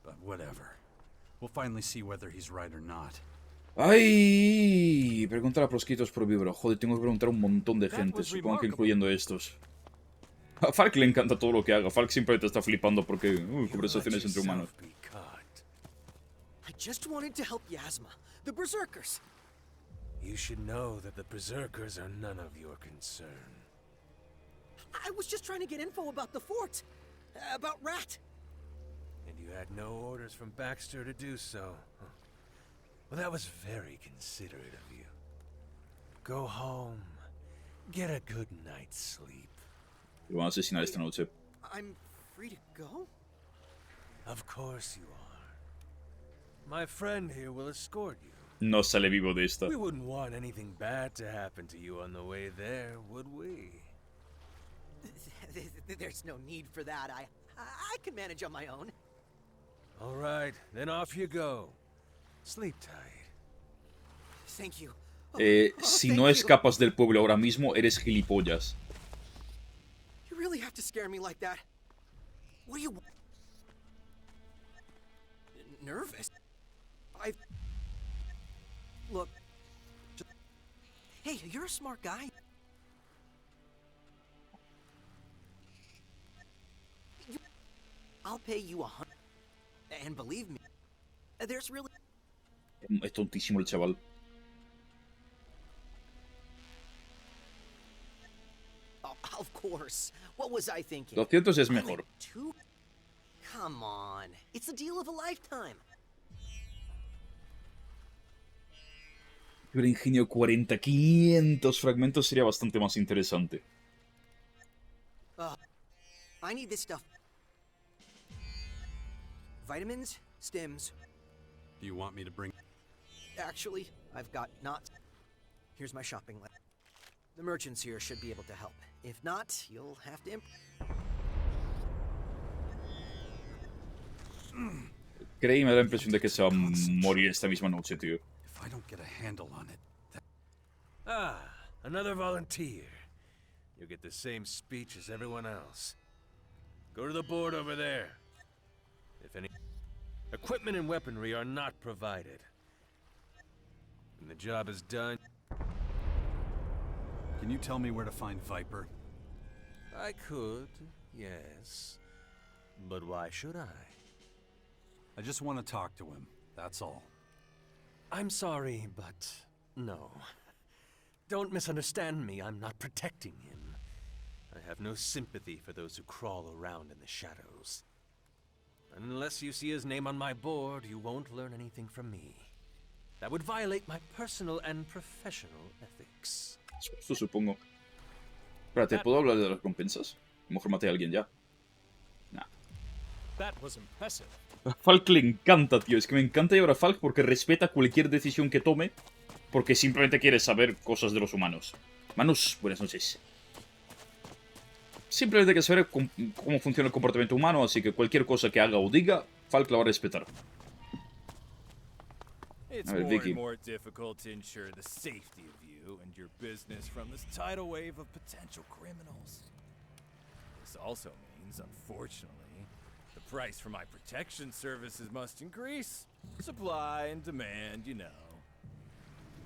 But whatever. We'll finally see whether he's right or not. ¡Ay! Preguntar a proscritos por víbora. Joder, tengo que preguntar a un montón de gente, supongo que incluyendo estos. A Falk le encanta todo lo que haga. Falk siempre te está flipando porque conversaciones entre humanos. I just wanted to help Yasma. The Berserkers. You should know that the Berserkers are none of your concern. I was just trying to get info about the fort. About Rat. And you had no orders from Baxter to do so. Huh. Well, that was very considerate of you. Go home. Get a good night's sleep. Lo van a asesinar esta noche. I'm free to go? Of course you are. My friend here will escort you. No sale vivo de esta. We wouldn't want anything bad to happen to you on the way there, would we? There's no need for that. I can manage on my own. All right, then off you go. Sleep tight. Thank you. Si no escapas del pueblo ahora mismo, eres gilipollas. You really have to scare me like that. What do you want? Nervous? Look. Hey, you're a smart guy. I'll pay you $100. And believe me, there's really... Es tontísimo el chaval. Oh, of course. What was I thinking? 200 es mejor. Come on. It's the deal of a lifetime. El ingenio 40, 500 fragmentos sería bastante más interesante. I need this stuff. Vitamins, stims. Do you want me to bring... Actually, I've got not... Here's my shopping list. The merchants here should be able to help. If not, you'll have to... Creí, me da la impresión de que se va a morir esta misma noche, tío. If I don't get a handle on it... Ah, another volunteer. You'll get the same speech as everyone else. Go to the board over there. If any equipment and weaponry are not provided, when the job is done... Can you tell me where to find Viper? I could, yes. But why should I? I just want to talk to him, that's all. I'm sorry, but no. Don't misunderstand me, I'm not protecting him. I have no sympathy for those who crawl around in the shadows. Unless you see his name on my board, you won't learn anything from me. That would violate my personal and professional ethics. Eso supongo. Espérate, ¿puedo hablar de las recompensas? A lo mejor maté a alguien ya. Nah. That was impressive. A Falk le encanta, tío. Es que me encanta llevar a Falk porque respeta cualquier decisión que tome. Porque simplemente quiere saber cosas de los humanos. Manos, buenas noches. Simplemente hay que saber cómo funciona el comportamiento humano, así que cualquier cosa que haga o diga, Falk la va a respetar. It's A ver, more Vicky. and more difficult to ensure the safety of you and your business from this tidal wave of potential criminals. This also means, unfortunately, the price for my protection services must increase. Supply and demand, you know.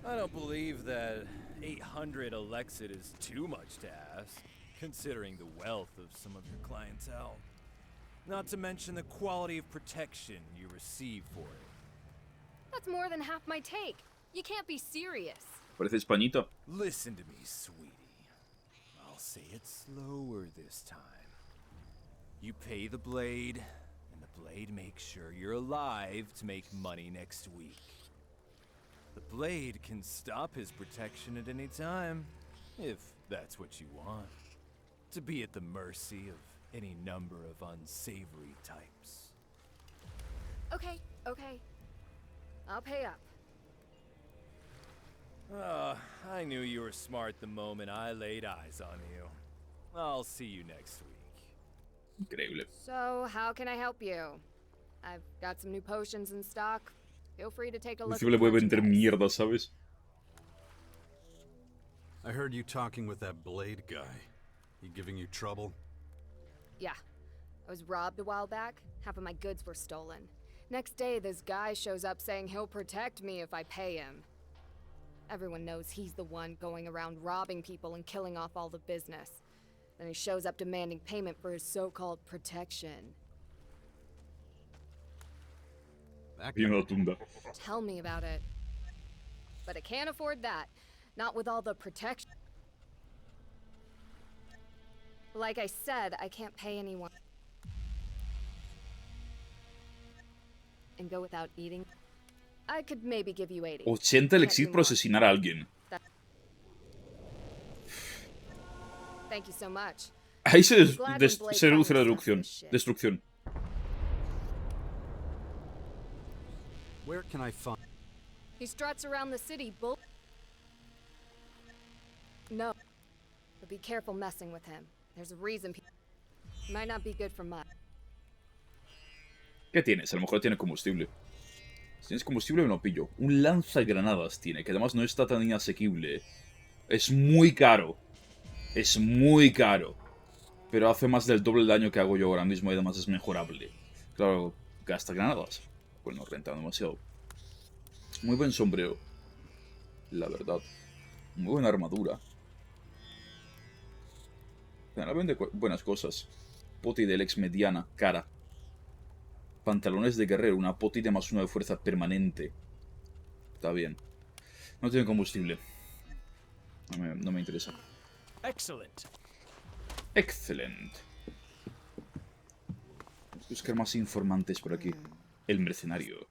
I don't believe that 800 Elexit is too much to ask, considering the wealth of some of your clientele. Not to mention the quality of protection you receive for it. That's more than half my take. You can't be serious. Parece Españita. Listen to me, sweetie. I'll say it slower this time. You pay the blade, and the blade makes sure you're alive to make money next week. The blade can stop his protection at any time, if that's what you want. To be at the mercy of any number of unsavory types. Okay, okay. I'll pay up. I knew you were smart the moment I laid eyes on you. I'll see you next week. Increíble. So, how can I help you? I've got some new potions in stock. Feel free to take a look. Encima le voy a vender mierda, ¿sabes? I heard you talking with that Blade guy. He giving you trouble? Yeah. I was robbed a while back. Half of my goods were stolen. Next day, this guy shows up saying he'll protect me if I pay him. Everyone knows he's the one going around robbing people and killing off all the business. Then he shows up demanding payment for his so-called protection. Tell me about it. But I can't afford that. Not with all the protection. Like I said, I can't pay anyone. And go without eating. I could maybe give you 80. 80 elixir por asesinar a alguien. Thank you so much. Ahí se reduce la destrucción. Where can I find? He struts around the city, bull. No. But be careful messing with him. There's a reason. Might not be good for much. ¿Qué tienes? A lo mejor tiene combustible. Si tienes combustible me lo pillo. Un lanzagranadas tiene, que además no está tan inasequible. Es muy caro. Es muy caro. Pero hace más del doble del daño que hago yo ahora mismo y además es mejorable. Claro, gasta granadas. Pues no renta demasiado. Muy buen sombrero. La verdad. Muy buena armadura. Pero vende buenas cosas. Poti de Elex mediana, cara. Pantalones de guerrero, una poti de +1 de fuerza permanente. Está bien. No tiene combustible. No me interesa. Excellent. Excelente. Vamos a buscar más informantes por aquí. El mercenario.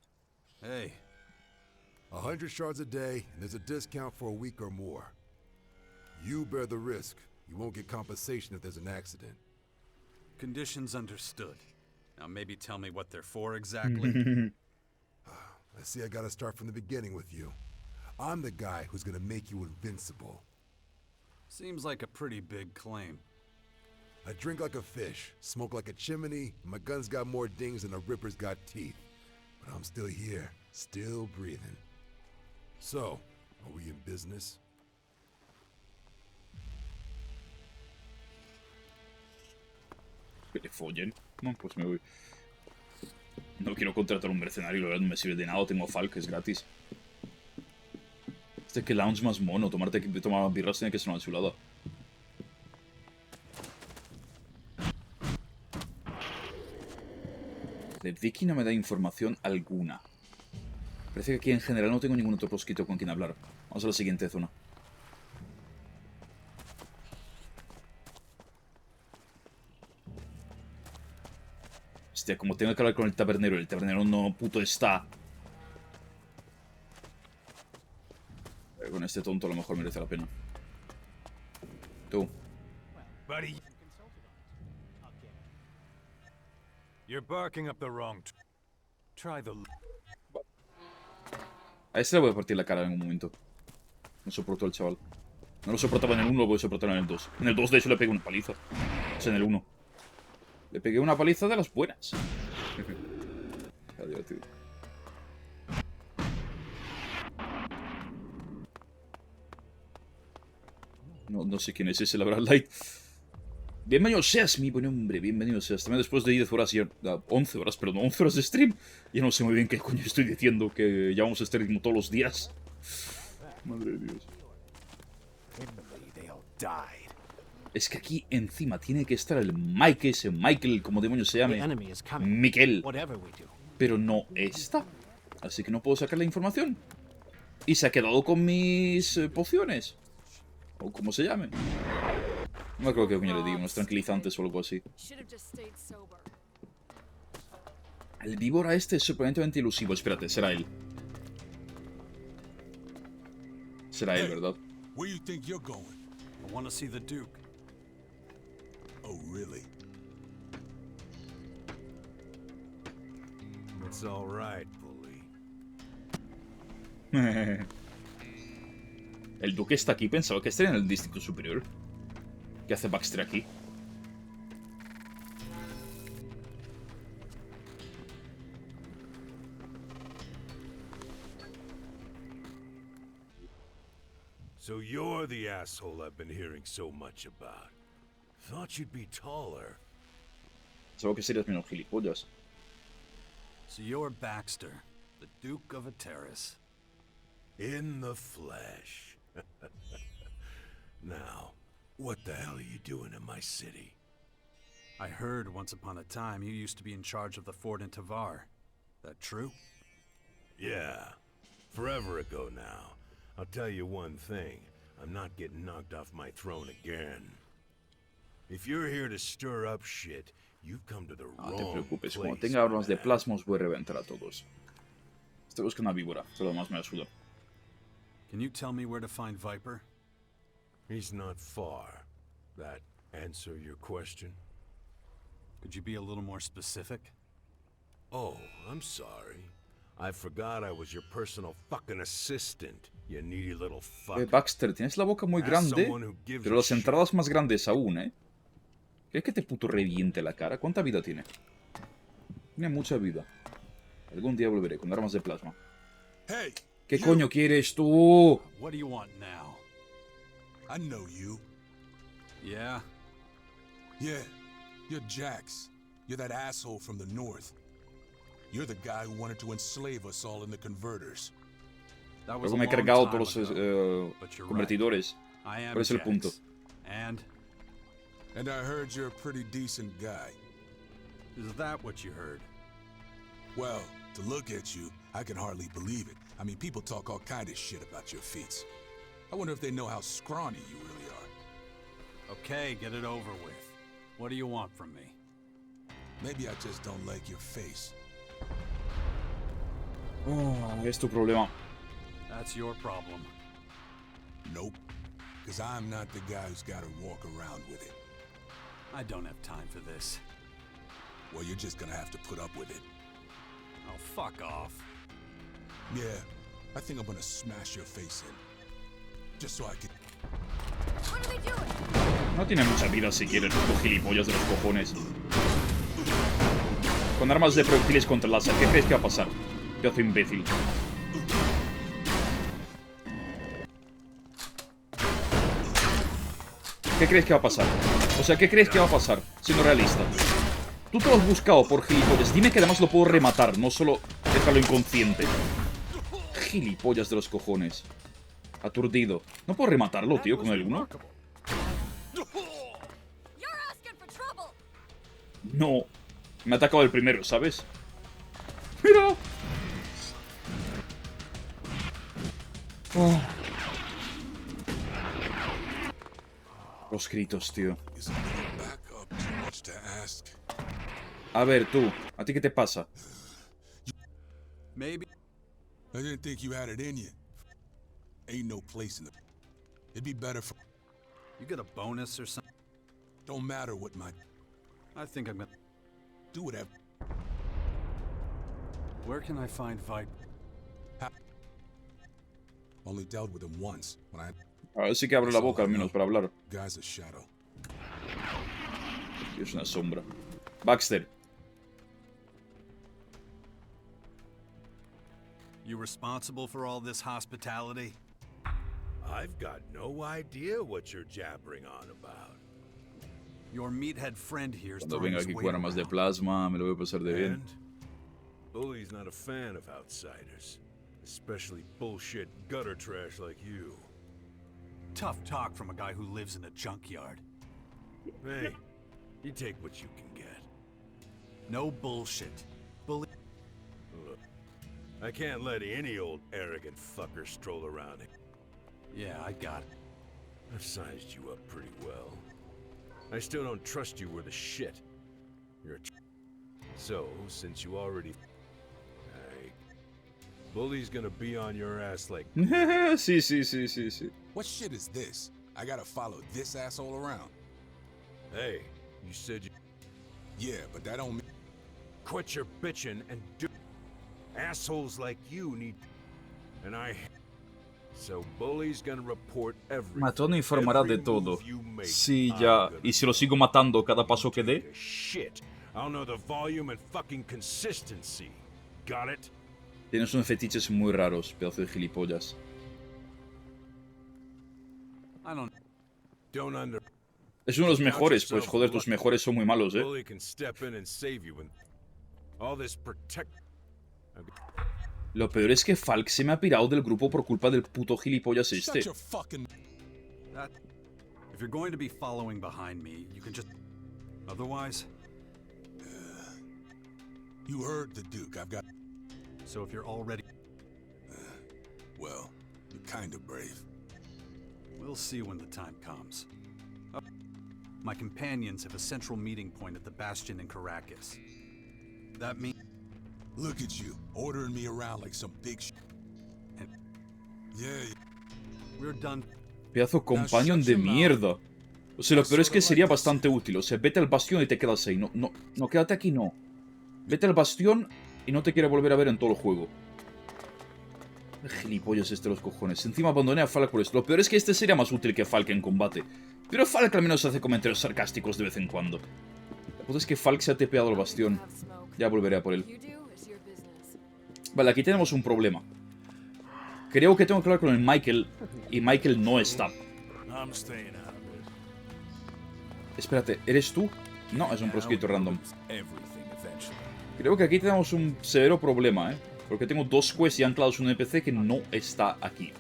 Hey. 100 shards a day, and there's a discount for a week or more. You bear the risk. You won't get compensation if there's an accident. Conditions understood. Now maybe tell me what they're for exactly. I see I gotta start from the beginning with you. I'm the guy who's gonna make you invincible. Seems like a pretty big claim. I drink like a fish, smoke like a chimney, and my gun's got more dings than a ripper's got teeth. But I'm still here, still breathing. So, are we in business? Que te follen. No, pues me voy. No quiero contratar un mercenario, la verdad no me sirve de nada. Tengo a Falk, es gratis. Que lounge más mono. Tomar birras tiene que ser una chulada. De Vicky no me da información alguna. Parece que aquí en general no tengo ningún otro proscrito con quien hablar. Vamos a la siguiente zona. Hostia, como tengo que hablar con el tabernero no puto está. Con este tonto a lo mejor merece la pena. Tú. Buddy. You're barking up the wrong Try the... A este le voy a partir la cara en un momento. No soporto al chaval. No lo soportaba en el 1, lo voy a soportar en el 2. En el 2 de hecho le pegué una paliza. O sea, en el 1. Le pegué una paliza de las buenas. Está divertido. No sé quién es ese, la verdad, Light. Bienvenido seas, mi buen hombre. Bienvenido seas. También después de 10 horas y 11 horas, perdón, 11 horas de stream. Ya no sé muy bien qué coño estoy diciendo. Que ya vamos a estar todos los días. Madre de Dios. Es que aquí encima tiene que estar el Mike ese, Michael, como demonios se llame. Miquel. Pero no está. Así que no puedo sacar la información. Y se ha quedado con mis pociones. O como se llame. No me acuerdo qué coño le digo, unos tranquilizantes o algo así. El víbora este es sorprendentemente ilusivo. Espérate, será él. Será él, ¿verdad? Where you think you're going? I want to see the Duke. Oh, really? It's all right, bully. El duque está aquí, pensaba que estaría en el distrito superior. ¿Qué hace Baxter aquí? So you're the asshole I've been hearing so much about. Thought you'd be taller. Solo que serías menos gilipollas. So you're Baxter, the Duke of Ateris. In the flesh. Now, what the hell are you doing in my city? I heard once upon a time you used to be in charge of the fort in Tavar. That true? Yeah. Forever ago now. I'll tell you one thing. I'm not getting knocked off my throne again. If you're here to stir up shit, you've come to the No te wrong preocupes, cuando place. tenga armas de plasma os voy a reventar a todos. Estoy buscando una víbora, todo lo demás me ayuda. Can you tell me where to find Viper? He's not far. That answer your question? Could you be a little more specific? Oh, I'm sorry. I forgot I was your personal fucking assistant, you needy little fuck. Baxter, tienes la boca muy grande, pero las entradas más grandes aún, ¿eh? ¿Quieres que te puto reviente la cara? ¿Cuánta vida tiene? Tiene mucha vida. Algún día volveré con armas de plasma. Hey, ¿Qué coño quieres tú? What do you want now? I know you. Yeah? Yeah, you're Jax. You're that asshole from the north. You're the guy who wanted to enslave us all in the converters. Luego me he cargado todos los convertidores. ¿Cuál es el punto? And I heard you're a pretty decent guy. Is that what you heard? Well, to look at you, I can hardly believe it. I mean, people talk all kind of shit about your feats. I wonder if they know how scrawny you really are. Okay, get it over with. What do you want from me? Maybe I just don't like your face. Oh, es tu problema. That's your problem. Nope. Because I'm not the guy who's got to walk around with it. I don't have time for this. Well, you're just gonna have to put up with it. Oh, fuck off. Yeah, I think I'm gonna smash your face in. Just so I can... What are they doing? No tiene mucha vida si quieres, los gilipollas de los cojones. Con armas de proyectiles contra láser, ¿qué crees que va a pasar? Pedazo imbécil. ¿Qué crees que va a pasar? O sea, ¿qué crees que va a pasar? Siendo realista. Tú te lo has buscado por gilipollas. Dime que además lo puedo rematar, no solo dejarlo inconsciente. Gilipollas de los cojones. Aturdido. ¿No puedo rematarlo, tío, con el 1? No. Me ha atacado el primero, ¿sabes? ¡Mira! Oh. Los gritos, tío. A ver, tú. ¿A ti qué te pasa? Maybe. I didn't think you had it in you. Ain't no place in the... It'd be better for... You get a bonus or something? Don't matter what my... I think I'm gonna... Do whatever. Where can I find Viper? Only dealt with him once, when I... Ahora sí que abre la boca, al menos, para hablar. Guy's a shadow. Es una sombra. Baxter. You responsible for all this hospitality? I've got no idea what you're jabbering on about. Your meathead friend here's Cuando venga aquí con armas de plasma, me lo voy a pasar de bien. Bully's not a fan of outsiders, especially bullshit gutter trash like you. Tough talk from a guy who lives in a junkyard. Hey, you take what you can get. No bullshit. Bully. Look, I can't let any old arrogant fucker stroll around it. Yeah, I got it. I've sized you up pretty well. I still don't trust you worth a shit. You're a... So, since you already... Hey, Bully's gonna be on your ass like... sí. What shit is this? I gotta follow this asshole around. Hey, you said you... Yeah, but that don't mean... Quit your bitching and do... Assholes like you need... And I... So Bully's gonna report everything. Matón informará de todo. Sí, ya. ¿Y si lo sigo matando cada paso que dé? Shit. I'll know the volume and fucking consistency. Got it? Tienes unos fetiches muy raros, pedazo de gilipollas. Es uno de los mejores, pues joder, tus mejores son muy malos, ¿eh? Lo peor es que Falk se me ha pirado del grupo por culpa del puto gilipollas este. If you're going to be following behind me, you can just... Otherwise... You heard the Duke, I've got... So if you're already... Well, you're kind of brave. We'll see when the time comes. My companions have a central meeting point at the Bastion in Caracas. That means... Look at you, ordering me around like some big sh... Yeah. We're done. Pedazo companion de mierda. O sea, lo peor es que sería bastante útil. O sea, vete al bastión y te quedas ahí. No, quédate aquí, no. Vete al bastión y no te quiere volver a ver en todo el juego. Gilipollas este los cojones. Encima abandoné a Falk por esto. Lo peor es que este sería más útil que Falk en combate. Pero Falk al menos hace comentarios sarcásticos de vez en cuando. La cosa es que Falk se ha tepeado al bastión. Ya volveré a por él. Vale, aquí tenemos un problema. Creo que tengo que hablar con el Michael. Y Michael no está. Espérate, ¿eres tú? No, es un proscrito random. Creo que aquí tenemos un severo problema, ¿eh? Porque tengo dos quests y anclados en un NPC que no está aquí.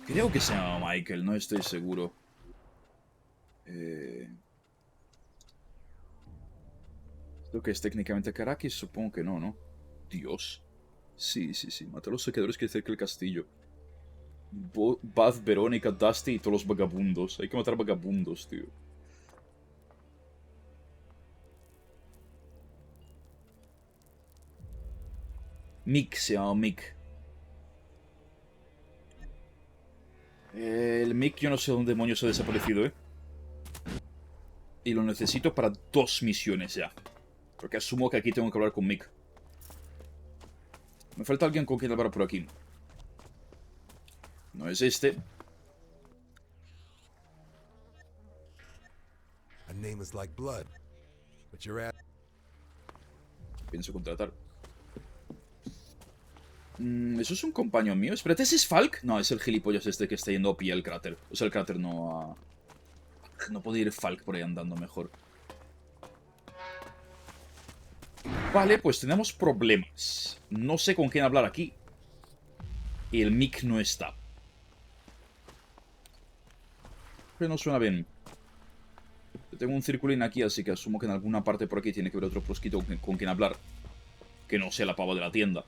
Creo que se llama Michael, no estoy seguro. ¿Esto que es técnicamente Caracas? Supongo que no, ¿no? Dios. Sí. Mata a los saqueadores que hay cerca del castillo. Baz, Verónica, Dusty y todos los vagabundos. Hay que matar vagabundos, tío. Mick se llama Mick. El Mick yo no sé dónde demonios ha desaparecido, ¿eh? Y lo necesito para 2 misiones ya. Porque asumo que aquí tengo que hablar con Mick. Me falta alguien con quien hablar por aquí. No es este. Pienso contratar. ¿Eso es un compañero mío? Espérate, ¿ese es Falk? No, es el gilipollas este que está yendo a pillar el cráter. O sea, el cráter no ha... No puede ir Falk por ahí andando mejor. Vale, pues tenemos problemas. No sé con quién hablar aquí. Y el Mick no está. Pero no suena bien. Yo tengo un circulín aquí, así que asumo que en alguna parte por aquí tiene que haber otro prosquito con quien hablar. Que no sea la pava de la tienda.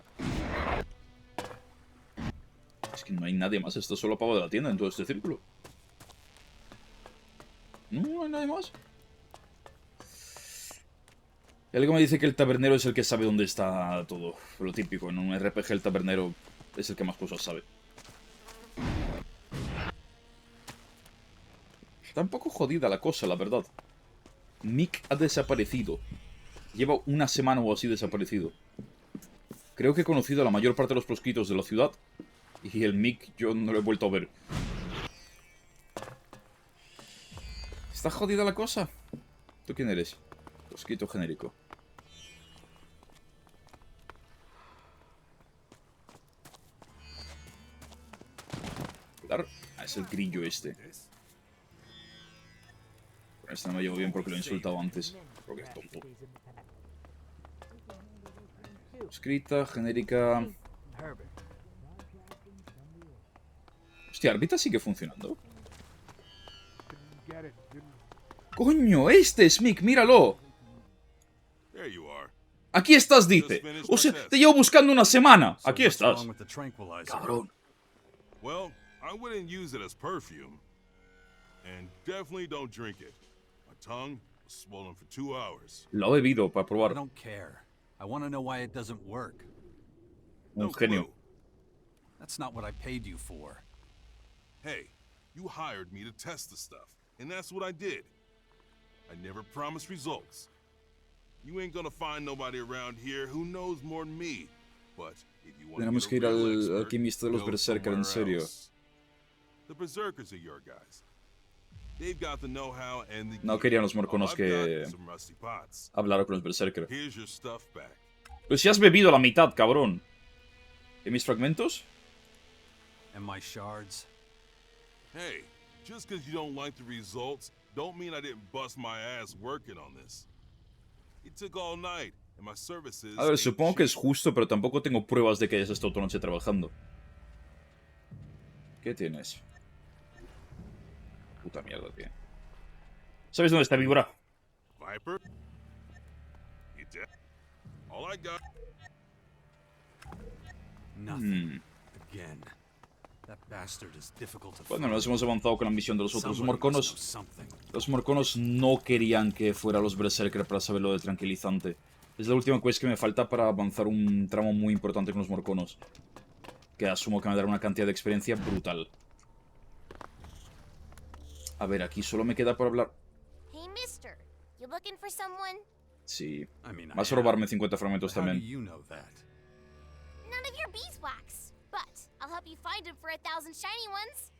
Es que no hay nadie más. Está solo la pava de la tienda en todo este círculo. No hay nadie más. Y algo me dice que el tabernero es el que sabe dónde está todo. Lo típico, en un RPG el tabernero es el que más cosas sabe. Está un poco jodida la cosa, la verdad. Mick ha desaparecido. Lleva una semana o así desaparecido. Creo que he conocido a la mayor parte de los proscritos de la ciudad. Y el Mick yo no lo he vuelto a ver. ¿Está jodida la cosa? ¿Tú quién eres? Proscrito genérico. Claro. Ah, es el grillo este. Este no me llevo bien porque lo he insultado antes. Porque es tonto. Escrita, genérica. Hostia, Arbita sigue funcionando. ¡Coño! ¡Este es Mick! ¡Míralo! Aquí estás, dice. O sea, te llevo buscando una semana. Aquí estás. Cabrón. Well, I wouldn't use it as perfume. And definitely don't drink it. My tongue was swollen for 2 hours. Lo he bebido para probar. I don't care. I want to know why it doesn't work. Un genio. That's not what I paid you for. Hey, you hired me to test the stuff, and that's what I did. I never promised results. You ain't gonna find nobody around here who knows more than me. But if you want Tenemos que ir al alquimista de los berserker, en serio. The berserkers are your guys. They've got the know-how and the No querían los morconos que hablaran con los berserker. Here's your stuff back. Pero si has bebido la mitad, cabrón. ¿Y mis fragmentos? And my shards? Hey, just because you don't like the results, don't mean I didn't bust my ass working on this. It took all night, and my services... A ver, supongo que es justo, pero tampoco tengo pruebas de que hayas estado toda la noche trabajando. ¿Qué tienes? Puta mierda, tío. ¿Sabes dónde está Víbora? Viper? You dead? All I got... Nothing. Again. That bastard is difficult to Bueno, nos hemos avanzado con la misión de los otros morconos. Los morconos no querían que fuera los Berserker para saber lo de tranquilizante. Es la última quest que me falta para avanzar un tramo muy importante con los morconos. Que asumo que me dará una cantidad de experiencia brutal. A ver, aquí solo me queda por hablar... Hey, mister. You looking for someone? Sí. Vas a robarme 50 fragmentos también. None of your beeswax. But I'll help you find him for 1,000 shiny ones.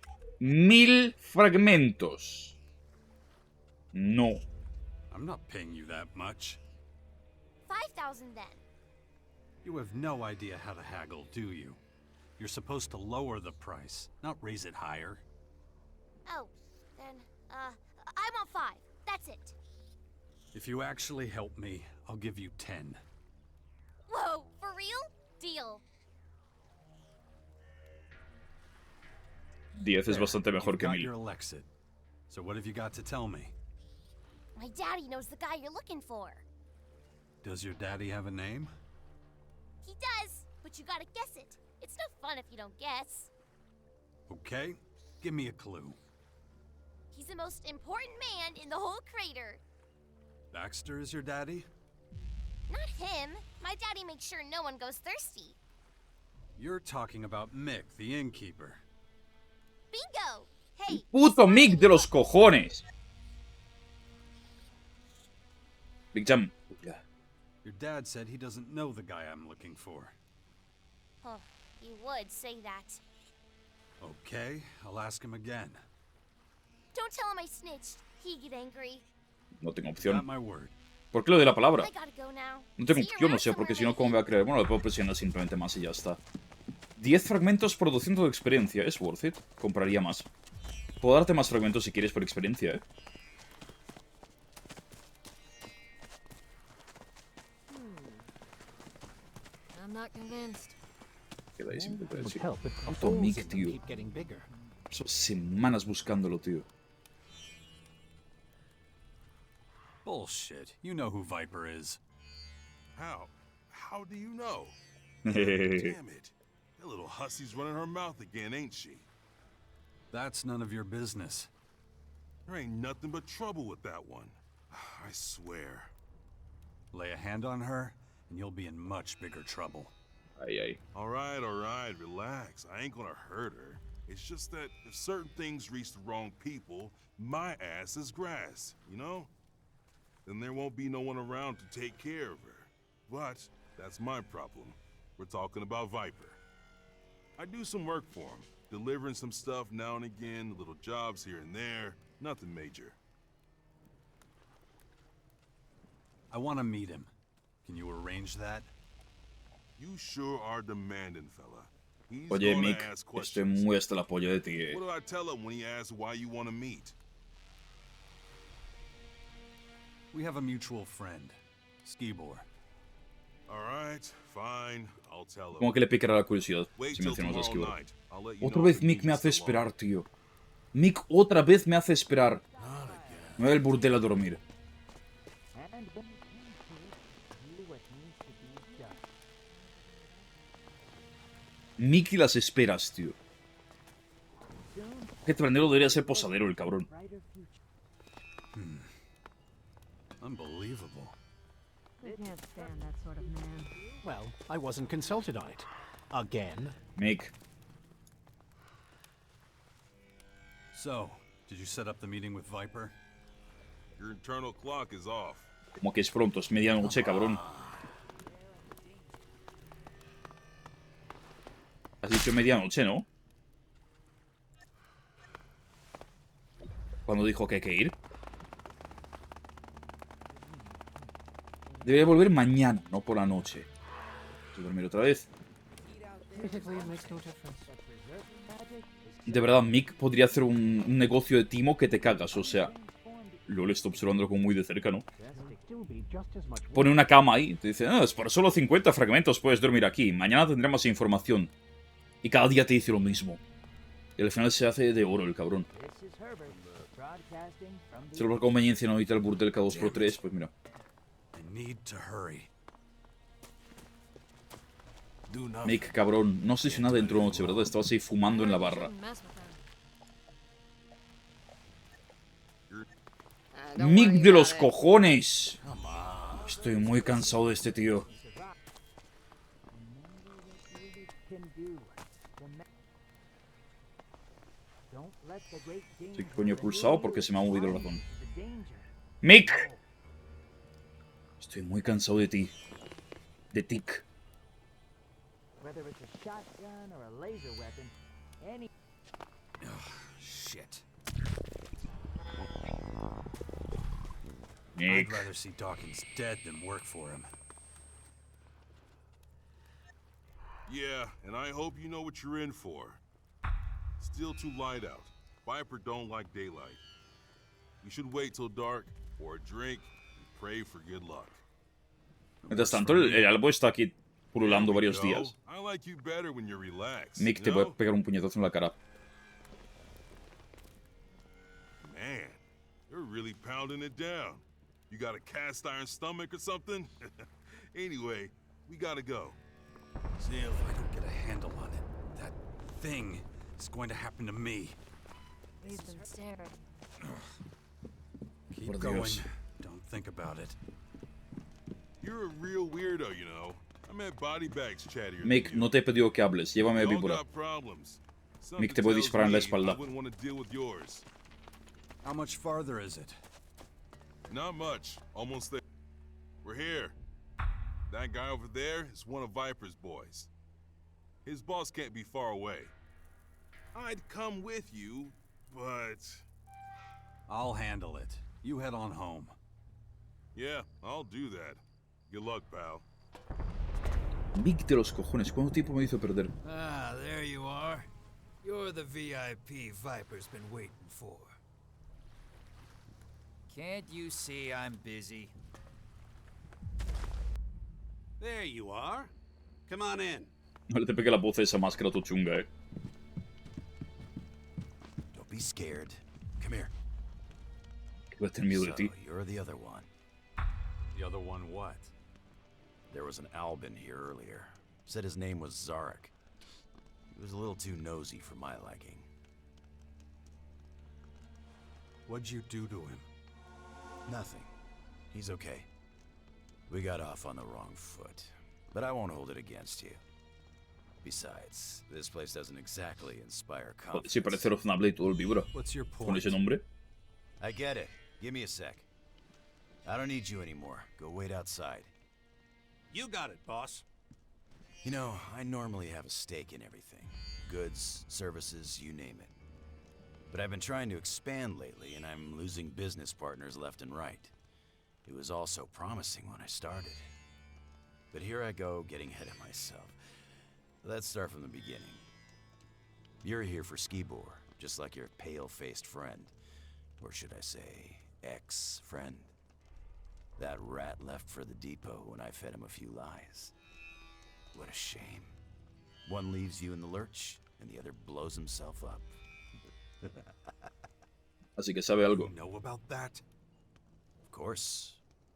1000 fragmentos. No. I'm not paying you that much. 5,000 then. You have no idea how to haggle, do you? You're supposed to lower the price, not raise it higher. Oh, then, I want 5. That's it. If you actually help me, I'll give you 10. Whoa, for real? Deal. 10 es bastante mejor que 1000. Your Elex II. So what have you got to tell me? My daddy knows the guy you're looking for. Does your daddy have a name? He does, but you gotta guess it. It's no fun if you don't guess. Okay, give me a clue. He's the most important man in the whole crater. Baxter is your daddy? Not him. My daddy makes sure no one goes thirsty. You're talking about Mick, the innkeeper. Bingo! Hey, ¡Puto Mick de los cojones! Big Jam. Your dad said he doesn't know the guy I'm looking for. Huh, he would say that. Okay, I'll ask him again. Don't tell him I snitched. He'd get angry. No tengo opción. Got my word. ¿Por qué lo de la palabra? I gotta go now. No tengo See you opción, o around sea, porque si no, somewhere, ¿cómo me va a creer? Bueno, lo puedo presionar simplemente más y ya está. 10 fragmentos por 200 de experiencia. Es worth it. Compraría más. Puedo darte más fragmentos si quieres por experiencia, I'm not convinced. Queda ahí siempre para decir. Puto Mick, tío. Son semanas buscándolo, tío. Bullshit. You know who Viper is. How? How do you know? Damn it. That little hussy's running her mouth again, ain't she? That's none of your business. There ain't nothing but trouble with that one. I swear. Lay a hand on her, and you'll be in much bigger trouble. Ay, ay. All right, relax. I ain't gonna hurt her. It's just that if certain things reach the wrong people, my ass is grass, you know? Then there won't be no one around to take care of her. But that's my problem. We're talking about Viper. I do some work for him, delivering some stuff now and again, little jobs here and there, nothing major. I want to meet him. Can you arrange that? You sure are demanding, fella. He's Oye, gonna Mick, ask estoy questions. muy hasta la polla de ti, What do I tell him when he asks why you want to meet? We have a mutual friend, Skibor. All right, fine. I'll tell him. Como que le picará la curiosidad Wait si till mencionamos a tomorrow Skibor. night. I'll let you Otra know vez if the Mick me meeting's hace still on. esperar, tío. Mick otra vez me hace esperar. Me voy al burdel a dormir. Mick y las esperas, tío. Que trandero debería ser posadero el cabrón. Unbelievable. They can't stand that sort of man. Well, I wasn't consulted on it. Again. Mick. So, did you set up the meeting with Viper? Your internal clock is off. Como que es pronto, es medianoche, cabrón. Has dicho medianoche, ¿no? Cuando dijo que hay que ir. Debería volver mañana, no por la noche. Voy a dormir otra vez. Basically, it makes no difference. De verdad, Mick podría hacer un negocio de timo que te cagas, o sea... LOL, está observándolo como muy de cerca, ¿no? Pone una cama ahí, te dice, es por solo 50 fragmentos puedes dormir aquí, mañana tendré más información. Y cada día te dice lo mismo. Y al final se hace de oro el cabrón. Si por conveniencia no evita el burdel cada 2x3, pues mira. Mick, cabrón, no sé si nada dentro de noche, ¿verdad? Estabas ahí fumando en la barra. Mick de los cojones. Estoy muy cansado de este tío. Sí, coño, he pulsado porque se me ha movido el ratón. ¡Mick! Estoy muy cansado de ti. De Tick. Shit. Nick. I'd rather see Dawkins dead than work for him. Yeah, and I hope you know what you're in for. Still too light out. Viper don't like daylight. You should wait till dark, pour a drink, and pray for good luck. Mientras tanto, el Albo está aquí pululando varios días. I like you better when you're relaxed. Mick, te voy a pegar un puñetazo en la cara. Man, you're really pounding it down. You got a cast iron stomach or something? Anyway, we gotta go. See, if I don't get a handle on it, that thing is going to happen to me. He's been staring. Keep going. Don't think about it. You're a real weirdo, you know. I met body bags chattier. Mick, no te he pedido que hables. Llévame a víbora. Mick, te voy a disparar en la espalda. How much farther is it? Not much. Almost there. We're here. That guy over there is one of Viper's boys. His boss can't be far away. I'd come with you, but... I'll handle it. You head on home. Yeah, I'll do that. Good luck, pal. Mick de los cojones, ¿cuánto tiempo me hizo perder? Ah, there you are. You're the VIP Viper's been waiting for. Can't you see I'm busy? There you are. Come on in. No le te pegue la voz a esa máscara to chunga, Don't be scared. Come here. Que voy a tener miedo de ti. You're the other one. The other one what? There was an Albin here earlier. Said his name was Zarek. He was a little too nosy for my liking. What'd you do to him? Nothing. He's okay. We got off on the wrong foot, but I won't hold it against you. Besides, this place doesn't exactly inspire confidence. Sí, parece razonable y todo el víbora. What's your point? Con ese nombre. I get it. Give me a sec. I don't need you anymore. Go wait outside. You got it, boss. You know, I normally have a stake in everything. Goods, services, you name it. But I've been trying to expand lately, and I'm losing business partners left and right. It was all so promising when I started. But here I go, getting ahead of myself. Let's start from the beginning. You're here for Skibor, just like your pale-faced friend. Or should I say, ex-friend. That rat left for the depot when I fed him a few lies. What a shame. One leaves you in the lurch, and the other blows himself up. Así que sabe algo. You know about that? Of course,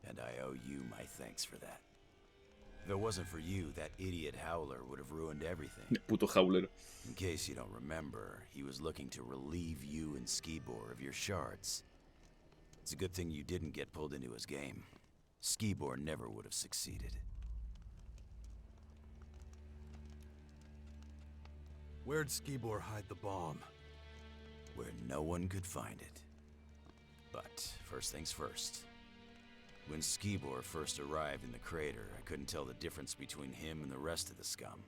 and I owe you my thanks for that. If it wasn't for you, that idiot Howler would have ruined everything. Puto Howler. In case you don't remember, he was looking to relieve you and Skibor of your shards. It's a good thing you didn't get pulled into his game. Skibor never would have succeeded. Where'd Skibor hide the bomb? Where no one could find it. But first things first. When Skibor first arrived in the crater, I couldn't tell the difference between him and the rest of the scum.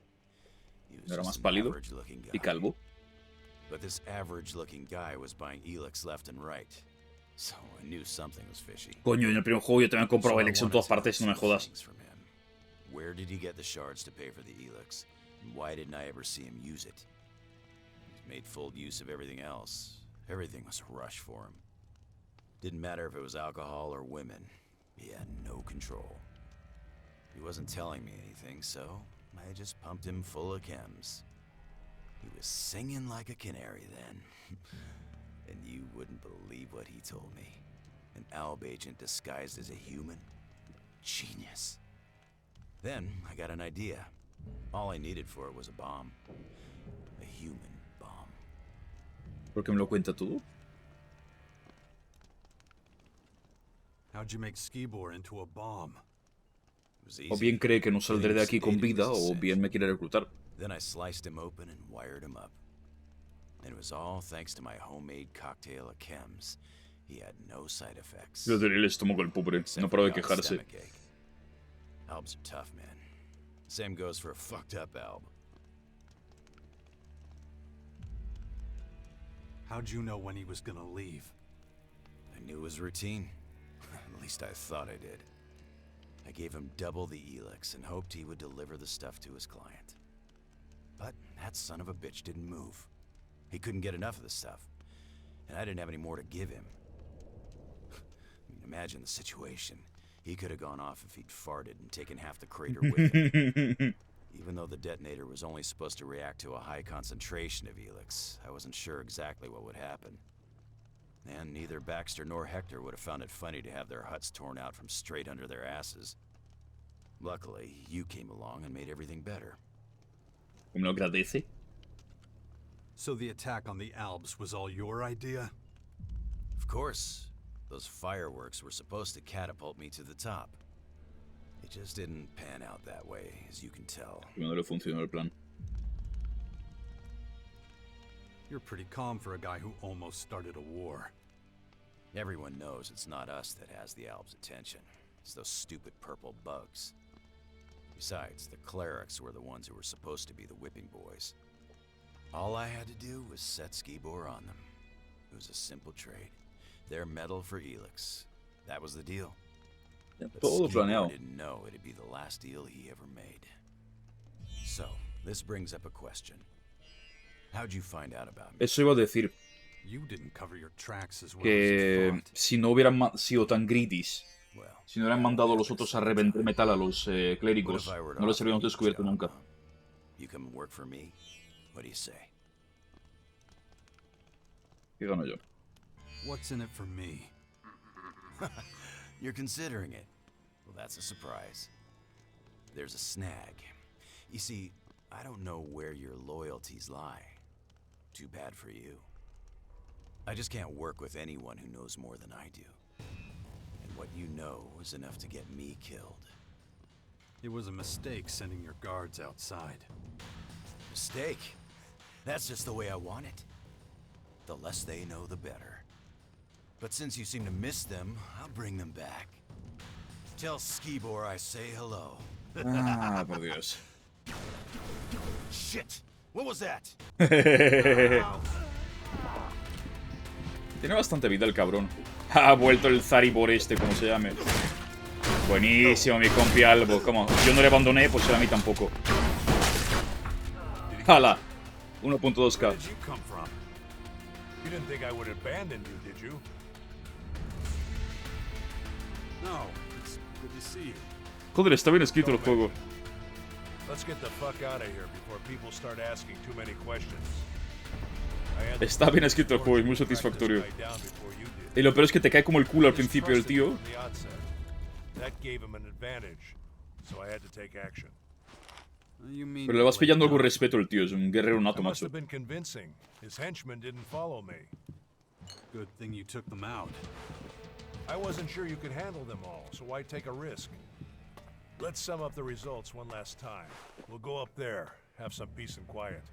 He was Era más just an pálido average-looking guy. y calvo. But this average-looking guy was buying Elex left and right. So I knew something was fishy. Coño, en el primer juego yo también compraba Elex en todas partes, no me jodas. Where did he get the shards to pay for the Elex? And why didn't I ever see him use it? Made full use of everything else. Everything was a rush for him. Didn't matter if it was alcohol or women. He had no control. He wasn't telling me anything, so I just pumped him full of chems. He was singing like a canary then. And you wouldn't believe what he told me. An Alb agent disguised as a human? Genius. Then I got an idea. All I needed for it was a bomb. A human bomb. ¿Por qué me lo cuenta todo? How'd you make Skibor into a bomb? O bien cree que no saldré de aquí con vida, o bien me quiere reclutar. Then I sliced him open and wired him up. And it was all thanks to my homemade cocktail of chems. He had no side effects. Le duele el estómago al pobre, no paró de quejarse. Albs are tough, man. Same goes for a fucked up Alb. How'd you know when he was gonna leave? I knew his routine. At least I thought I did. I gave him double the Elex and hoped he would deliver the stuff to his client. But that son of a bitch didn't move. He couldn't get enough of the stuff. And I didn't have any more to give him. I mean, imagine the situation. He could have gone off if he'd farted and taken half the crater with him. Even though the detonator was only supposed to react to a high concentration of Elex, I wasn't sure exactly what would happen. And neither Baxter nor Hector would have found it funny to have their huts torn out from straight under their asses. Luckily, you came along and made everything better. ¿Me lo agradece? So the attack on the Albs was all your idea? Of course. Those fireworks were supposed to catapult me to the top. It just didn't pan out that way, as you can tell. No le funcionó el plan. You're pretty calm for a guy who almost started a war. Everyone knows it's not us that has the Albs' attention. It's those stupid purple bugs. Besides, the clerics were the ones who were supposed to be the whipping boys. All I had to do was set Skibor on them. It was a simple trade. Their metal for Elex. That was the deal. But Skibor didn't know it'd be the last deal he ever made. So, this brings up a question. How'd you find out about me? Eso iba a decir. You didn't cover your tracks as well Que si no hubieran sido tan greedies, si no hubieran mandado a los otros a revender metal a los clérigos, no les habríamos descubierto nunca. You come work for me? What do you say? ¿Qué gano yo? What's in it for me? You're considering it. Well, that's a surprise. There's a snag. You see, I don't know where your loyalties lie. Too bad for you. I just can't work with anyone who knows more than I do. And what you know is enough to get me killed. It was a mistake sending your guards outside. Mistake? That's just the way I want it. The less they know, the better. But since you seem to miss them, I'll bring them back. Tell Skibor I say hello. Ah, por Dios. Shit! What was that? Tiene bastante vida el cabrón. Ha vuelto el Zaribor este, como se llame. Buenísimo, mi compi Albos. Como yo no le abandoné, pues él a mí tampoco. ¡Hala! 1.2k. You didn't think I would abandon you, did you? No, it's good to see you. Joder, está bien escrito el juego. Let's get the fuck out of here before people start asking too many questions. Está bien escrito el juego, es muy satisfactorio. Y lo peor es que te cae como el culo al principio el tío. Pero le vas pillando algún respeto al tío, es un guerrero nato, macho. Good thing you took them out. I wasn't sure you could handle them all, so why take a risk? Let's sum up the results one last time. We'll go up there, have some peace and quiet.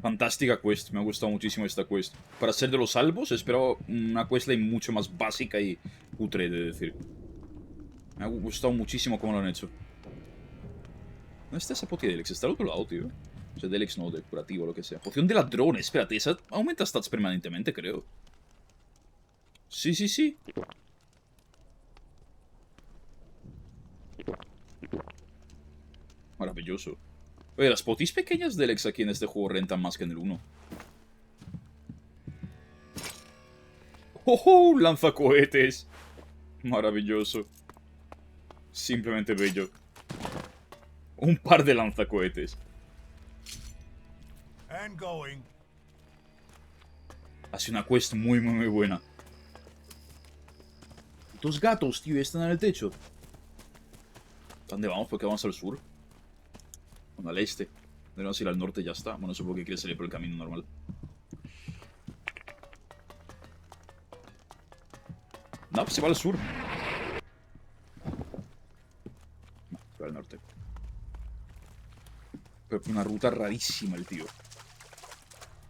Fantástica quest, me ha gustado muchísimo esta quest. Para ser de los Albos, esperaba una questline mucho más básica y cutre, de decir. Me ha gustado muchísimo cómo lo han hecho. ¿Dónde está esa poción de Elex? Está al otro lado, tío. O sea, de Elex no, de curativo o lo que sea. Poción de ladrón, espérate, esa aumenta stats permanentemente, creo. Sí, sí, sí. Maravilloso. Oye, las potis pequeñas de Elex aquí en este juego rentan más que en el 1. ¡Oh, lanzacohetes! Maravilloso. Simplemente bello. Un par de lanzacohetes. And going. Hace una quest muy buena. Dos gatos, tío, están en el techo. ¿Dónde vamos? Porque vamos al sur. Bueno, al este. Debemos ir al norte y ya está. Bueno, supongo que quiere salir por el camino normal. No, pues se va al sur. No, se va al norte. Pero por una ruta rarísima el tío.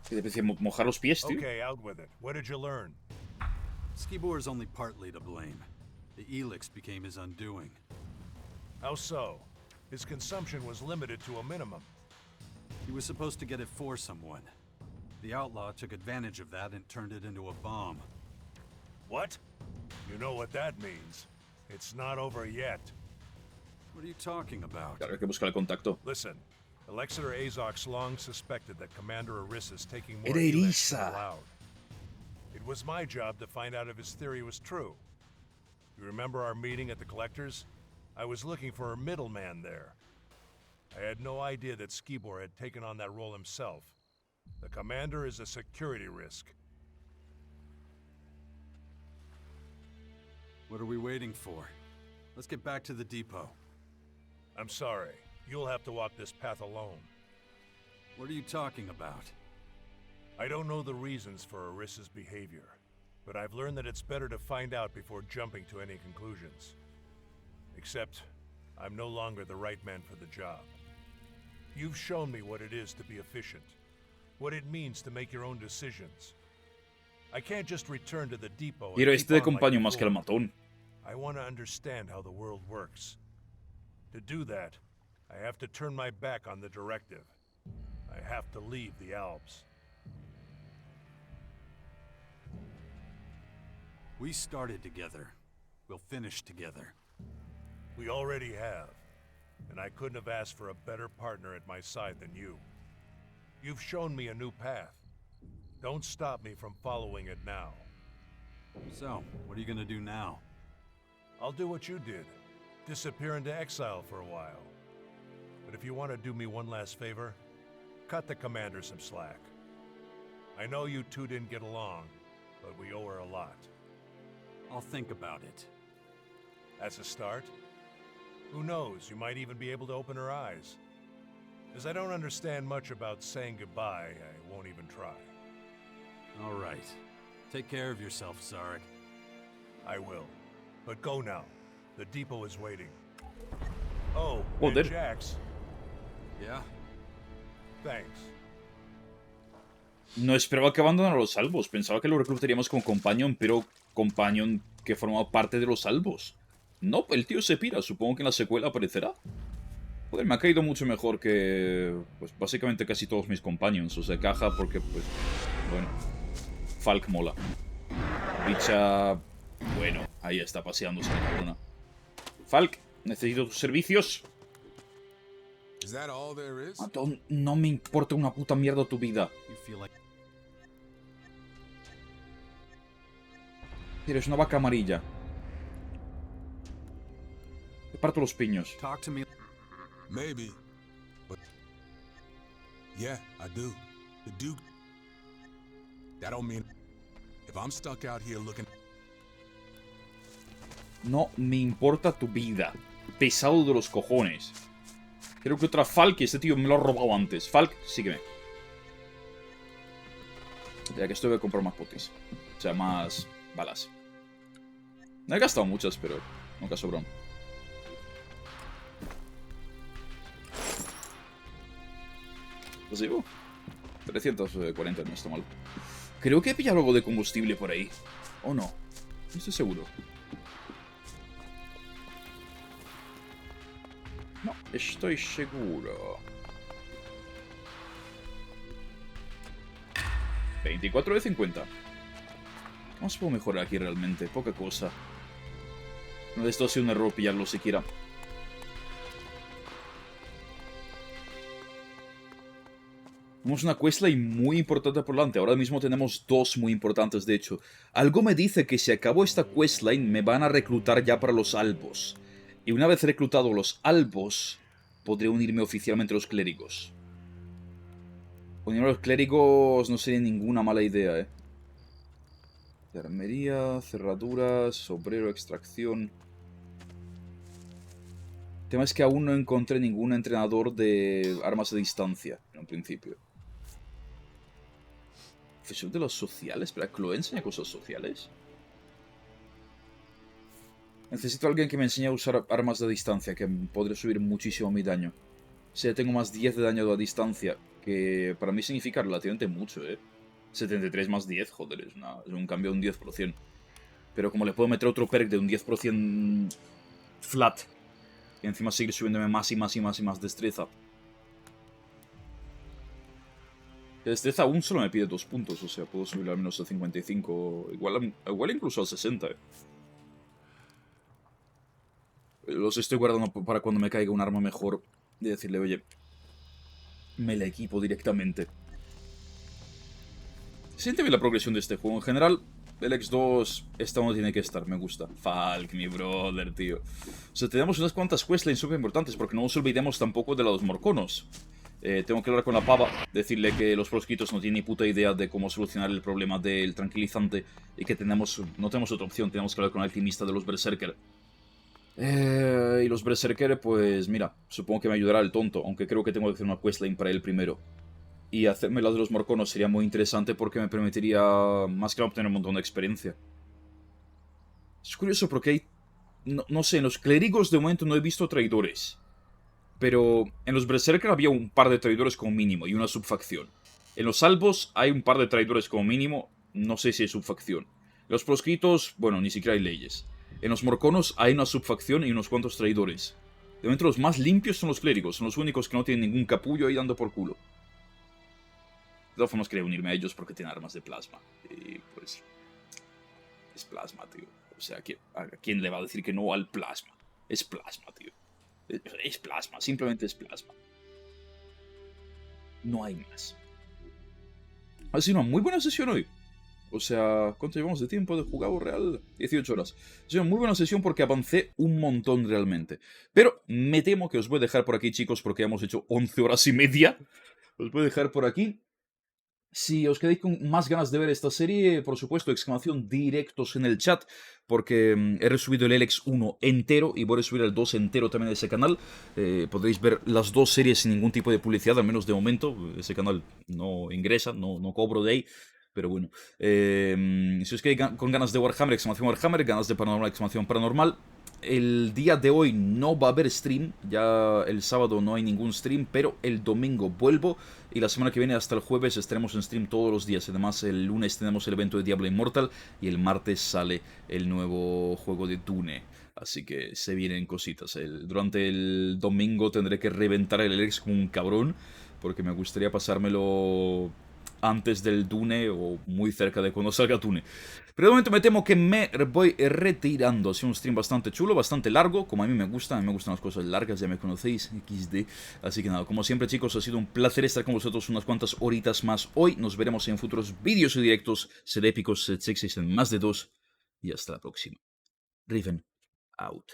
Que te decía mojar los pies, tío. Okay, out with it. What did you learn? Skibor is only partly to blame. The Elex became his undoing. How so? His consumption was limited to a minimum. He was supposed to get it for someone. The outlaw took advantage of that and turned it into a bomb. What? You know what that means. It's not over yet. What are you talking about? Claro, hay que buscar el contacto. Listen, Alexander Azox long suspected that Commander Eris is taking more Era Elex than Erisa. allowed. It was my job to find out if his theory was true. You remember our meeting at the Collectors? I was looking for a middleman there. I had no idea that Skibor had taken on that role himself. The Commander is a security risk. What are we waiting for? Let's get back to the depot. I'm sorry. You'll have to walk this path alone. What are you talking about? I don't know the reasons for Eris's behavior, but I've learned that it's better to find out before jumping to any conclusions. Except, I'm no longer the right man for the job. You've shown me what it is to be efficient, what it means to make your own decisions. I can't just return to the depot. Quiero este de compañero más que el matón. I want to understand how the world works. To do that, I have to turn my back on the directive. I have to leave the Albs. We started together. We'll finish together. We already have, and I couldn't have asked for a better partner at my side than you. You've shown me a new path. Don't stop me from following it now. So, what are you gonna do now? I'll do what you did. Disappear into exile for a while. But if you want to do me one last favor, cut the commander some slack. I know you two didn't get along, but we owe her a lot. I'll think about it. That's a start. Who knows, you might even be able to open her eyes. As I don't understand much about saying goodbye, I won't even try. All right. Take care of yourself, Zarek. I will. But go now. The depot is waiting. Oh, Joder. and Jax. Yeah? Thanks. No esperaba que abandonara los Albos. Pensaba que lo reclutaríamos como companion, pero companion que formaba parte de los Albos. No, el tío se pira. Supongo que en la secuela aparecerá. Joder, me ha caído mucho mejor que... pues básicamente casi todos mis companions. O sea, caja porque, pues... bueno... Falk mola. Bicha... bueno, ahí está paseándose la cabrona. Falk, necesito tus servicios. No me importa una puta mierda tu vida. Eres una vaca amarilla. Te parto los piños. Maybe, but yeah, I do. The Duke. That don't mean if I'm stuck out here looking. No me importa tu vida. Pesado de los cojones. Creo que otra Falk y este tío me lo ha robado antes. Falk, sígueme. Ya que esto voy a comprar más potis. O sea, más balas. No he gastado muchas, pero nunca sobran. Pues digo, 340 no está mal. Creo que he pillado algo de combustible por ahí. ¿O no? No estoy seguro. No, estoy seguro. 24 de 50. ¿Cómo se puede mejorar aquí realmente? Poca cosa. No de esto ha sido un error pillarlo siquiera. Tenemos una questline muy importante por delante. Ahora mismo tenemos dos muy importantes, de hecho. Algo me dice que si acabo esta questline me van a reclutar ya para los Albos. Y una vez reclutado los Albos, podré unirme oficialmente a los clérigos. Unirme a los clérigos no sería ninguna mala idea, De armería, cerraduras, obrero, extracción. El tema es que aún no encontré ningún entrenador de armas a distancia, en un principio. ¿Profesor de los sociales? ¿Espera, Chloe enseña cosas sociales? Necesito a alguien que me enseñe a usar armas de distancia, que podré subir muchísimo mi daño. Si ya tengo más 10 de daño a distancia, que para mí significa relativamente mucho, 73 más 10, joder, es un cambio de un 10%. Pero como le puedo meter otro perk de un 10% flat, y encima seguir subiéndome más y más y más y más destreza. La destreza aún solo me pide 2 puntos, o sea, puedo subirlo al menos a 55, igual incluso a 60, Los estoy guardando para cuando me caiga un arma mejor, de decirle, oye, me la equipo directamente. Siente bien la progresión de este juego. En general, Elex II está donde tiene que estar, me gusta. Falk, mi brother, tío. O sea, tenemos unas cuantas questlines súper importantes, porque no nos olvidemos tampoco de los morconos. Tengo que hablar con la pava, decirle que los proscritos no tienen ni puta idea de cómo solucionar el problema del tranquilizante y que no tenemos otra opción, tenemos que hablar con el alquimista de los berserker. Y los berserker, pues mira, supongo que me ayudará el tonto, aunque creo que tengo que hacer una questline para él primero. Y hacerme la de los morconos sería muy interesante porque me permitiría más que obtener un montón de experiencia. Es curioso porque hay... No sé, en los clérigos de momento no he visto traidores. Pero en los berserker había un par de traidores como mínimo y una subfacción. En los albos hay un par de traidores como mínimo, no sé si hay subfacción. En los proscritos, bueno, ni siquiera hay leyes. En los morconos hay una subfacción y unos cuantos traidores. De momento los más limpios son los clérigos, son los únicos que no tienen ningún capullo ahí dando por culo. De todas formas quería unirme a ellos porque tienen armas de plasma. Y pues... es plasma, tío. O sea, ¿a quién le va a decir que no al plasma? Es plasma, tío. Es plasma, simplemente es plasma. No hay más. Ha sido una muy buena sesión hoy. O sea, ¿cuánto llevamos de tiempo de jugado real? 18 horas. Ha sido una muy buena sesión porque avancé un montón realmente. Pero me temo que os voy a dejar por aquí, chicos, porque ya hemos hecho 11 horas y media. Os voy a dejar por aquí. Si os quedáis con más ganas de ver esta serie, por supuesto, exclamación directos en el chat, porque he resubido el Elex 1 entero y voy a resubir el 2 entero también de ese canal. Podréis ver las dos series sin ningún tipo de publicidad, al menos de momento. Ese canal no ingresa, no cobro de ahí. Pero bueno, si os quedáis con ganas de Warhammer, exclamación Warhammer, ganas de Paranormal, exclamación Paranormal. El día de hoy no va a haber stream, ya el sábado no hay ningún stream, pero el domingo vuelvo y la semana que viene hasta el jueves estaremos en stream todos los días. Además el lunes tenemos el evento de Diablo Immortal y el martes sale el nuevo juego de Dune. Así que se vienen cositas. Durante el domingo tendré que reventar el Elex como un cabrón, porque me gustaría pasármelo antes del Dune o muy cerca de cuando salga Dune. Pero de momento me temo que me voy retirando. Ha sido un stream bastante chulo, bastante largo, como a mí me gustan las cosas largas, ya me conocéis, XD. Así que nada, como siempre chicos, ha sido un placer estar con vosotros unas cuantas horitas más hoy. Nos veremos en futuros vídeos y directos, ser épicos, ser sexys en más de 2. Y hasta la próxima. Raeven, out.